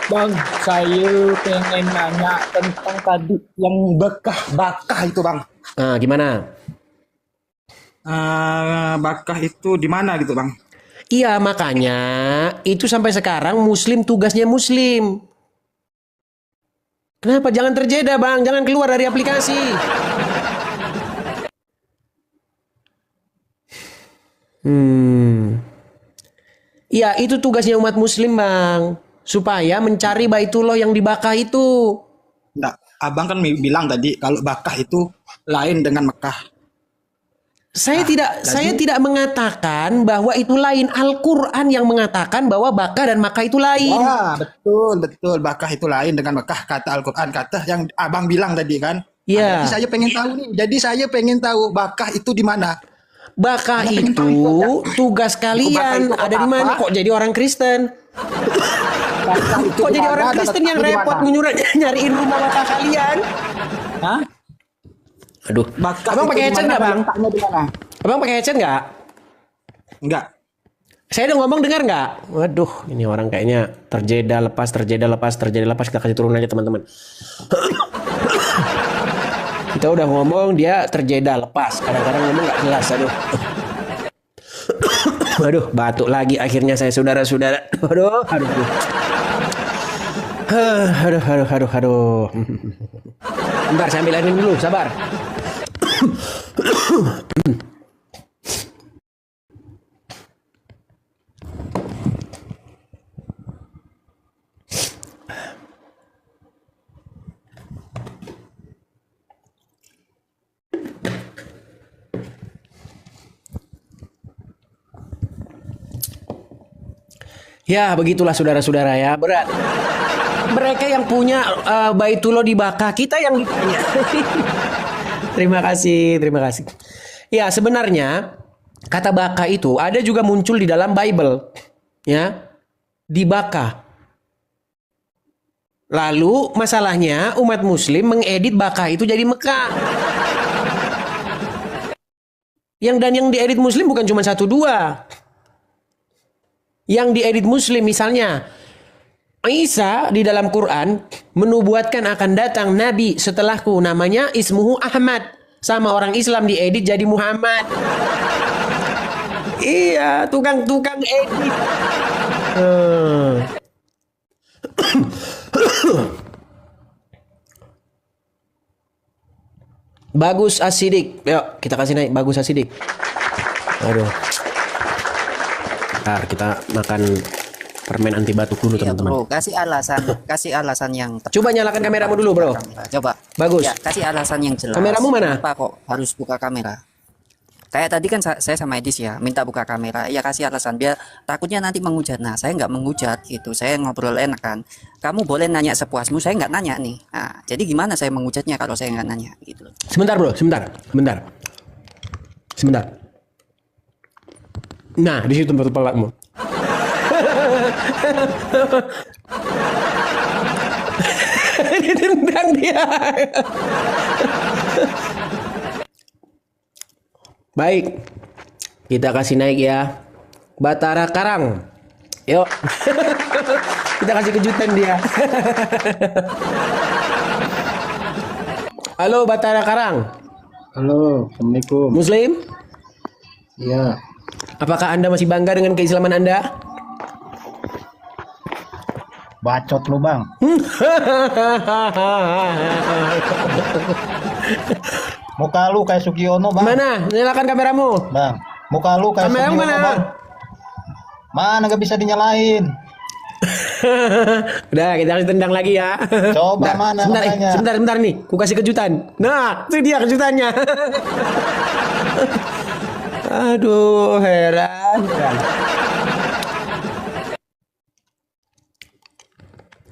Speaker 8: Bang, saya pengen nanya tentang tadi yang bakah itu bang.
Speaker 2: Nah, gimana?
Speaker 8: Bakah itu di mana gitu bang?
Speaker 2: Iya, makanya itu sampai sekarang Muslim tugasnya Muslim. Kenapa? Jangan terjeda bang, jangan keluar dari aplikasi. Iya, itu tugasnya umat Muslim bang. Supaya mencari Baitullah yang dibakah itu.
Speaker 8: Enggak, abang kan bilang tadi kalau bakah itu lain dengan Mekah.
Speaker 2: Saya tidak mengatakan bahwa itu lain. Al-Quran yang mengatakan bahwa bakah dan Makkah itu lain.
Speaker 8: Wah, betul. Bakah itu lain dengan Mekah, kata Al-Quran, kata yang abang bilang tadi kan.
Speaker 2: Iya.
Speaker 8: Jadi saya pengen tahu nih. Jadi saya pengen tahu bakah itu di mana.
Speaker 2: Bakah itu tugas kalian ada di mana? Kok jadi orang Kristen? Kok jadi orang Kristen yang repot nyariin rumah bakah kalian?
Speaker 8: Hah?
Speaker 2: Aduh. Abang pakai headset nggak bang? Abang pakai headset nggak?
Speaker 8: Enggak.
Speaker 2: Saya udah ngomong dengar nggak? Waduh, ini orang kayaknya terjeda lepas. Kita kasih turun aja teman-teman. Kita udah ngomong dia terjeda lepas. Kadang-kadang ngomong nggak jelas. Aduh, batuk lagi akhirnya saya saudara-saudara. Aduh. Bentar, saya ambil air minum dulu, sabar. Ya, begitulah saudara-saudara ya, berat. Mereka yang punya Baitullah di Bakah, kita yang ditanya. Terima kasih. Ya, sebenarnya kata Bakah itu ada juga muncul di dalam Bible. Ya. Di Bakah. Lalu masalahnya umat Muslim mengedit Bakah itu jadi Mekah. Yang diedit Muslim bukan cuma 1 2. Yang diedit Muslim misalnya Isa di dalam Quran menubuatkan akan datang Nabi setelahku namanya ismuhu Ahmad. Sama orang Islam diedit jadi Muhammad. Iya, tukang-tukang edit. Bagus Asidik. Yuk, kita kasih naik Bagus Asidik. Aduh. Ntar kita makan Permen anti batuk dulu
Speaker 9: Iya
Speaker 2: teman-teman.
Speaker 9: bro, kasih alasan yang tepat.
Speaker 2: Coba nyalakan kameramu dulu bro.
Speaker 9: Coba.
Speaker 2: Bagus.
Speaker 9: Ya, kasih alasan yang jelas.
Speaker 2: Kameramu mana?
Speaker 9: Kenapa kok harus buka kamera? Kayak tadi kan saya sama Edis ya, minta buka kamera. Ya kasih alasan biar takutnya nanti menghujat. Nah, saya nggak menghujat gitu. Saya ngobrol enak kan. Kamu boleh nanya sepuasmu, saya nggak nanya nih. Nah, jadi gimana saya menghujatnya kalau saya nggak nanya gitu.
Speaker 2: Sebentar bro, sebentar. Nah, di situ batu pelatmu. Ditendang dia. Baik, kita kasih naik ya. Batara Karang. Yuk. Kita kasih kejutan dia. Halo Batara Karang.
Speaker 11: Halo, Assalamualaikum.
Speaker 2: Muslim?
Speaker 11: Iya.
Speaker 2: Apakah Anda masih bangga dengan keislaman Anda?
Speaker 11: Bacot lu bang. Muka lu kayak Sugiono bang.
Speaker 2: Mana? Nyalakan kameramu.
Speaker 11: Bang, muka lu kayak
Speaker 2: Kameramu
Speaker 11: Sugiono
Speaker 2: mana?
Speaker 11: bang. Mana gak bisa dinyalain.
Speaker 2: Udah, kita harus tendang lagi ya.
Speaker 11: Coba mana makanya.
Speaker 2: Sebentar nih. Ku kasih kejutan. Nah, itu dia kejutannya. Aduh, heran.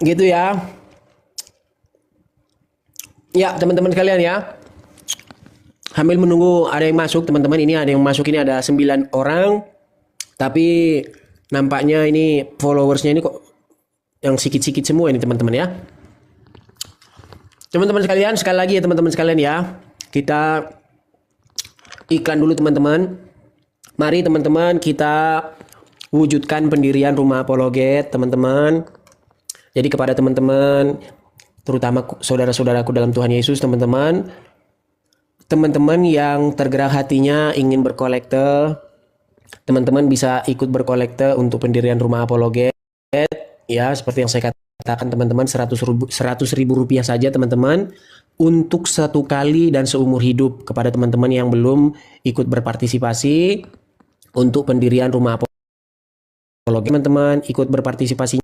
Speaker 2: Gitu ya. Ya, teman-teman sekalian ya. Sambil menunggu ada yang masuk, teman-teman. Ini ada yang masuk, ini ada 9 orang. Tapi nampaknya ini followersnya ini kok yang sikit-sikit semua ini teman-teman ya. Teman-teman sekalian, sekali lagi ya teman-teman sekalian ya. Kita iklan dulu teman-teman. Mari teman-teman kita wujudkan pendirian Rumah Apologet teman-teman. Jadi kepada teman-teman, terutama saudara-saudaraku dalam Tuhan Yesus teman-teman. Teman-teman yang tergerak hatinya ingin berkolekte, teman-teman bisa ikut berkolekte untuk pendirian Rumah Apologet ya, seperti yang saya katakan teman-teman, 100.000 rupiah saja teman-teman untuk 1 kali dan seumur hidup kepada teman-teman yang belum ikut berpartisipasi untuk pendirian Rumah Apologet. Teman-teman ikut berpartisipasi.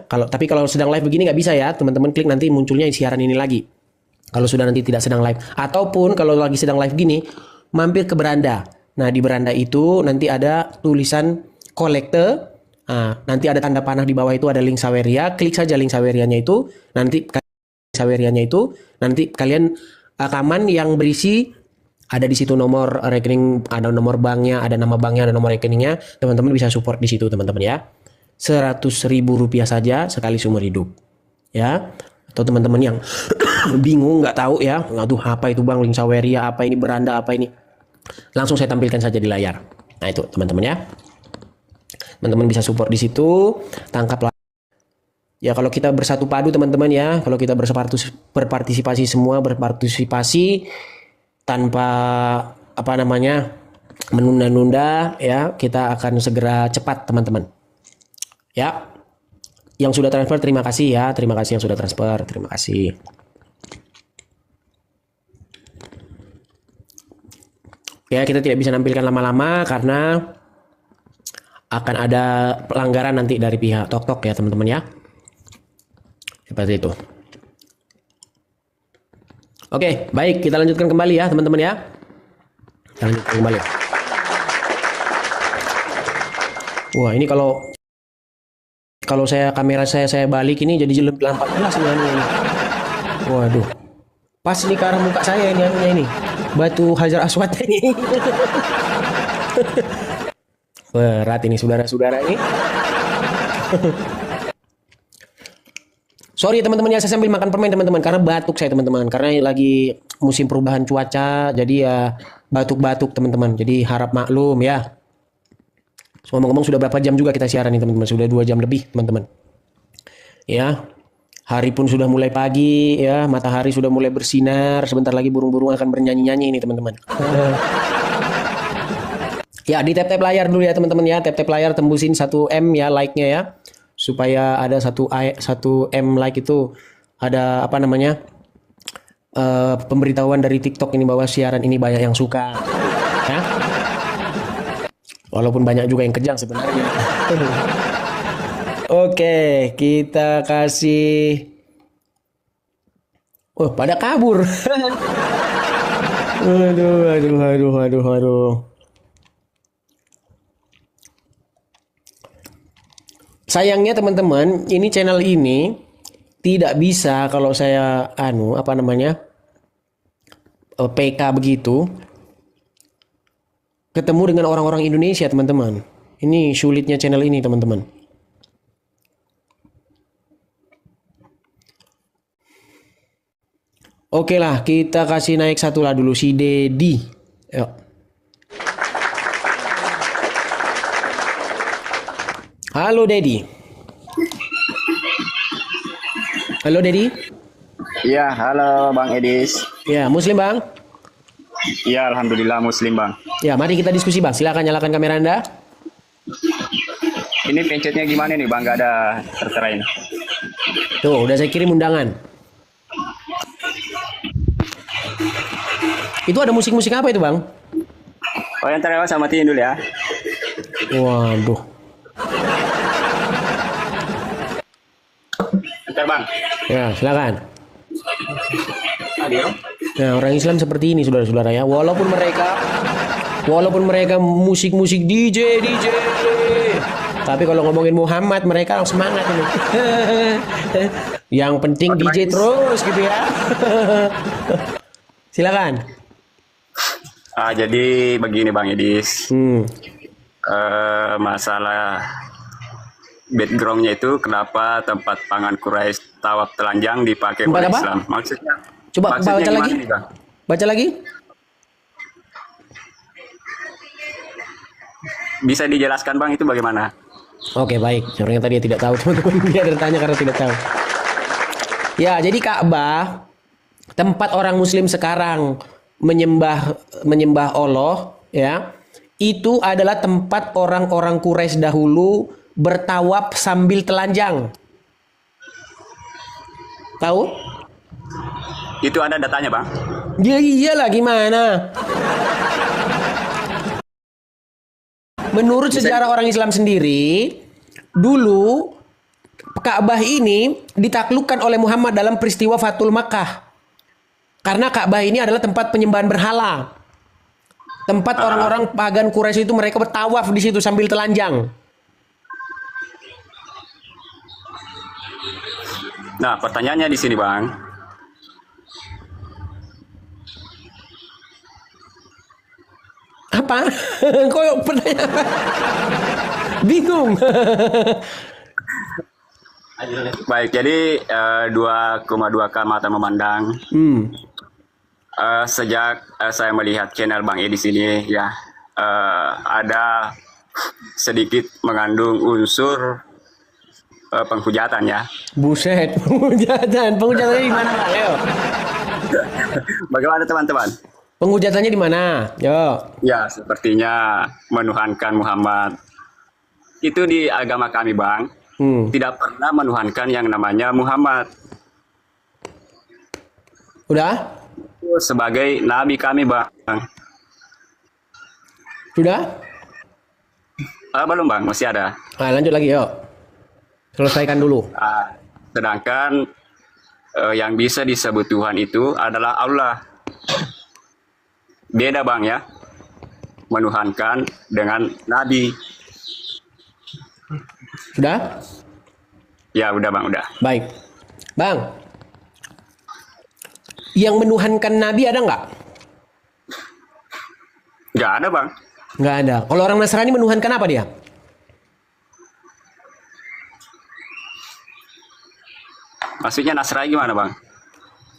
Speaker 2: Tapi kalau sedang live begini nggak bisa ya, teman-teman klik nanti munculnya siaran ini lagi. Kalau sudah nanti tidak sedang live, ataupun kalau lagi sedang live gini, mampir ke beranda. Nah di beranda itu nanti ada tulisan kolekte. Nah, nanti ada tanda panah di bawah itu ada link Saweria. Klik saja link Sawerianya itu. Nanti kalian rekaman yang berisi ada di situ nomor rekening, ada nomor banknya, ada nama banknya, ada nomor rekeningnya. Teman-teman bisa support di situ teman-teman ya. 100.000 rupiah saja sekali seumur hidup ya. Atau teman-teman yang bingung nggak tahu ya, aduh apa itu bang link Saweria, apa ini beranda, apa ini, langsung saya tampilkan saja di layar. Nah itu teman-teman ya, teman-teman bisa support di situ, tangkaplah ya. Kalau kita bersatu padu teman-teman ya, kalau kita berpartisipasi semua, berpartisipasi tanpa apa namanya menunda-nunda ya, kita akan segera cepat teman-teman. Ya, yang sudah transfer terima kasih ya, terima kasih yang sudah transfer, terima kasih. Ya, kita tidak bisa nampilkan lama-lama karena akan ada pelanggaran nanti dari pihak TokTok ya teman-teman ya. Seperti itu. Oke, baik, kita lanjutkan kembali ya teman-teman ya. Kita lanjutkan kembali. Wah, ini kalau kamera saya balik ini jadi lebih 14 ini. Waduh. Pas nih ke arah muka saya ini anunya ini. Batu Hajar Aswad ini. Berat ini saudara-saudara ini. Sorry teman-teman ya, saya sambil makan permen teman-teman karena batuk saya teman-teman, karena lagi musim perubahan cuaca jadi ya batuk-batuk teman-teman. Jadi harap maklum ya. Ngomong-ngomong sudah berapa jam juga kita siaran nih teman-teman, sudah 2 jam lebih teman-teman. Ya, hari pun sudah mulai pagi ya, matahari sudah mulai bersinar, sebentar lagi burung-burung akan bernyanyi-nyanyi ini teman-teman. Ya, di tap-tap layar dulu ya teman-teman ya, tap-tap layar tembusin 1M ya like-nya ya, supaya ada 1M like itu ada apa namanya pemberitahuan dari TikTok ini bahwa siaran ini banyak yang suka. Ya? Walaupun banyak juga yang kejang sebenarnya. Oke, kita kasih. Oh, pada kabur. Aduh. Sayangnya teman-teman, ini channel ini tidak bisa kalau saya PK begitu ketemu dengan orang-orang Indonesia, teman-teman. Ini sulitnya channel ini, teman-teman. Oke lah, kita kasih naik satu lah dulu si Dedi. Yuk. Halo Dedi. Halo Dedi.
Speaker 12: Iya, halo Bang Edis.
Speaker 2: Ya, Muslim Bang?
Speaker 12: Iya, alhamdulillah Muslim Bang.
Speaker 2: Ya, mari kita diskusi Bang. Silakan nyalakan kamera Anda.
Speaker 12: Ini pencetnya gimana nih Bang? Gak ada tertera ini.
Speaker 2: Tuh, udah saya kirim undangan. Itu ada musik-musik apa itu Bang?
Speaker 12: Oh, yang terlewat sama matiin dulu ya.
Speaker 2: Waduh.
Speaker 12: Bentar Bang.
Speaker 2: Ya, silakan. Nah, orang Islam seperti ini, saudara-saudara ya. Walaupun mereka musik-musik DJ, tapi kalau ngomongin Muhammad mereka langsung semangat ini. Yang penting DJ terus gitu ya. Silakan.
Speaker 12: Jadi begini Bang Edis. Masalah backgroundnya itu kenapa tempat pangan Quraisy tawaf telanjang dipakai oleh Islam? Maksudnya?
Speaker 2: Coba baca lagi.
Speaker 12: Nih, Bang?
Speaker 2: Baca lagi.
Speaker 12: Bisa dijelaskan Bang itu bagaimana?
Speaker 2: Oke, baik. Orang yang tadi tidak tahu, teman-teman, dia bertanya karena tidak tahu. Ya, jadi Ka'bah tempat orang Muslim sekarang menyembah Allah, ya. Itu adalah tempat orang-orang Quraisy dahulu bertawaf sambil telanjang. Tahu?
Speaker 12: Itu ada datanya Bang?
Speaker 2: Ya iyalah, gimana? Menurut sejarah orang Islam sendiri, dulu Ka'bah ini ditaklukkan oleh Muhammad dalam peristiwa Fathul Makkah. Karena Ka'bah ini adalah tempat penyembahan berhala. Tempat orang-orang pagan Quraisy itu mereka bertawaf di situ sambil telanjang.
Speaker 12: Nah, pertanyaannya di sini, Bang.
Speaker 2: Apa? Kok pertanyaan? Bingung.
Speaker 12: Baik, jadi 2,2K mata memandang. Sejak saya melihat channel Bang Edi sini, ya ada sedikit mengandung unsur penghujatan ya.
Speaker 2: Buset, penghujatan. Penghujatannya di mana, Pak? Ayo.
Speaker 12: Bagaimana teman-teman?
Speaker 2: Penghujatannya di mana? Yo.
Speaker 12: Ya, sepertinya menuhankan Muhammad. Itu di agama kami, Bang. Tidak pernah menuhankan yang namanya Muhammad.
Speaker 2: Udah?
Speaker 12: Sebagai nabi kami, Bang.
Speaker 2: Sudah?
Speaker 12: Belum, Bang. Masih ada.
Speaker 2: Nah, lanjut lagi, yuk. Selesaikan dulu.
Speaker 12: Sedangkan yang bisa disebut Tuhan itu adalah Allah. Beda, Bang, ya. Menuhankan dengan nabi.
Speaker 2: Sudah?
Speaker 12: Ya, udah, Bang, udah.
Speaker 2: Baik. Bang, yang menuhankan nabi ada nggak?
Speaker 12: Nggak ada, Bang.
Speaker 2: Nggak ada. Kalau orang Nasrani menuhankan apa dia?
Speaker 12: Maksudnya Nasrani gimana, Bang?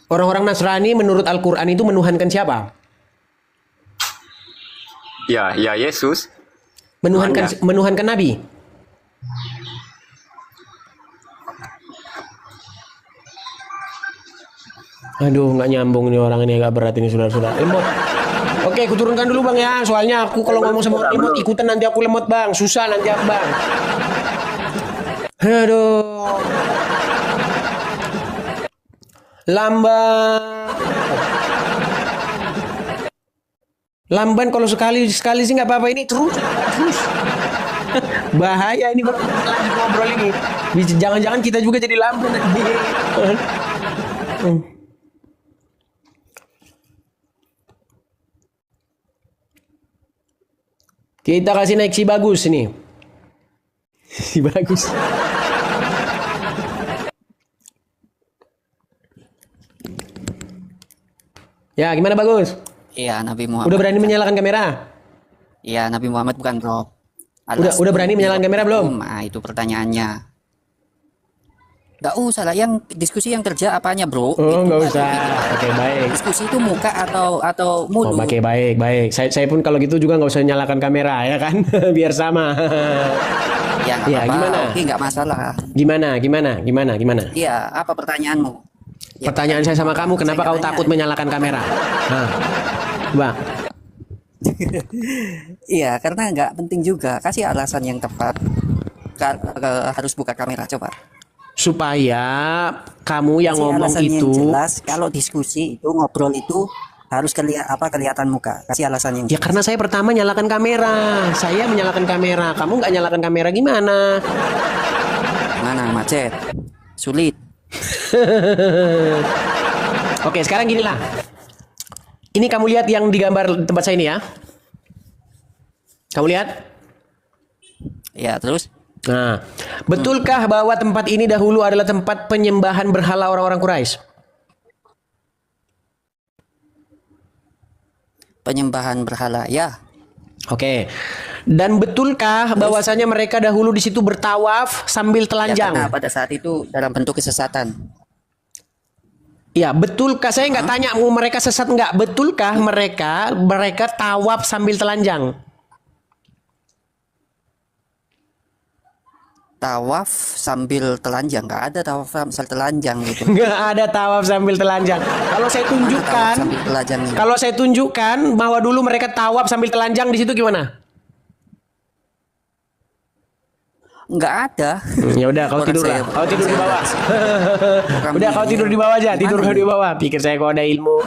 Speaker 2: Orang-orang Nasrani menurut Al-Quran itu menuhankan siapa?
Speaker 12: Ya Yesus.
Speaker 2: Menuhankan nabi? Aduh, nggak nyambung nih orang ini, agak berat ini, saudara-saudara. Lemot. Oke, aku turunkan dulu, Bang, ya. Soalnya aku kalau ngomong sama orang lemot, ikutan nanti aku lemot, Bang. Susah nanti aku, Bang. Aduh. Lambat. Lamban kalau sekali sih nggak apa-apa, ini terus. Bahaya ini kalau lanjut ngobrol ini. Jangan-jangan kita juga jadi lamban nanti. Kita kasih naik si bagus nih. Si bagus. Ya, gimana bagus?
Speaker 9: Iya, Nabi Muhammad.
Speaker 2: Udah berani menyalakan kamera?
Speaker 9: Iya, Nabi Muhammad bukan bro.
Speaker 2: Udah berani menyalakan kamera belum?
Speaker 9: Nah, itu pertanyaannya. Gak usah lah, yang diskusi yang kerja apanya bro?
Speaker 2: Oh, nggak usah. Oke, baik.
Speaker 9: Diskusi itu muka atau mulut.
Speaker 2: Oh, oke, baik. Saya pun kalau gitu juga nggak usah nyalakan kamera ya kan, biar sama.
Speaker 9: Ya,
Speaker 2: Ya,
Speaker 9: apa,
Speaker 2: gimana?
Speaker 9: Oke, nggak masalah.
Speaker 2: Gimana?
Speaker 9: Iya, apa pertanyaanmu? Ya,
Speaker 2: Pertanyaan saya sama kamu, kenapa kau takut menyalakan kamera? Bang.
Speaker 9: Iya, karena nggak penting juga. Kasih alasan yang tepat. Harus buka kamera, coba.
Speaker 2: Supaya kamu yang
Speaker 9: Kasih
Speaker 2: ngomong
Speaker 9: alasan yang
Speaker 2: itu
Speaker 9: jelas. Kalau diskusi itu ngobrol itu harus kelihatan muka. Kasih alasan yang
Speaker 2: ya karena saya pertama nyalakan kamera. Saya menyalakan kamera. Kamu nggak nyalakan kamera gimana?
Speaker 9: Mana macet? Sulit.
Speaker 2: Oke, sekarang gini lah. Ini kamu lihat yang digambar tempat saya ini ya. Kamu lihat?
Speaker 9: Ya, terus?
Speaker 2: Nah, betulkah bahwa tempat ini dahulu adalah tempat penyembahan berhala orang-orang Quraisy?
Speaker 9: Penyembahan berhala, ya.
Speaker 2: Oke. Dan betulkah bahwasanya mereka dahulu di situ bertawaf sambil
Speaker 9: Ya,
Speaker 2: telanjang?
Speaker 9: karena pada saat itu dalam bentuk kesesatan.
Speaker 2: Ya, betulkah? Saya nggak tanya mau mereka sesat nggak. Betulkah mereka tawaf sambil telanjang?
Speaker 9: Tawaf sambil telanjang, nggak ada tawaf sambil telanjang gitu.
Speaker 2: Nggak ada tawaf sambil telanjang. Kalau saya tunjukkan bahwa dulu mereka tawaf sambil telanjang di situ gimana?
Speaker 9: Nggak ada.
Speaker 2: Ya udah, kau tidur lah. Kau tidur di bawah. Udah, kau tidur di bawah aja. Tidur di bawah. Pikir saya kau ada ilmu.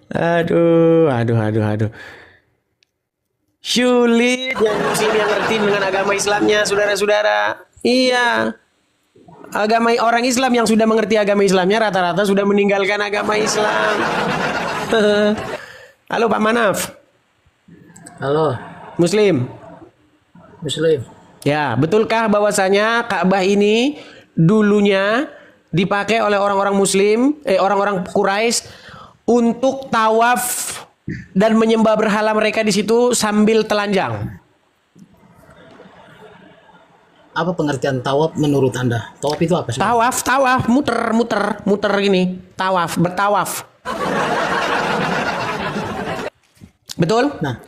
Speaker 2: Aduh. Sulit yang muslim yang ngerti dengan agama Islamnya, saudara-saudara. Iya. Agama orang Islam yang sudah mengerti agama Islamnya rata-rata sudah meninggalkan agama Islam. Halo Pak Manaf.
Speaker 13: Halo.
Speaker 2: Muslim. Ya, betulkah bahwasanya Ka'bah ini dulunya dipakai oleh orang-orang Muslim, orang-orang Quraisy untuk tawaf dan menyembah berhala mereka di situ sambil telanjang?
Speaker 13: Apa pengertian tawaf menurut Anda? Tawaf itu apa sih?
Speaker 2: Tawaf, muter gini. Bertawaf. Betul?
Speaker 13: Nah,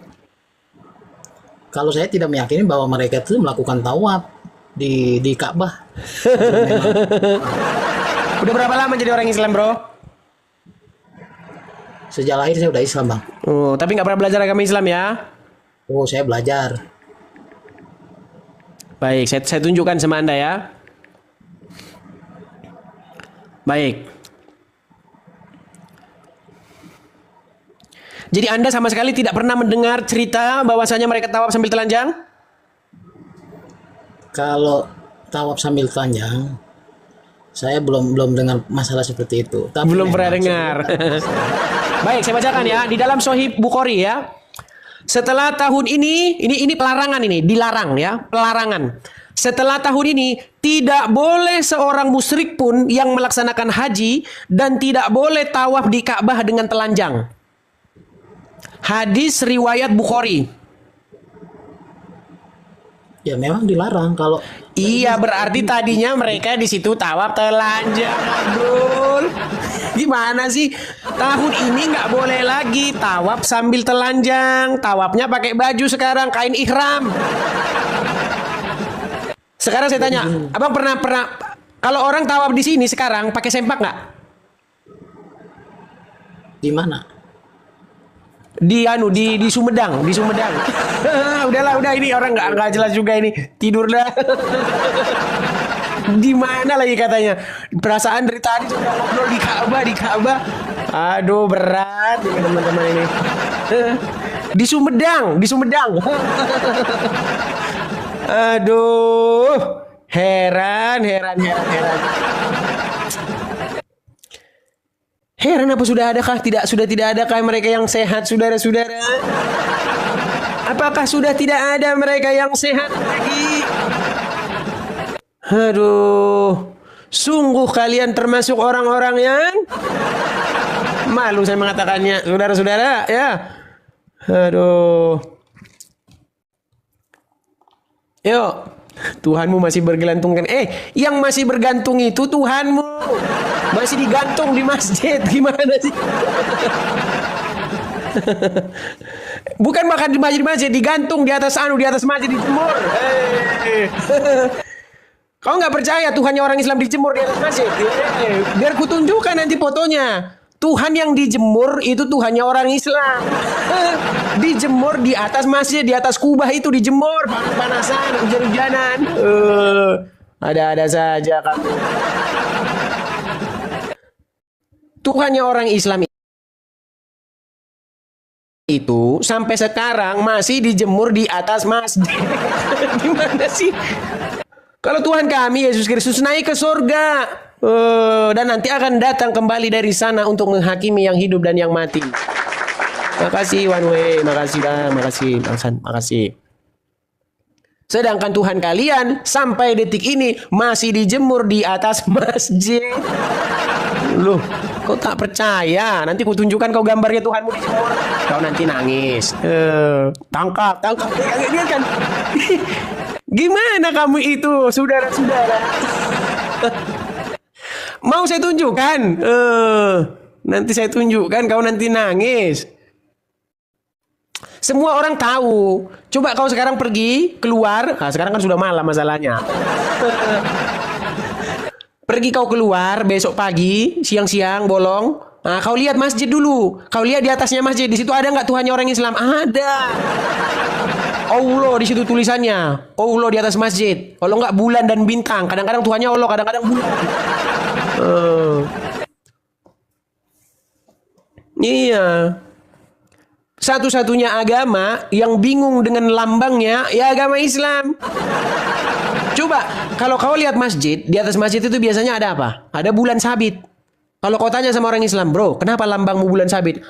Speaker 13: kalau saya tidak meyakini bahwa mereka itu melakukan tawaf di Ka'bah.
Speaker 2: Udah berapa lama jadi orang Islam, bro?
Speaker 13: Sejak lahir saya udah Islam, Bang.
Speaker 2: Oh, tapi nggak pernah belajar agama Islam ya?
Speaker 13: Oh, saya belajar.
Speaker 2: Baik, saya tunjukkan sama Anda ya. Baik. Jadi Anda sama sekali tidak pernah mendengar cerita bahwasanya mereka tawaf sambil telanjang?
Speaker 13: Kalau tawaf sambil telanjang, saya belum dengar masalah seperti itu. Tapi
Speaker 2: belum pernah dengar. Baik, saya bacakan ya di dalam Sahih Bukhari ya. Setelah tahun ini pelarangan ini, dilarang ya, pelarangan. Setelah tahun ini tidak boleh seorang musyrik pun yang melaksanakan haji dan tidak boleh tawaf di Ka'bah dengan telanjang. Hadis riwayat Bukhari.
Speaker 13: Ya memang dilarang kalau.
Speaker 2: Iya, berarti tadinya mereka di situ tawaf telanjang, Abdul. Gimana sih? Tahun ini nggak boleh lagi tawaf sambil telanjang. Tawafnya pakai baju sekarang, kain ihram. Sekarang saya tanya, abang pernah kalau orang tawaf di sini sekarang pakai sempak nggak?
Speaker 13: Di mana?
Speaker 2: Di Sumedang, udah ini orang nggak jelas juga ini, tidur dah. Di mana lagi katanya? Perasaan dari tadi sudah ngobrol di Ka'bah. Aduh, berat ini teman-teman ini. Di Sumedang. Aduh, heran. Heran apa sudah adakah tidak adakah mereka yang sehat, saudara-saudara? Apakah sudah tidak ada mereka yang sehat lagi? Aduh, sungguh kalian termasuk orang-orang yang malu saya mengatakannya, saudara-saudara, ya. Aduh. Yuk, Tuhanmu masih bergelantungkan. Yang masih bergantung itu Tuhanmu. Masih digantung di masjid. Gimana sih? Bukan makan di masjid, digantung di atas masjid, dijemur. Kau nggak percaya Tuhannya orang Islam dijemur di atas masjid? Biar kutunjukkan nanti fotonya. Tuhan yang dijemur itu Tuhannya orang Islam. Dijemur di atas masjid, di atas kubah itu dijemur, panas-panasan, hujan-hujanan. Ada-ada saja kamu. Tuhannya orang Islam itu sampai sekarang masih dijemur di atas masjid. Gimana sih? Kalau Tuhan kami Yesus Kristus naik ke surga dan nanti akan datang kembali dari sana untuk menghakimi yang hidup dan yang mati. Makasih One Way, makasih. Sedangkan Tuhan kalian sampai detik ini masih dijemur di atas masjid. Loh, kau tak percaya? Nanti ku tunjukkan kau gambarnya Tuhanmu dijemur. Kau nanti nangis. Tangkap. Dia kan. Gimana kamu itu, saudara-saudara? Mau saya tunjukkan? Nanti saya tunjukkan, kau nanti nangis. Semua orang tahu. Coba kau sekarang pergi, keluar. Nah, sekarang kan sudah malam masalahnya. Pergi kau keluar besok pagi, siang-siang, bolong. Nah, kau lihat masjid dulu. Kau lihat di atasnya masjid. Di situ ada nggak Tuhannya orang Islam? Ada. Allah di situ tulisannya. Allah di atas masjid. Kalau nggak bulan dan bintang. Kadang-kadang Tuhannya Allah, kadang-kadang bulan. Iya. Satu-satunya agama yang bingung dengan lambangnya ya agama Islam. Coba kalau kau lihat masjid, di atas masjid itu biasanya ada apa? Ada bulan sabit. Kalau kau tanya sama orang Islam, bro, kenapa lambangmu bulan sabit?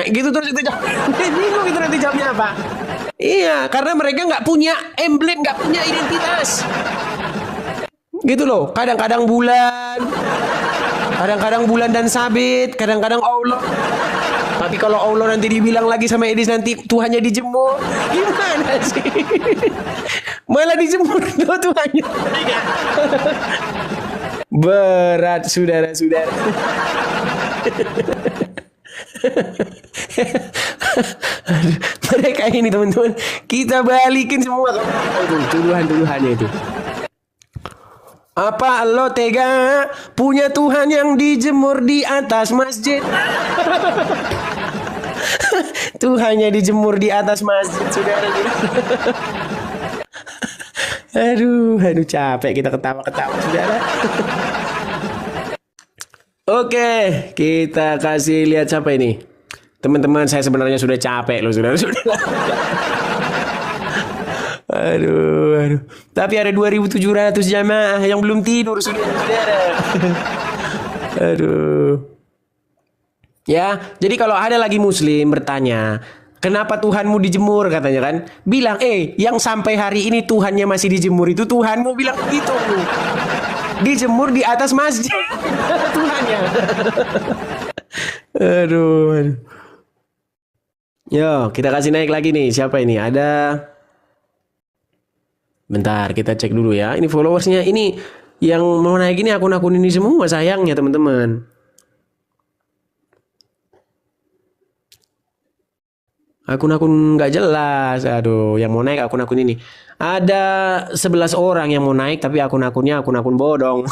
Speaker 2: Gitu terus itu bingung itu nanti jawabnya apa? Iya, karena mereka nggak punya emblem, nggak punya identitas. Gitu loh. Kadang-kadang bulan dan sabit, kadang-kadang Allah. Tapi kalau Allah nanti dibilang lagi sama Edis nanti Tuhannya dijemur, gimana sih? Malah dijemur tuh Tuhannya. Berat saudara-saudara. Mereka ini teman-teman, kita balikin semua tuduhan-tuduhannya itu. Apa lo tega punya Tuhan yang dijemur di atas masjid? Tuhannya dijemur di atas masjid, saudara. Aduh capek kita ketawa-ketawa, saudara. Oke, kita kasih lihat siapa ini. Teman-teman, saya sebenarnya sudah capek loh, saudara. Aduh. Tapi ada 2.700 jamaah yang belum tidur, saudara. Aduh. Ya, jadi kalau ada lagi muslim bertanya, kenapa Tuhanmu dijemur katanya kan? Bilang, yang sampai hari ini Tuhannya masih dijemur itu Tuhanmu bilang begitu. Dijemur di atas masjid. Tuhannya. Aduh. Yo, kita kasih naik lagi nih. Siapa ini? Ada. Bentar, kita cek dulu ya. Ini followersnya. Ini yang mau naik ini akun-akun ini semua sayangnya teman-teman. Akun-akun nggak jelas. Aduh, yang mau naik akun-akun ini. Ada 11 orang yang mau naik tapi akun-akunnya akun-akun bodong.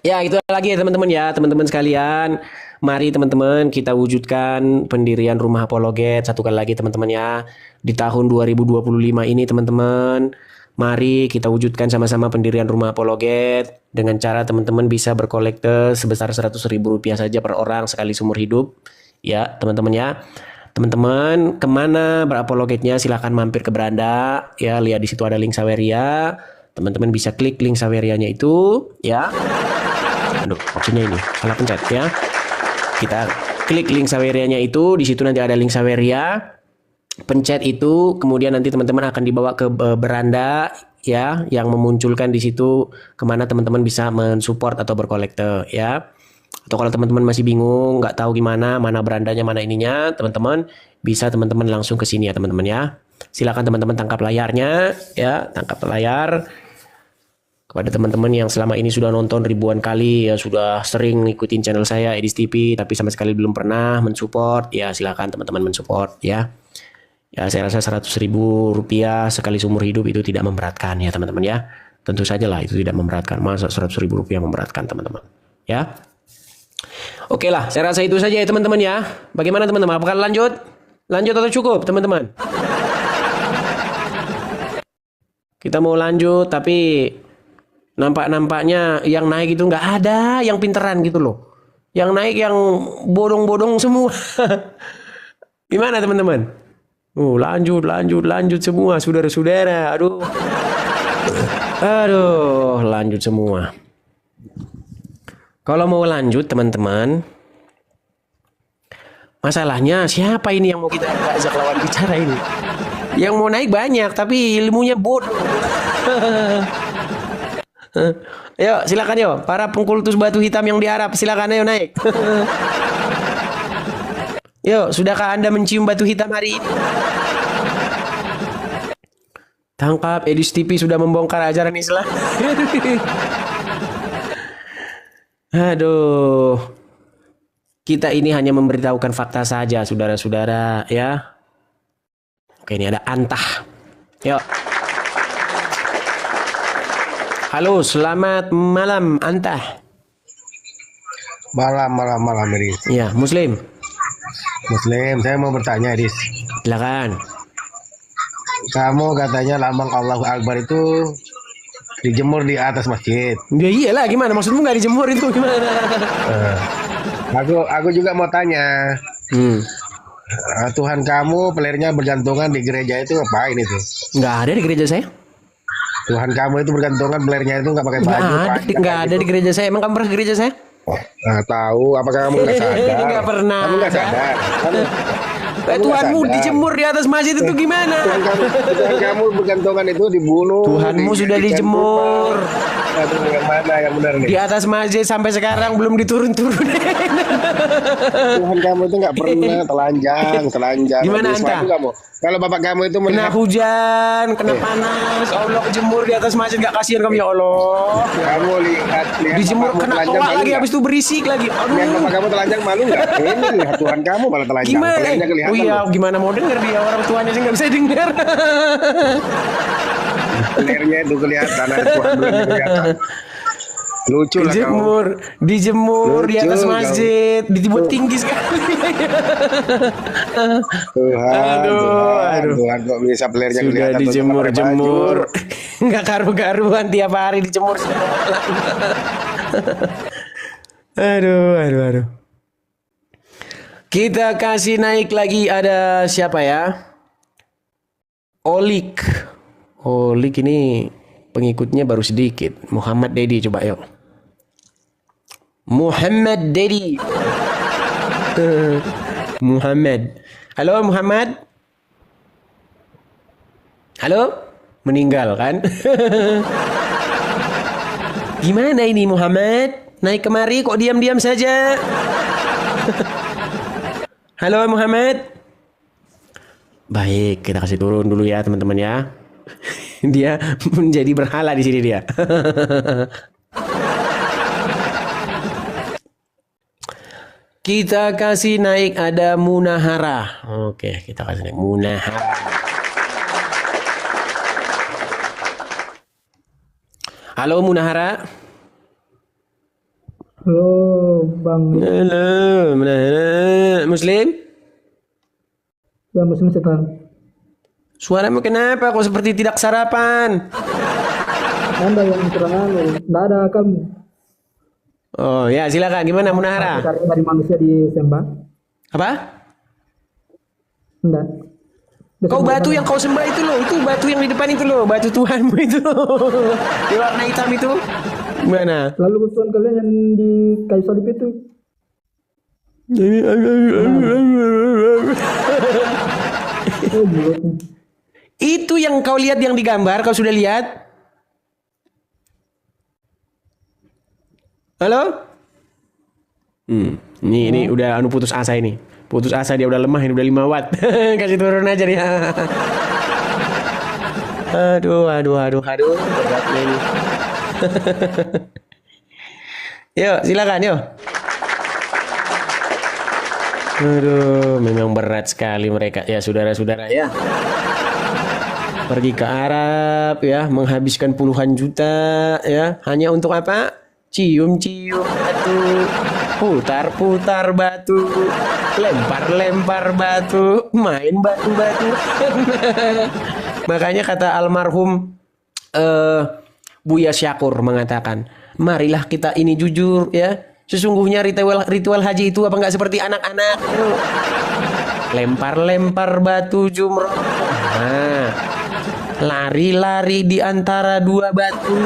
Speaker 2: Ya, itu lagi ya teman-teman ya. Teman-teman sekalian, mari teman-teman kita wujudkan pendirian rumah apologet satu kali lagi teman-teman ya. di tahun 2025 ini teman-teman, mari kita wujudkan sama-sama pendirian Rumah Apologet dengan cara teman-teman bisa berkolekte sebesar Rp100.000 saja per orang sekali seumur hidup. Ya teman-teman ya. Teman-teman kemana berapologetnya silahkan mampir ke beranda ya, lihat di situ ada link Saweria, teman-teman bisa klik link Sawerianya itu ya. Aduh maksudnya ini salah pencet ya, kita klik link Sawerianya itu, di situ nanti ada link Saweria, pencet itu, kemudian nanti teman-teman akan dibawa ke beranda ya, yang memunculkan di situ kemana teman-teman bisa mensupport atau berkolekte ya. Atau kalau teman-teman masih bingung, nggak tahu gimana, mana berandanya, mana ininya, teman-teman bisa teman-teman langsung ke sini ya teman-teman ya. Silakan teman-teman tangkap layarnya ya, tangkap layar. Kepada teman-teman yang selama ini sudah nonton ribuan kali ya, sudah sering ngikutin channel saya Edis TV, tapi sama sekali belum pernah mensupport, ya silakan teman-teman mensupport ya. Ya saya rasa Rp100.000 sekali seumur hidup itu tidak memberatkan ya teman-teman ya. Tentu saja lah itu tidak memberatkan, masa Rp100.000 memberatkan teman-teman ya. Oke lah, saya rasa itu saja ya teman-teman ya. Bagaimana teman-teman? Apakah lanjut? Lanjut atau cukup teman-teman? Kita mau lanjut tapi nampaknya yang naik itu nggak ada yang pinteran gitu loh. Yang naik yang bodong-bodong semua. Gimana teman-teman? Lanjut semua saudara-saudara. Aduh, lanjut semua. Kalau mau lanjut teman-teman, masalahnya siapa ini yang mau kita ajak lawan bicara ini? Yang mau naik banyak tapi ilmunya bodoh. Ayo silakan yo, para pengkultus batu hitam yang diharap silakan ayo naik. Yo, sudahkah Anda mencium batu hitam hari ini? Tangkap, Edis TV sudah membongkar ajaran Islam. Aduh, kita ini hanya memberitahukan fakta saja, saudara-saudara ya. Oke, ini ada Antah. Yuk. Halo, selamat malam Antah.
Speaker 14: Malam Edis.
Speaker 2: Iya, Muslim.
Speaker 14: Saya mau bertanya Edis.
Speaker 2: Silakan.
Speaker 14: Kamu katanya lambang Allahu Akbar itu dijemur di atas masjid.
Speaker 2: Ya iyalah, gimana maksudmu nggak dijemur itu gimana?
Speaker 14: Aku juga mau tanya. Tuhan kamu pelernya bergantungan di gereja itu ngapain itu?
Speaker 2: Nggak ada di gereja saya.
Speaker 14: Tuhan kamu itu bergantungan pelernya itu nggak pakai baju.
Speaker 2: Nggak ada di gereja saya. Emang kamu pernah ke gereja saya?
Speaker 14: Nah, tahu. Apakah kamu nggak sadar?
Speaker 2: Nggak pernah.
Speaker 14: Kamu nggak sadar.
Speaker 2: Tuhanmu dijemur di atas masjid itu gimana?
Speaker 14: Tuhan kamu bergantungan itu dibunuh.
Speaker 2: Tuhanmu sudah dijemur.
Speaker 14: Yang mana yang benar nih?
Speaker 2: Di atas masjid sampai sekarang belum diturun-turun.
Speaker 14: Tuhan kamu itu nggak pernah telanjang.
Speaker 2: Gimana Anta?
Speaker 14: Kalau bapak kamu itu
Speaker 2: kena hujan, kena panas, Allah jemur di atas masjid, nggak kasihan kamu ya Allah.
Speaker 14: Kamu lihat
Speaker 2: dijemur kena toa lagi, habis itu berisik lagi. Aduh.
Speaker 14: Lihat bapak kamu telanjang malu nggak? Ini lihat Tuhan kamu malah telanjang.
Speaker 2: Gimana? Oh iya, gimana mau denger dia, orang tuanya sih nggak bisa denger.
Speaker 14: Lehernya itu kelihatan, ada Tuhan belum kelihatan. Lucu lah
Speaker 2: dijemur di atas masjid, dibuat tinggi sekali.
Speaker 14: Tuhan kok bisa pelernya
Speaker 2: sudah dijemur, nggak karu-karuan tiap hari dijemur. Aduh. Kita kasih naik lagi, ada siapa ya? Olik ini pengikutnya baru sedikit. Muhammad Dedi, coba yuk. Muhammad Dedi. Muhammad. Halo Muhammad. Halo. Meninggal kan? Gimana ini Muhammad? Naik kemari kok diam-diam saja? Halo Muhammad. Baik, kita kasih turun dulu ya teman-teman ya. Dia menjadi berhala di sini dia. Kita kasih naik, ada Munahara. Oke, kita kasih naik Munahara. Halo Munahara.
Speaker 5: Halo Bang.
Speaker 2: Halo Munahara. Muslim?
Speaker 5: Ya Muslim Setan.
Speaker 2: Suaramu kenapa kok seperti tidak sarapan?
Speaker 5: Anda yang kurang anu, nggak ada kamu.
Speaker 2: Oh ya, silakan. Gimana Munahara?
Speaker 5: Dari manusia disembah.
Speaker 2: Apa?
Speaker 5: Enggak.
Speaker 2: Kau batu yang kau sembah itu loh, itu batu yang di depan itu loh, batu Tuhanmu itu loh. Di warna hitam itu. Gimana?
Speaker 5: Lalu Tuhan kalian yang di kayu salib itu.
Speaker 2: Itu yang kau lihat yang digambar, kau sudah lihat? Halo? Ini udah putus asa ini. Putus asa dia udah lemah, ini udah 5 watt. Kasih turun aja dia. Aduh. Beratnya ini. Yuk, silakan yuk. Aduh, memang berat sekali mereka ya saudara-saudara ya. Pergi ke Arab ya, menghabiskan puluhan juta ya, hanya untuk apa? Cium-cium batu, putar-putar batu, lempar-lempar batu, main batu-batu. Makanya kata almarhum Buya Syakur mengatakan, marilah kita ini jujur ya. Sesungguhnya ritual haji itu apa nggak seperti anak-anak? Lempar-lempar batu jumroh. Nah, lari-lari di antara 2 batu.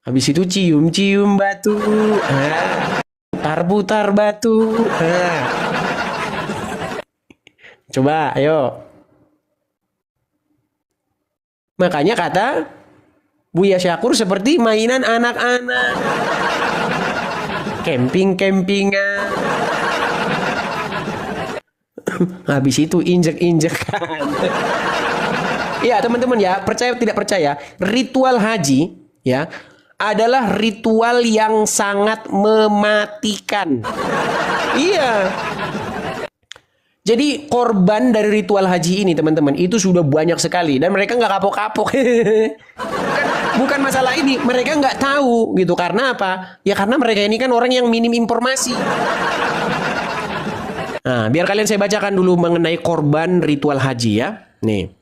Speaker 2: Habis itu cium-cium batu. Putar-putar batu. Coba, ayo. Makanya kata Buya Syakur seperti mainan anak-anak. Camping-campingan. Habis itu injek-injekan. Ya teman-teman ya, percaya tidak percaya, ritual haji ya adalah ritual yang sangat mematikan. Iya. Jadi korban dari ritual haji ini teman-teman itu sudah banyak sekali dan mereka nggak kapok-kapok. Bukan masalah ini, mereka nggak tahu gitu. Karena apa? Ya karena mereka ini kan orang yang minim informasi. Nah, biar kalian saya bacakan dulu mengenai korban ritual haji ya. Nih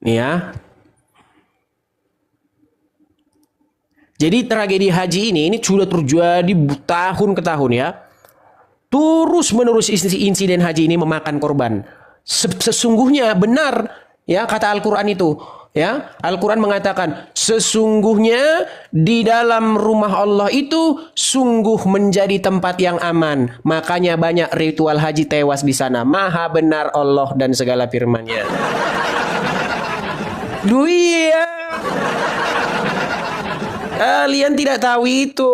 Speaker 2: ya. Jadi tragedi haji ini sudah terjadi tahun ke tahun ya. Terus menerus insiden haji ini memakan korban. Sesungguhnya benar ya kata Al-Quran itu. Ya, Al-Quran mengatakan sesungguhnya di dalam rumah Allah itu sungguh menjadi tempat yang aman. Makanya banyak ritual haji tewas di sana. Maha benar Allah dan segala firman-Nya. Duh iya. Kalian tidak tahu itu.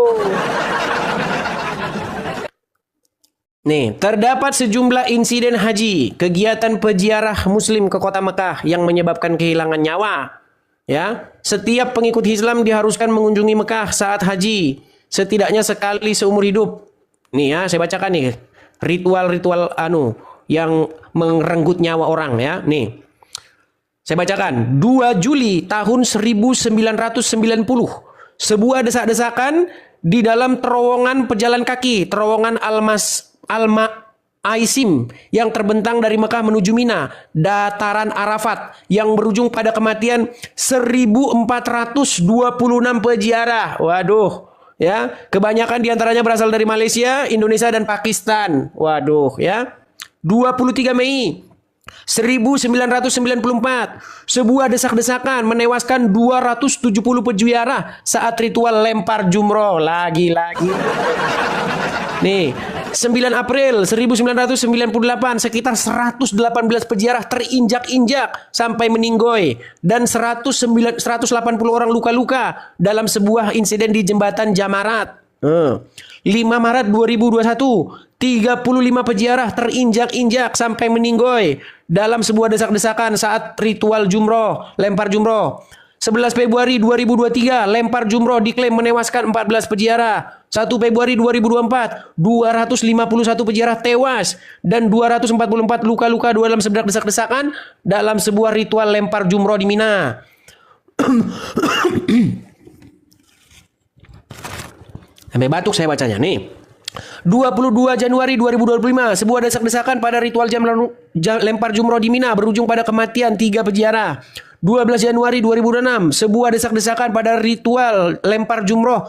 Speaker 2: Nih, terdapat sejumlah insiden haji, kegiatan peziarah muslim ke kota Mekah yang menyebabkan kehilangan nyawa. Ya, setiap pengikut Islam diharuskan mengunjungi Mekah saat haji, setidaknya sekali seumur hidup. Nih ya, saya bacakan nih, ritual-ritual yang merenggut nyawa orang ya. Nih, saya bacakan, 2 Juli tahun 1990, sebuah desak-desakan di dalam terowongan pejalan kaki, terowongan Alma Aisim yang terbentang dari Mekah menuju Mina, dataran Arafat yang berujung pada kematian 1426 peziarah. Waduh, ya. Kebanyakan diantaranya berasal dari Malaysia, Indonesia dan Pakistan. Waduh, ya. 23 Mei 1994, sebuah desak-desakan menewaskan 270 peziarah saat ritual lempar jumroh. Lagi-lagi. Nih, 9 April 1998, sekitar 118 peziarah terinjak-injak sampai meninggoy dan 180 orang luka-luka dalam sebuah insiden di jembatan Jamarat. 5 Maret 2021, 35 peziarah terinjak-injak sampai meninggoy dalam sebuah desak-desakan saat ritual jumroh, lempar jumroh. 11 Februari 2023, lempar jumroh diklaim menewaskan 14 peziarah. 1 Februari 2024, 251 peziarah tewas dan 244 luka-luka dalam sebedak desak-desakan dalam sebuah ritual lempar jumroh di Mina. Sampai batuk saya bacanya nih. 22 Januari 2025, sebuah desak-desakan pada ritual lempar jumroh di Mina berujung pada kematian 3 peziarah. 12 Januari 2006, sebuah desak-desakan pada ritual lempar jumroh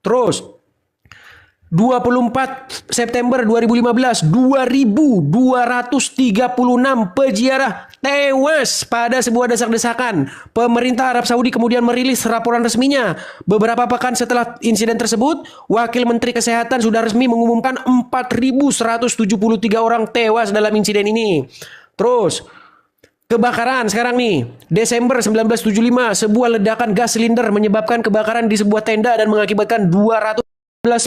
Speaker 2: Terus 24 September 2015, 2.236 peziarah tewas pada sebuah desak-desakan. Pemerintah Arab Saudi kemudian merilis laporan resminya. Beberapa pekan setelah insiden tersebut, Wakil Menteri Kesehatan sudah resmi mengumumkan 4.173 orang tewas dalam insiden ini. Terus kebakaran sekarang nih, Desember 1975, sebuah ledakan gas silinder menyebabkan kebakaran di sebuah tenda dan mengakibatkan 211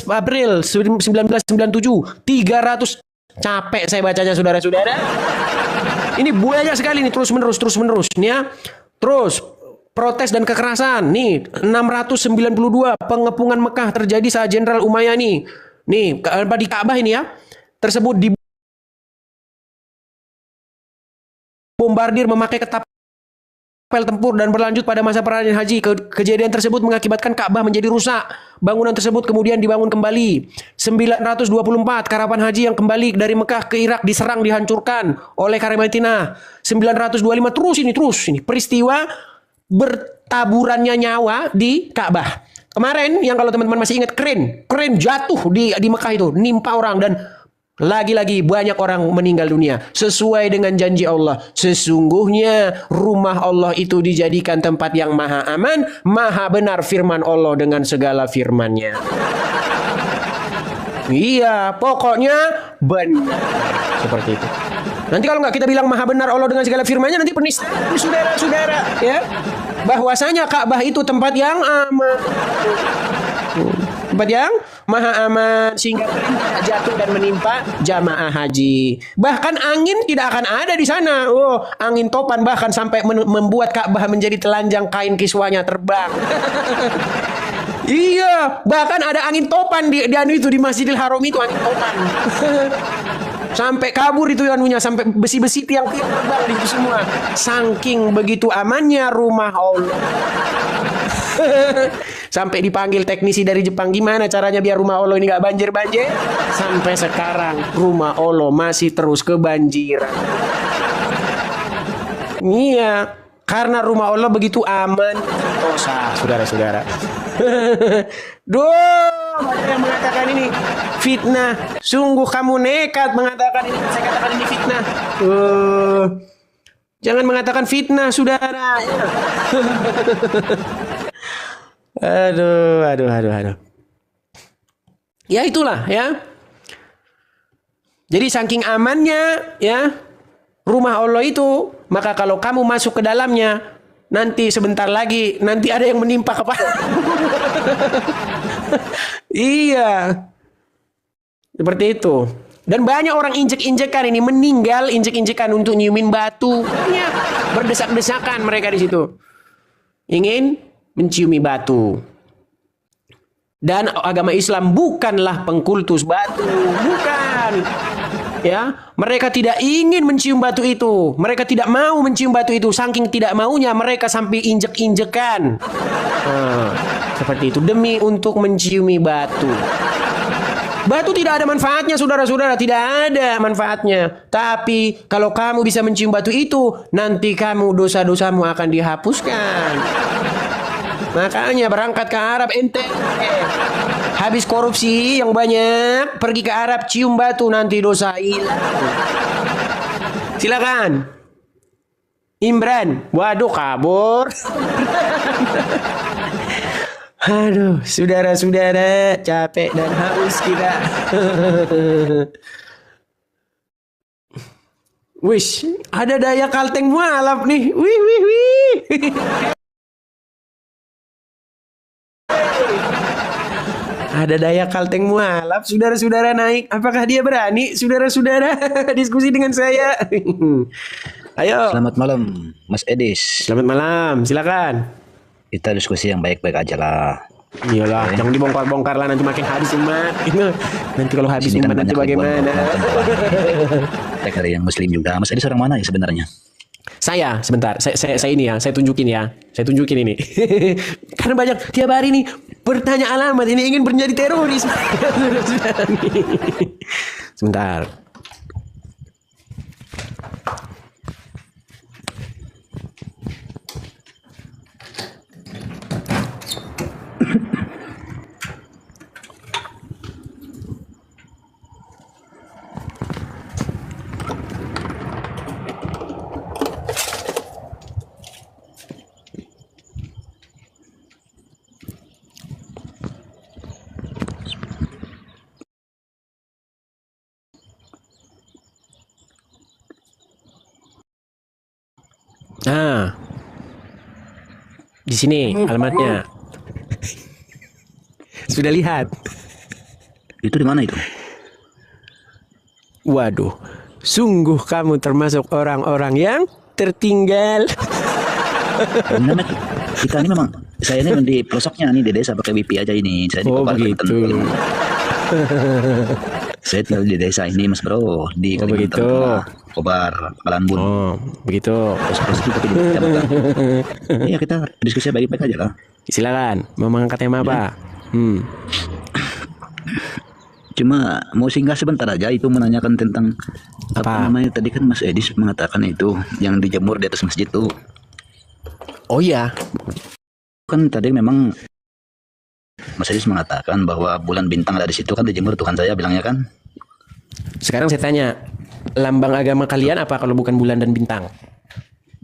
Speaker 2: April 1997, 300 capek saya bacanya saudara-saudara. Ini banyak sekali nih terus menerus nih ya. Terus protes dan kekerasan nih 692 pengepungan Mekah terjadi saat Jenderal Umayyah nih di Ka'bah ini ya tersebut di bombardir memakai kapal tempur dan berlanjut pada masa perayaan haji. Kejadian tersebut mengakibatkan Ka'bah menjadi rusak. Bangunan tersebut kemudian dibangun kembali. 924 karavan haji yang kembali dari Mekah ke Irak diserang dihancurkan oleh Karemantina. 925 terus ini peristiwa bertaburannya nyawa di Ka'bah. Kemarin yang kalau teman-teman masih ingat keren jatuh di Mekah itu nimpa orang dan lagi-lagi banyak orang meninggal dunia sesuai dengan janji Allah. Sesungguhnya rumah Allah itu dijadikan tempat yang maha aman, maha benar firman Allah dengan segala firman-Nya. Iya, pokoknya benar. Seperti itu. Nanti kalau nggak kita bilang maha benar Allah dengan segala firman-Nya, nanti penistaan saudara-saudara ya. Bahwasanya Ka'bah itu tempat yang aman. Tempat yang maha aman sehingga tidak jatuh dan menimpa jamaah haji. Bahkan angin tidak akan ada di sana. Oh, angin topan bahkan sampai membuat Ka'bah menjadi telanjang kain kiswanya terbang. Iya, bahkan ada angin topan di Masjidil Haram itu angin topan. Sampai kabur itu anunya, sampai besi-besi tiang-tiang terbang di semua. Saking begitu amannya rumah Allah. Sampai dipanggil teknisi dari Jepang, gimana caranya biar rumah Allah ini gak banjir-banjir. Sampai sekarang rumah Allah masih terus kebanjiran. Iya, karena rumah Allah begitu aman. Dosa, saudara-saudara. Banyak yang mengatakan ini fitnah. Sungguh kamu nekat mengatakan ini. Saya katakan ini fitnah. Jangan mengatakan fitnah, saudara. Aduh. Ya itulah ya. Jadi saking amannya ya rumah Allah itu, maka kalau kamu masuk ke dalamnya, nanti sebentar lagi nanti ada yang menimpa kepala. Iya. Seperti itu. Dan banyak orang injek-injekan ini meninggal injek-injekan untuk nyiumin batu. Banyak berdesak-desakan mereka di situ. Ingin menciumi batu. Dan agama Islam bukanlah pengkultus batu, bukan. Ya, mereka tidak ingin mencium batu itu. Mereka tidak mau mencium batu itu. Saking tidak maunya mereka sampai injek-injekan. Seperti itu demi untuk menciumi batu. Batu tidak ada manfaatnya, saudara-saudara, tidak ada manfaatnya. Tapi kalau kamu bisa mencium batu itu, nanti kamu dosa-dosamu akan dihapuskan. Makanya berangkat ke Arab ente. Habis korupsi yang banyak, pergi ke Arab cium batu nanti dosa hilang. Silakan. Imran, waduh kabur. Aduh, saudara-saudara, capek dan haus kita. Wish, ada daya kalteng mualaf nih. Wih. Ada daya kalteng mualaf, saudara-saudara naik. Apakah dia berani, saudara-saudara, diskusi dengan saya? Ayo.
Speaker 15: Selamat malam, Mas Edis.
Speaker 2: Selamat malam, silakan.
Speaker 15: Kita diskusi yang baik-baik aja lah.
Speaker 2: Iyalah, jangan dibongkar-bongkar lah, nanti makin habis umat. Nanti kalau habis umat nanti bagaimana?
Speaker 15: Baik dari yang Muslim juga. Mas Edis orang mana ya sebenarnya?
Speaker 2: Sebentar, saya ini ya, saya tunjukin ini. Karena banyak tiap hari nih bertanya alamat ini ingin menjadi teroris. Sebentar. Nah, di sini alamatnya. Sudah lihat?
Speaker 15: Itu di mana itu?
Speaker 2: Waduh, sungguh kamu termasuk orang-orang yang tertinggal.
Speaker 15: Benar, kita ini memang, saya ini di pelosoknya nih di desa pakai WiFi aja ini. Saya di Kobar,
Speaker 2: begitu.
Speaker 15: Saya tinggal di desa ini Mas Bro, di
Speaker 2: begitu.
Speaker 15: Kobar, Kalambun.
Speaker 2: Oh, begitu.
Speaker 15: Iya, kita diskusi baik-baik aja lah.
Speaker 2: Silakan, mau mengangkat tema apa?
Speaker 15: Cuma mau singgah sebentar aja, itu menanyakan tentang apa namanya tadi kan Mas Edis mengatakan itu yang dijemur di atas masjid tuh.
Speaker 2: Oh iya.
Speaker 15: Kan tadi memang Mas Edis mengatakan bahwa bulan bintang ada di situ kan dijemur, Tuhan saya bilangnya kan.
Speaker 2: Sekarang saya tanya, lambang agama kalian apa kalau bukan bulan dan bintang?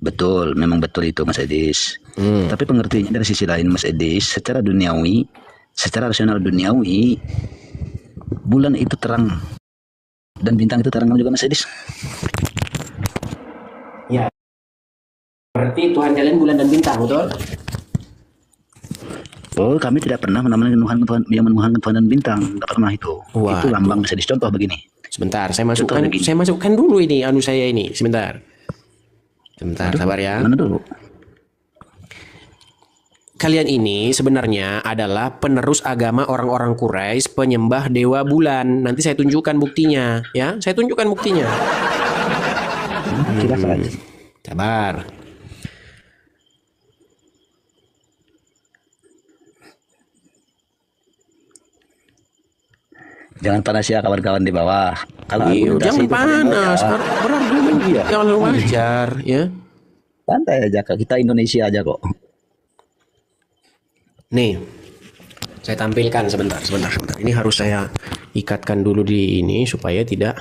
Speaker 15: Betul, memang betul itu Mas Edis. Tapi pengertiannya dari sisi lain Mas Edis, secara duniawi, secara rasional duniawi, bulan itu terang dan bintang itu terang juga Mas Edis.
Speaker 2: Ya. Berarti Tuhan kalian bulan dan bintang, betul?
Speaker 15: Oh, kami tidak pernah menuhankan Tuhan dan bintang, tidak pernah itu.
Speaker 2: Wah,
Speaker 15: itu lambang Mas Edis. Contoh begini.
Speaker 2: Sebentar, saya masukkan dulu ini saya ini. Sebentar, sabar ya.
Speaker 15: Mana dulu?
Speaker 2: Kalian ini sebenarnya adalah penerus agama orang-orang Quraisy, penyembah dewa bulan. Nanti saya tunjukkan buktinya, ya. Saya tunjukkan buktinya.
Speaker 15: Silakan.
Speaker 2: Sabar.
Speaker 15: Jangan panas ya kawan-kawan di bawah. Kalau
Speaker 2: jangan panas, benar dulu ya. Jangan wajar, ya.
Speaker 15: Santai aja, kita Indonesia aja kok.
Speaker 2: Nih, saya tampilkan sebentar. Ini harus saya ikatkan dulu di ini supaya tidak.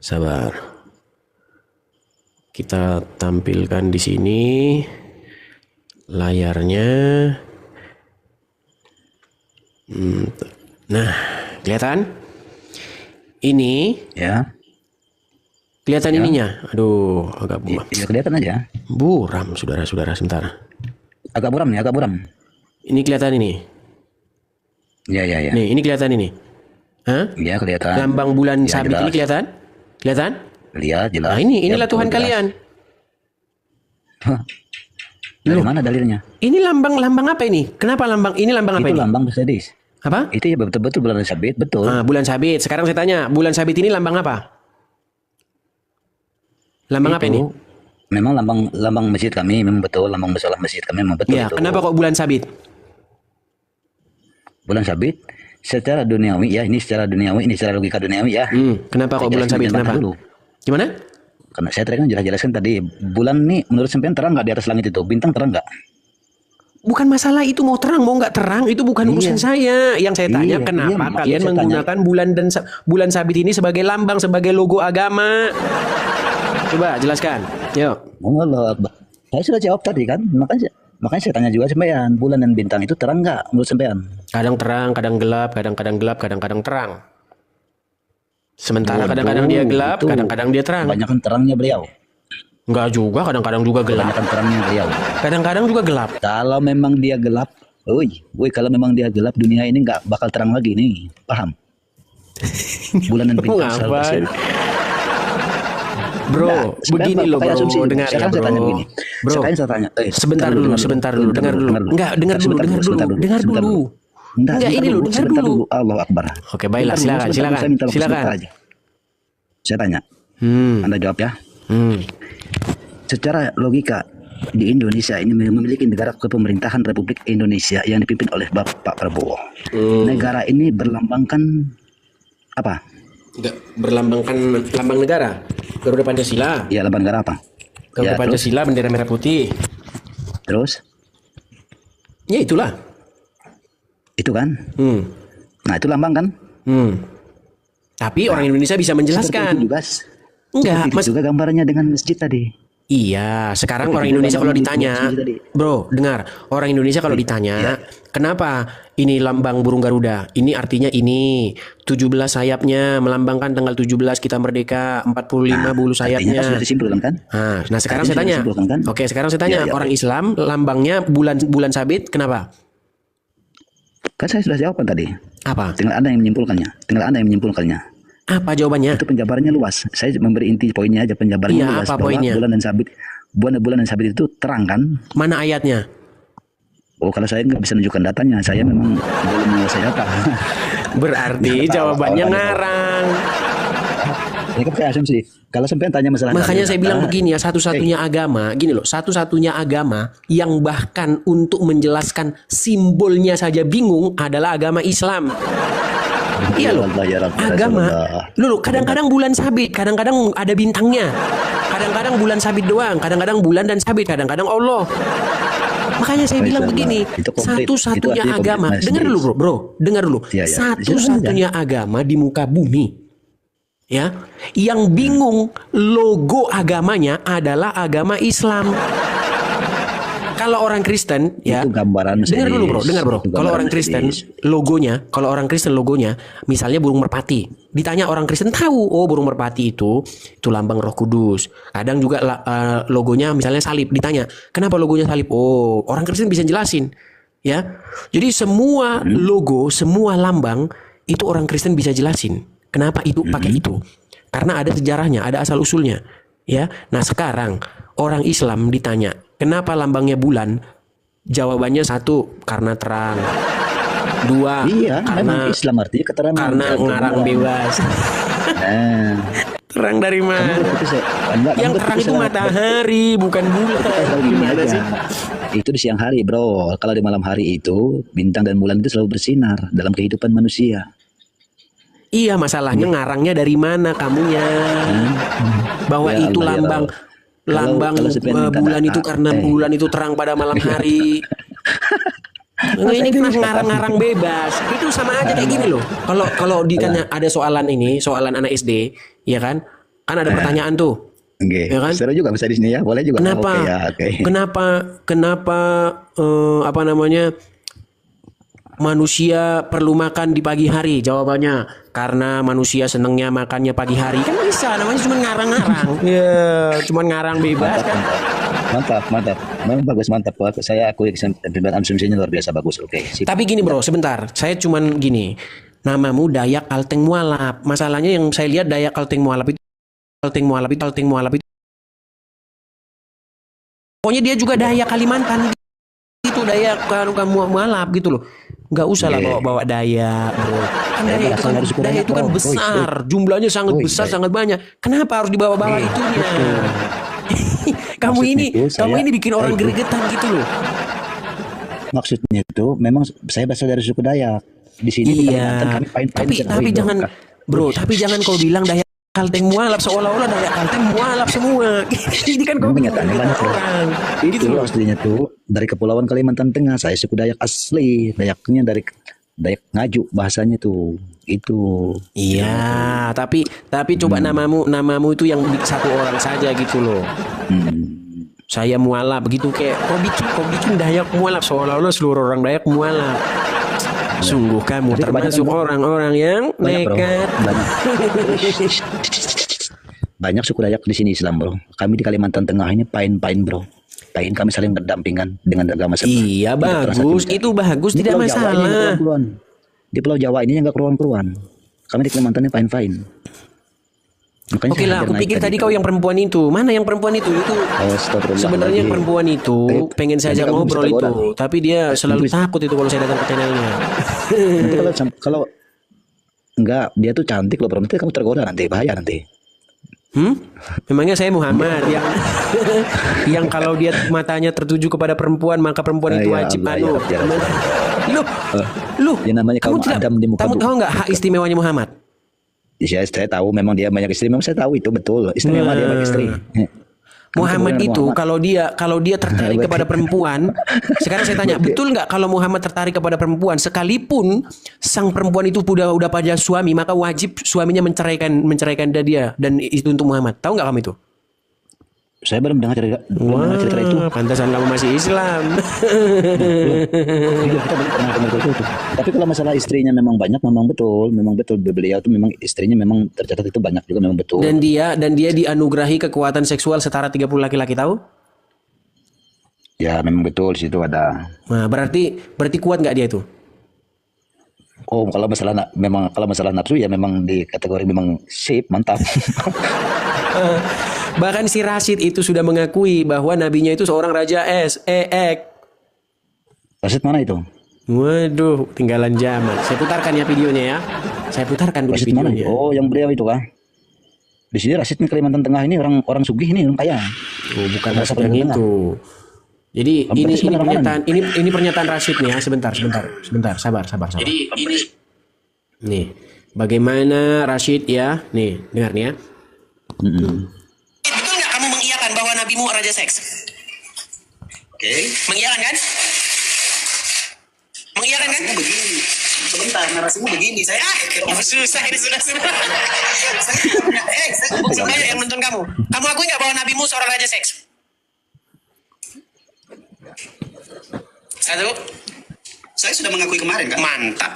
Speaker 2: Sabar. Kita tampilkan di sini layarnya. Nah, kelihatan? Ini
Speaker 15: ya.
Speaker 2: Kelihatan ininya. Aduh, agak buram.
Speaker 15: Ya, kelihatan aja.
Speaker 2: Buram, saudara-saudara, sebentar.
Speaker 15: Agak buram nih, agak buram.
Speaker 2: Ini kelihatan ini.
Speaker 15: Ya.
Speaker 2: Nih, ini kelihatan ini. Hah?
Speaker 15: Ya, kelihatan.
Speaker 2: Lambang bulan
Speaker 15: ya,
Speaker 2: sabit
Speaker 15: jelas.
Speaker 2: ini kelihatan? Kelihatan?
Speaker 15: Lihat, jelas.
Speaker 2: Nah, inilah
Speaker 15: ya,
Speaker 2: Tuhan
Speaker 15: jelas.
Speaker 2: kalian.
Speaker 15: Dari mana dalilnya?
Speaker 2: Ini lambang apa ini? Kenapa lambang ini lambang apa
Speaker 15: itu
Speaker 2: ini?
Speaker 15: Lambang Mercedes.
Speaker 2: Apa?
Speaker 15: Itu ya betul-betul bulan sabit, betul.
Speaker 2: Bulan sabit. Sekarang saya tanya, bulan sabit ini lambang apa? Lambang apa ini?
Speaker 15: Memang lambang masjid kami, memang betul lambang besar masjid kami, memang betul
Speaker 2: Ya,
Speaker 15: itu.
Speaker 2: kenapa kok bulan sabit?
Speaker 15: Bulan sabit secara duniawi ya, ini secara duniawi, ini secara logika duniawi ya.
Speaker 2: Kenapa kok bulan sabit? Kenapa?
Speaker 15: Dulu.
Speaker 2: Gimana?
Speaker 15: Karena saya tadi kan jelaskan tadi, bulan nih menurut sampean terang nggak di atas langit itu? Bintang terang nggak?
Speaker 2: Bukan masalah itu mau terang mau nggak terang, itu bukan urusan saya. Yang saya tanya kenapa kalian menggunakan bulan sabit ini sebagai lambang, sebagai logo agama? Coba jelaskan. Yuk.
Speaker 15: Saya sudah jawab tadi kan, makanya saya tanya juga sampean, bulan dan bintang itu terang nggak menurut sampean?
Speaker 2: Kadang terang, kadang gelap, kadang-kadang terang. Sementara kadang-kadang dia gelap, kadang-kadang dia terang.
Speaker 15: Kebanyakan terangnya beliau.
Speaker 2: Enggak juga, kadang-kadang juga gelap.
Speaker 15: Kebanyakan terangnya beliau.
Speaker 2: Kadang-kadang juga gelap.
Speaker 15: Kalau memang dia gelap, kalau memang dia gelap, dunia ini nggak bakal terang lagi nih, paham? Bulan dan bintang selalu bersih.
Speaker 2: Bro, begini loh bro, dengar ya bro. Bro, sebentar dulu, dengar dulu. Enggak, dengar dulu. Enggak, ini loh, dengar dulu.
Speaker 15: Allah Akbar.
Speaker 2: Oke, baiklah, silakan.
Speaker 15: Saya tanya. Anda jawab ya. secara logika di Indonesia ini memiliki negara kepemerintahan Republik Indonesia yang dipimpin oleh Bapak Prabowo. Negara ini berlambangkan apa?
Speaker 2: Berlambangkan lambang negara, Garuda Pancasila.
Speaker 15: Ya, lambang negara apa?
Speaker 2: Garuda Pancasila, bendera merah putih.
Speaker 15: Terus?
Speaker 2: Ya itulah.
Speaker 15: Itu kan? Nah, itu lambang kan?
Speaker 2: Tapi orang Indonesia bisa menjelaskan.
Speaker 15: Itu juga,
Speaker 2: enggak, Mas.
Speaker 15: Juga gambarnya dengan masjid tadi.
Speaker 2: Iya, sekarang orang Indonesia kalau ditanya, bro, dengar, orang Indonesia kalau ditanya, kenapa ini lambang burung Garuda? Ini artinya ini 17 sayapnya melambangkan tanggal 17 kita merdeka, 45 bulu sayapnya.
Speaker 15: Sudah disimpulkan kan?
Speaker 2: Nah, sekarang saya tanya.
Speaker 15: Kan?
Speaker 2: Oke, sekarang saya tanya, orang Islam lambangnya bulan sabit, kenapa?
Speaker 15: Kan saya sudah jawabkan tadi.
Speaker 2: Apa?
Speaker 15: Tinggal Anda yang menyimpulkannya.
Speaker 2: Apa jawabannya?
Speaker 15: Itu penjabarannya luas. Saya memberi inti poinnya aja, penjabarannya luas.
Speaker 2: Apa poinnya?
Speaker 15: Bulan dan sabit itu terang kan?
Speaker 2: Mana ayatnya?
Speaker 15: Oh, kalau saya nggak bisa menunjukkan datanya, saya memang belum menguasai data.
Speaker 2: Berarti jawabannya ngarang.
Speaker 15: Ini kan kayak asumsi. Kalau sampai tanya masalah,
Speaker 2: makanya saya bilang begini ya, satu-satunya agama, gini loh, satu-satunya agama yang bahkan untuk menjelaskan simbolnya saja bingung adalah agama Islam. Iya loh, agama. Loh, kadang-kadang bulan sabit, kadang-kadang ada bintangnya, kadang-kadang bulan sabit doang, kadang-kadang bulan dan sabit, kadang-kadang Allah. Makanya saya bilang begini, satu-satunya agama. Dengar dulu bro, dengar dulu. Satu-satunya agama di muka bumi, ya, yang bingung logo agamanya adalah agama Islam. Kalau orang Kristen, ya,
Speaker 15: itu gambaran.
Speaker 2: Dengar dulu bro. Kalau orang Kristen logonya, misalnya burung merpati. Ditanya orang Kristen tahu, oh burung merpati itu lambang Roh Kudus. Kadang juga logonya misalnya salib. Ditanya, kenapa logonya salib? Oh, orang Kristen bisa jelasin, ya. Jadi semua logo, semua lambang itu orang Kristen bisa jelasin. Kenapa itu pakai itu? Karena ada sejarahnya, ada asal usulnya, ya. Nah sekarang orang Islam ditanya, kenapa lambangnya bulan? Jawabannya satu, karena terang. Dua, karena
Speaker 15: Islam artinya keterangan.
Speaker 2: Karena ngarang bebas. Terang dari mana? Yang terang itu matahari, bukan bulan. Gimana sih?
Speaker 15: Itu di siang hari, bro. Kalau di malam hari itu bintang dan bulan itu selalu bersinar dalam kehidupan manusia.
Speaker 2: Iya, masalahnya ngarangnya dari mana kamunya? Bahwa
Speaker 15: Ya
Speaker 2: itu
Speaker 15: Allah,
Speaker 2: lambang bulan itu karena bulan itu terang pada malam hari. Nah, ini kan ngarang-ngarang bebas. Itu sama aja kayak gini loh. Kalau ditanya ada soalan anak SD, ya kan? Kan ada pertanyaan tuh.
Speaker 15: Oke.
Speaker 2: Ya kan?
Speaker 15: Seru juga bisa di sini ya, boleh juga.
Speaker 2: Kenapa?
Speaker 15: Oke, ya, oke.
Speaker 2: Kenapa apa namanya? Manusia perlu makan di pagi hari? Jawabannya karena manusia senangnya makannya pagi hari. Kan bisa, namanya cuma ngarang-ngarang. Ya, cuma ngarang bebas kan.
Speaker 15: Mantap. Memang bagus, mantap. Saya akui asumsinya luar biasa bagus. Oke. Sip.
Speaker 2: Tapi gini bro, sebentar. Saya cuman gini. Namamu Dayak Kalteng Mualap. Masalahnya yang saya lihat Dayak Kalteng Mualap itu pokoknya dia juga Dayak Kalimantan gitu, Dayak Mualap gitu loh. Nggak usah lah bawa Dayak, bro. Kan Dayak itu kan besar, jumlahnya sangat besar, sangat banyak. Kenapa harus dibawa-bawa itunya? kamu ini bikin orang gregetan gitu loh.
Speaker 15: Maksudnya itu memang saya berasal dari suku Dayak. Di sini
Speaker 2: tapi jangan bro, tapi jangan kau bilang Dayak Kalteng Mualap seolah-olah Dayak Kalteng Mualap semua. Ini kan kau
Speaker 15: kenyataannya orang. Itu loh aslinya tuh dari Kepulauan Kalimantan Tengah. Saya suku Dayak asli. Dayaknya dari Dayak Ngaju bahasanya tuh. Itu.
Speaker 2: Iya, tapi coba namamu itu yang satu orang saja gitu loh. Saya Mualap begitu, kayak kau bikin Dayak Mualap seolah-olah seluruh orang Dayak Mualap. Sungguh kamu termasuk orang-orang yang nekat.
Speaker 15: Banyak suku Dayak di sini Islam, bro. Kami di Kalimantan Tengah ini pain bro. Pain kami saling berdampingan dengan agama sebelah.
Speaker 2: Iya, bagus. Itu bagus, tidak masalah.
Speaker 15: Di Pulau Jawa ini enggak keruan-keruan. Kami di Kalimantan ini pain.
Speaker 2: Oke lah, aku pikir tadi kau yang perempuan itu. Mana yang perempuan itu? Itu sebenarnya yang perempuan itu pengen saya ajak ngobrol itu, tapi dia selalu takut itu kalau saya datang ke channelnya.
Speaker 15: Nanti kalau enggak, dia tuh cantik loh, nanti kamu tergoda, nanti bahaya nanti.
Speaker 2: Memangnya saya Muhammad yang yang kalau dia matanya tertuju kepada perempuan maka perempuan itu
Speaker 15: Ya
Speaker 2: wajib
Speaker 15: Allah, ya Rabbi, ya Rabbi.
Speaker 2: Lu
Speaker 15: Ya namanya
Speaker 2: kamu
Speaker 15: kaum
Speaker 2: tidak
Speaker 15: Adam di muka
Speaker 2: kamu
Speaker 15: bumi.
Speaker 2: tahu nggak hak istimewanya Muhammad?
Speaker 15: Ya, saya tahu memang dia banyak istri, memang saya tahu itu betul. Istri memang dia banyak istri. Kamu
Speaker 2: Muhammad
Speaker 15: sebutnya
Speaker 2: itu
Speaker 15: Muhammad.
Speaker 2: kalau dia tertarik kepada perempuan, sekarang saya tanya, betul nggak kalau Muhammad tertarik kepada perempuan sekalipun sang perempuan itu udah pada suami, maka wajib suaminya menceraikan dia dan itu untuk Muhammad. Tahu nggak kamu itu?
Speaker 15: Saya belum mendengar cerita itu.
Speaker 2: Pantasan kamu masih Islam.
Speaker 15: Iya, kita belum pernah dengar itu. Tapi kalau masalah istrinya memang banyak, memang betul beliau itu memang istrinya memang tercatat itu banyak juga, memang betul.
Speaker 2: Dan dia dianugerahi kekuatan seksual setara 30 laki-laki, tahu?
Speaker 15: Ya, memang betul di situ ada.
Speaker 2: Nah, berarti kuat nggak dia itu?
Speaker 15: Oh, kalau masalah nafsu ya memang di kategori memang sip, mantap.
Speaker 2: Bahkan si Rashid itu sudah mengakui bahwa nabinya itu seorang raja
Speaker 15: Rashid mana itu?
Speaker 2: Waduh, tinggalan zaman. Saya putarkan ya videonya ya. Saya putarkan dulu
Speaker 15: Rashid mana?
Speaker 2: videonya.
Speaker 15: Oh, yang beliau itu kah? Di sini Rashid nih Kalimantan Tengah ini orang sugih ini, orang kaya.
Speaker 2: Oh, bukan Rashid yang itu. Jadi ini pernyataan Rashid nih ya. Sebentar. Sabar. Jadi nih, bagaimana Rashid ya? Nih, dengar nih ya.
Speaker 16: Betul nggak kamu mengiyakan bahwa nabimu raja seks? Oke. Mengiyakan kan? Mengiyakan kan? Begini. Sebentar, narasimu begini. Saya susah ini sudah. Saya banyak yang nonton kamu. Kamu akui nggak bahwa nabimu seorang raja seks? Satu. Saya sudah mengakui kemarin kan? Mantap.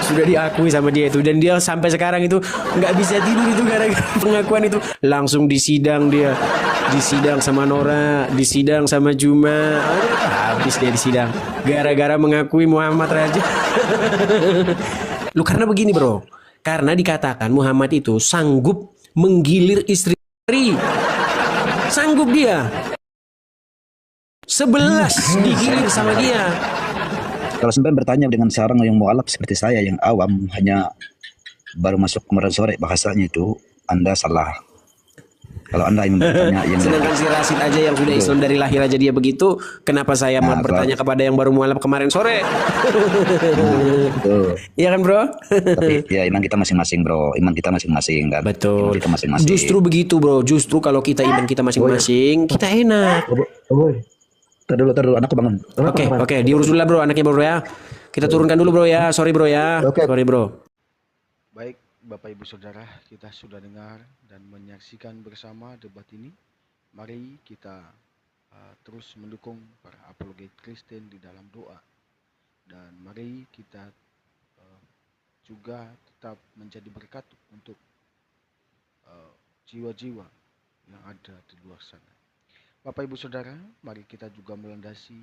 Speaker 2: Sudah diakui sama dia itu, dan dia sampai sekarang itu nggak bisa tidur itu gara-gara pengakuan itu. Langsung disidang dia, disidang sama Nora, disidang sama Juma. Habis dia disidang gara-gara mengakui Muhammad raja. Lu karena begini bro, karena dikatakan Muhammad itu sanggup menggilir istri, sanggup dia 11 digilir sama dia.
Speaker 15: Kalau sampai bertanya dengan seorang yang mualaf seperti saya yang awam, hanya baru masuk kemarin sore bahasanya itu, Anda salah. Kalau Anda ingin bertanya yang
Speaker 2: sedangkan si Rashid aja yang sudah Islam dari lahir aja dia begitu, kenapa saya mau bertanya kepada yang baru mualaf kemarin sore?
Speaker 15: Betul.
Speaker 2: Iya kan bro?
Speaker 15: Tapi ya iman kita masing-masing bro, iman kita masing-masing kan.
Speaker 2: Betul.
Speaker 15: Kita masing-masing.
Speaker 2: Justru begitu bro, justru kalau kita iman kita masing-masing, kita enak.
Speaker 15: Taruh dulu, anakku bangun.
Speaker 2: Oke, diurus dulu lah bro, anaknya bro ya. Kita turunkan dulu bro ya, sorry bro ya. Sorry bro.
Speaker 1: Baik, Bapak Ibu Saudara, kita sudah dengar dan menyaksikan bersama debat ini. Mari kita terus mendukung para apologet Kristen di dalam doa. Dan mari kita juga tetap menjadi berkat untuk jiwa-jiwa yang ada di luar sana. Bapak Ibu Saudara, mari kita juga melandasi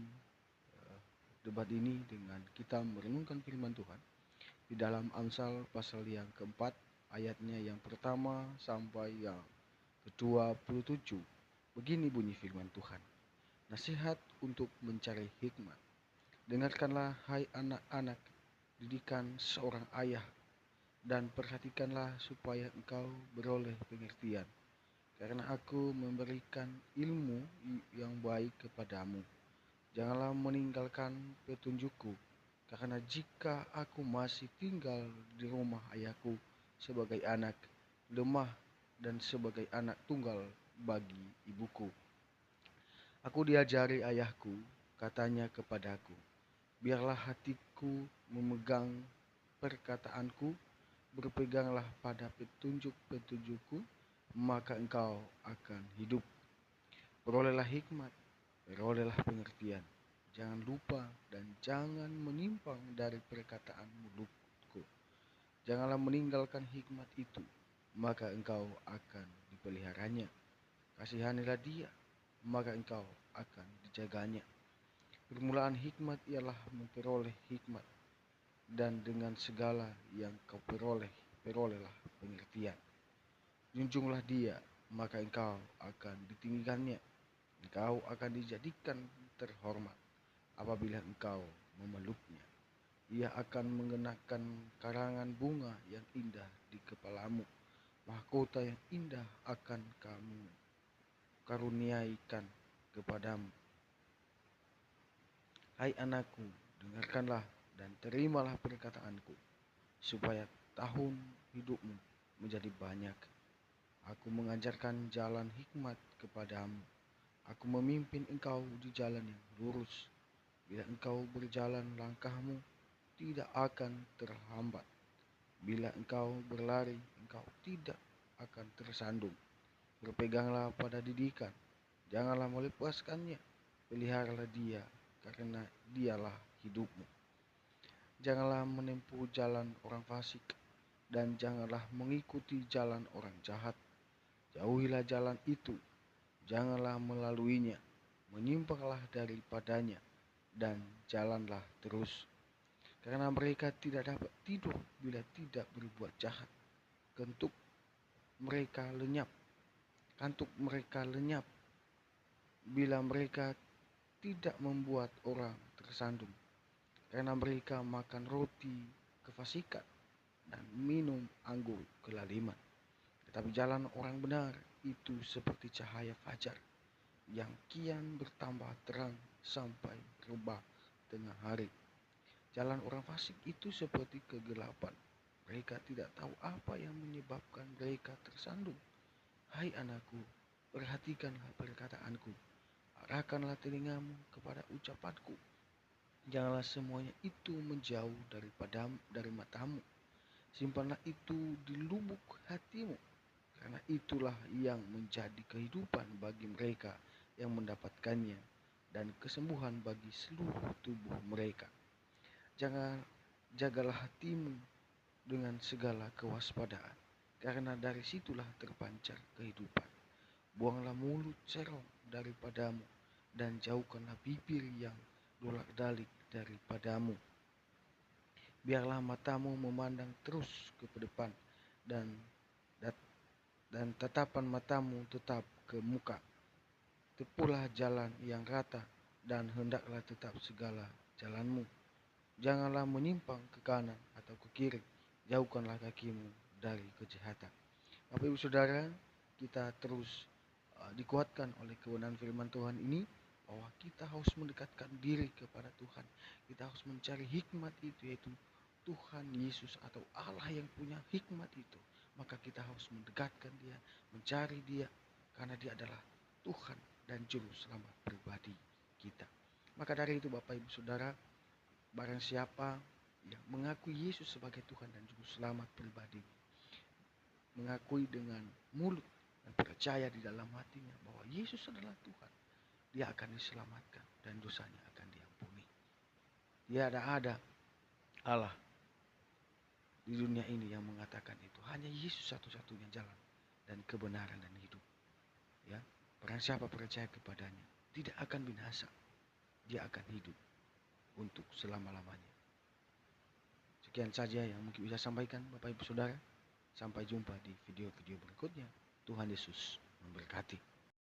Speaker 1: debat ini dengan kita merenungkan firman Tuhan di dalam Amsal pasal yang keempat, ayatnya yang pertama sampai yang ke-27. Begini bunyi firman Tuhan. Nasihat untuk mencari hikmat. Dengarkanlah hai anak-anak didikan seorang ayah, dan perhatikanlah supaya engkau beroleh pengertian. Karena aku memberikan ilmu yang baik kepadamu. Janganlah meninggalkan petunjukku, karena jika aku masih tinggal di rumah ayahku sebagai anak lemah dan sebagai anak tunggal bagi ibuku. Aku diajari ayahku, katanya kepadaku, biarlah hatiku memegang perkataanku, berpeganglah pada petunjuk-petunjukku, maka engkau akan hidup. Perolehlah hikmat, perolehlah pengertian. Jangan lupa dan jangan menyimpang dari perkataan mulutku. Janganlah meninggalkan hikmat itu, maka engkau akan dipeliharanya. Kasihanilah dia, maka engkau akan dijaganya. Permulaan hikmat ialah memperoleh hikmat, dan dengan segala yang kau perolehlah pengertian. Junjunglah dia, maka engkau akan ditinggikannya. Engkau akan dijadikan terhormat apabila engkau memeluknya. Ia akan mengenakan karangan bunga yang indah di kepalamu. Mahkota yang indah akan kamu karuniaikan kepadamu. Hai anakku, dengarkanlah dan terimalah perkataanku, supaya tahun hidupmu menjadi banyak. Aku mengajarkan jalan hikmat kepadamu. Aku memimpin engkau di jalan yang lurus. Bila engkau berjalan, langkahmu tidak akan terhambat. Bila engkau berlari, engkau tidak akan tersandung. Berpeganglah pada didikan, janganlah melepaskannya. Peliharalah dia, karena dialah hidupmu. Janganlah menempuh jalan orang fasik, dan janganlah mengikuti jalan orang jahat. Jauhilah jalan itu, janganlah melaluinya. Menyimpanglah daripadanya, dan jalanlah terus. Karena mereka tidak dapat tidur bila tidak berbuat jahat. Kantuk mereka lenyap bila mereka tidak membuat orang tersandung. Karena mereka makan roti kefasikan dan minum anggur kelaliman. Tetapi jalan orang benar itu seperti cahaya fajar yang kian bertambah terang sampai rebah tengah hari. Jalan orang fasik itu seperti kegelapan. Mereka tidak tahu apa yang menyebabkan mereka tersandung. Hai anakku, perhatikanlah perkataanku. Arahkanlah telingamu kepada ucapanku. Janganlah semuanya itu menjauh dari matamu. Simpanlah itu di lubuk hatimu. Karena itulah yang menjadi kehidupan bagi mereka yang mendapatkannya dan kesembuhan bagi seluruh tubuh mereka. Jagalah hatimu dengan segala kewaspadaan, karena dari situlah terpancar kehidupan. Buanglah mulut serong daripadamu, dan jauhkanlah bibir yang dolak-dalik daripadamu. Biarlah matamu memandang terus ke depan, dan tatapan matamu tetap ke muka. Tepuhlah jalan yang rata, dan hendaklah tetap segala jalanmu. Janganlah menyimpang ke kanan atau ke kiri. Jauhkanlah kakimu dari kejahatan. Bapak Ibu Saudara, kita terus dikuatkan oleh kebenaran firman Tuhan ini, bahwa kita harus mendekatkan diri kepada Tuhan. Kita harus mencari hikmat itu, yaitu Tuhan Yesus atau Allah yang punya hikmat itu. Maka kita harus mendekatkan dia, mencari dia, karena dia adalah Tuhan dan Juru Selamat pribadi kita. Maka dari itu Bapak Ibu Saudara, barang siapa yang mengakui Yesus sebagai Tuhan dan Juru Selamat pribadi, mengakui dengan mulut dan percaya di dalam hatinya bahwa Yesus adalah Tuhan, dia akan diselamatkan dan dosanya akan diampuni. Tiada ada Allah di dunia ini yang mengatakan itu. Hanya Yesus satu-satunya jalan dan kebenaran dan hidup. Ya, barang siapa percaya kepadanya tidak akan binasa, dia akan hidup untuk selama-lamanya. Sekian saja yang mungkin bisa sampaikan Bapak Ibu Saudara. Sampai jumpa di video-video berikutnya. Tuhan Yesus memberkati.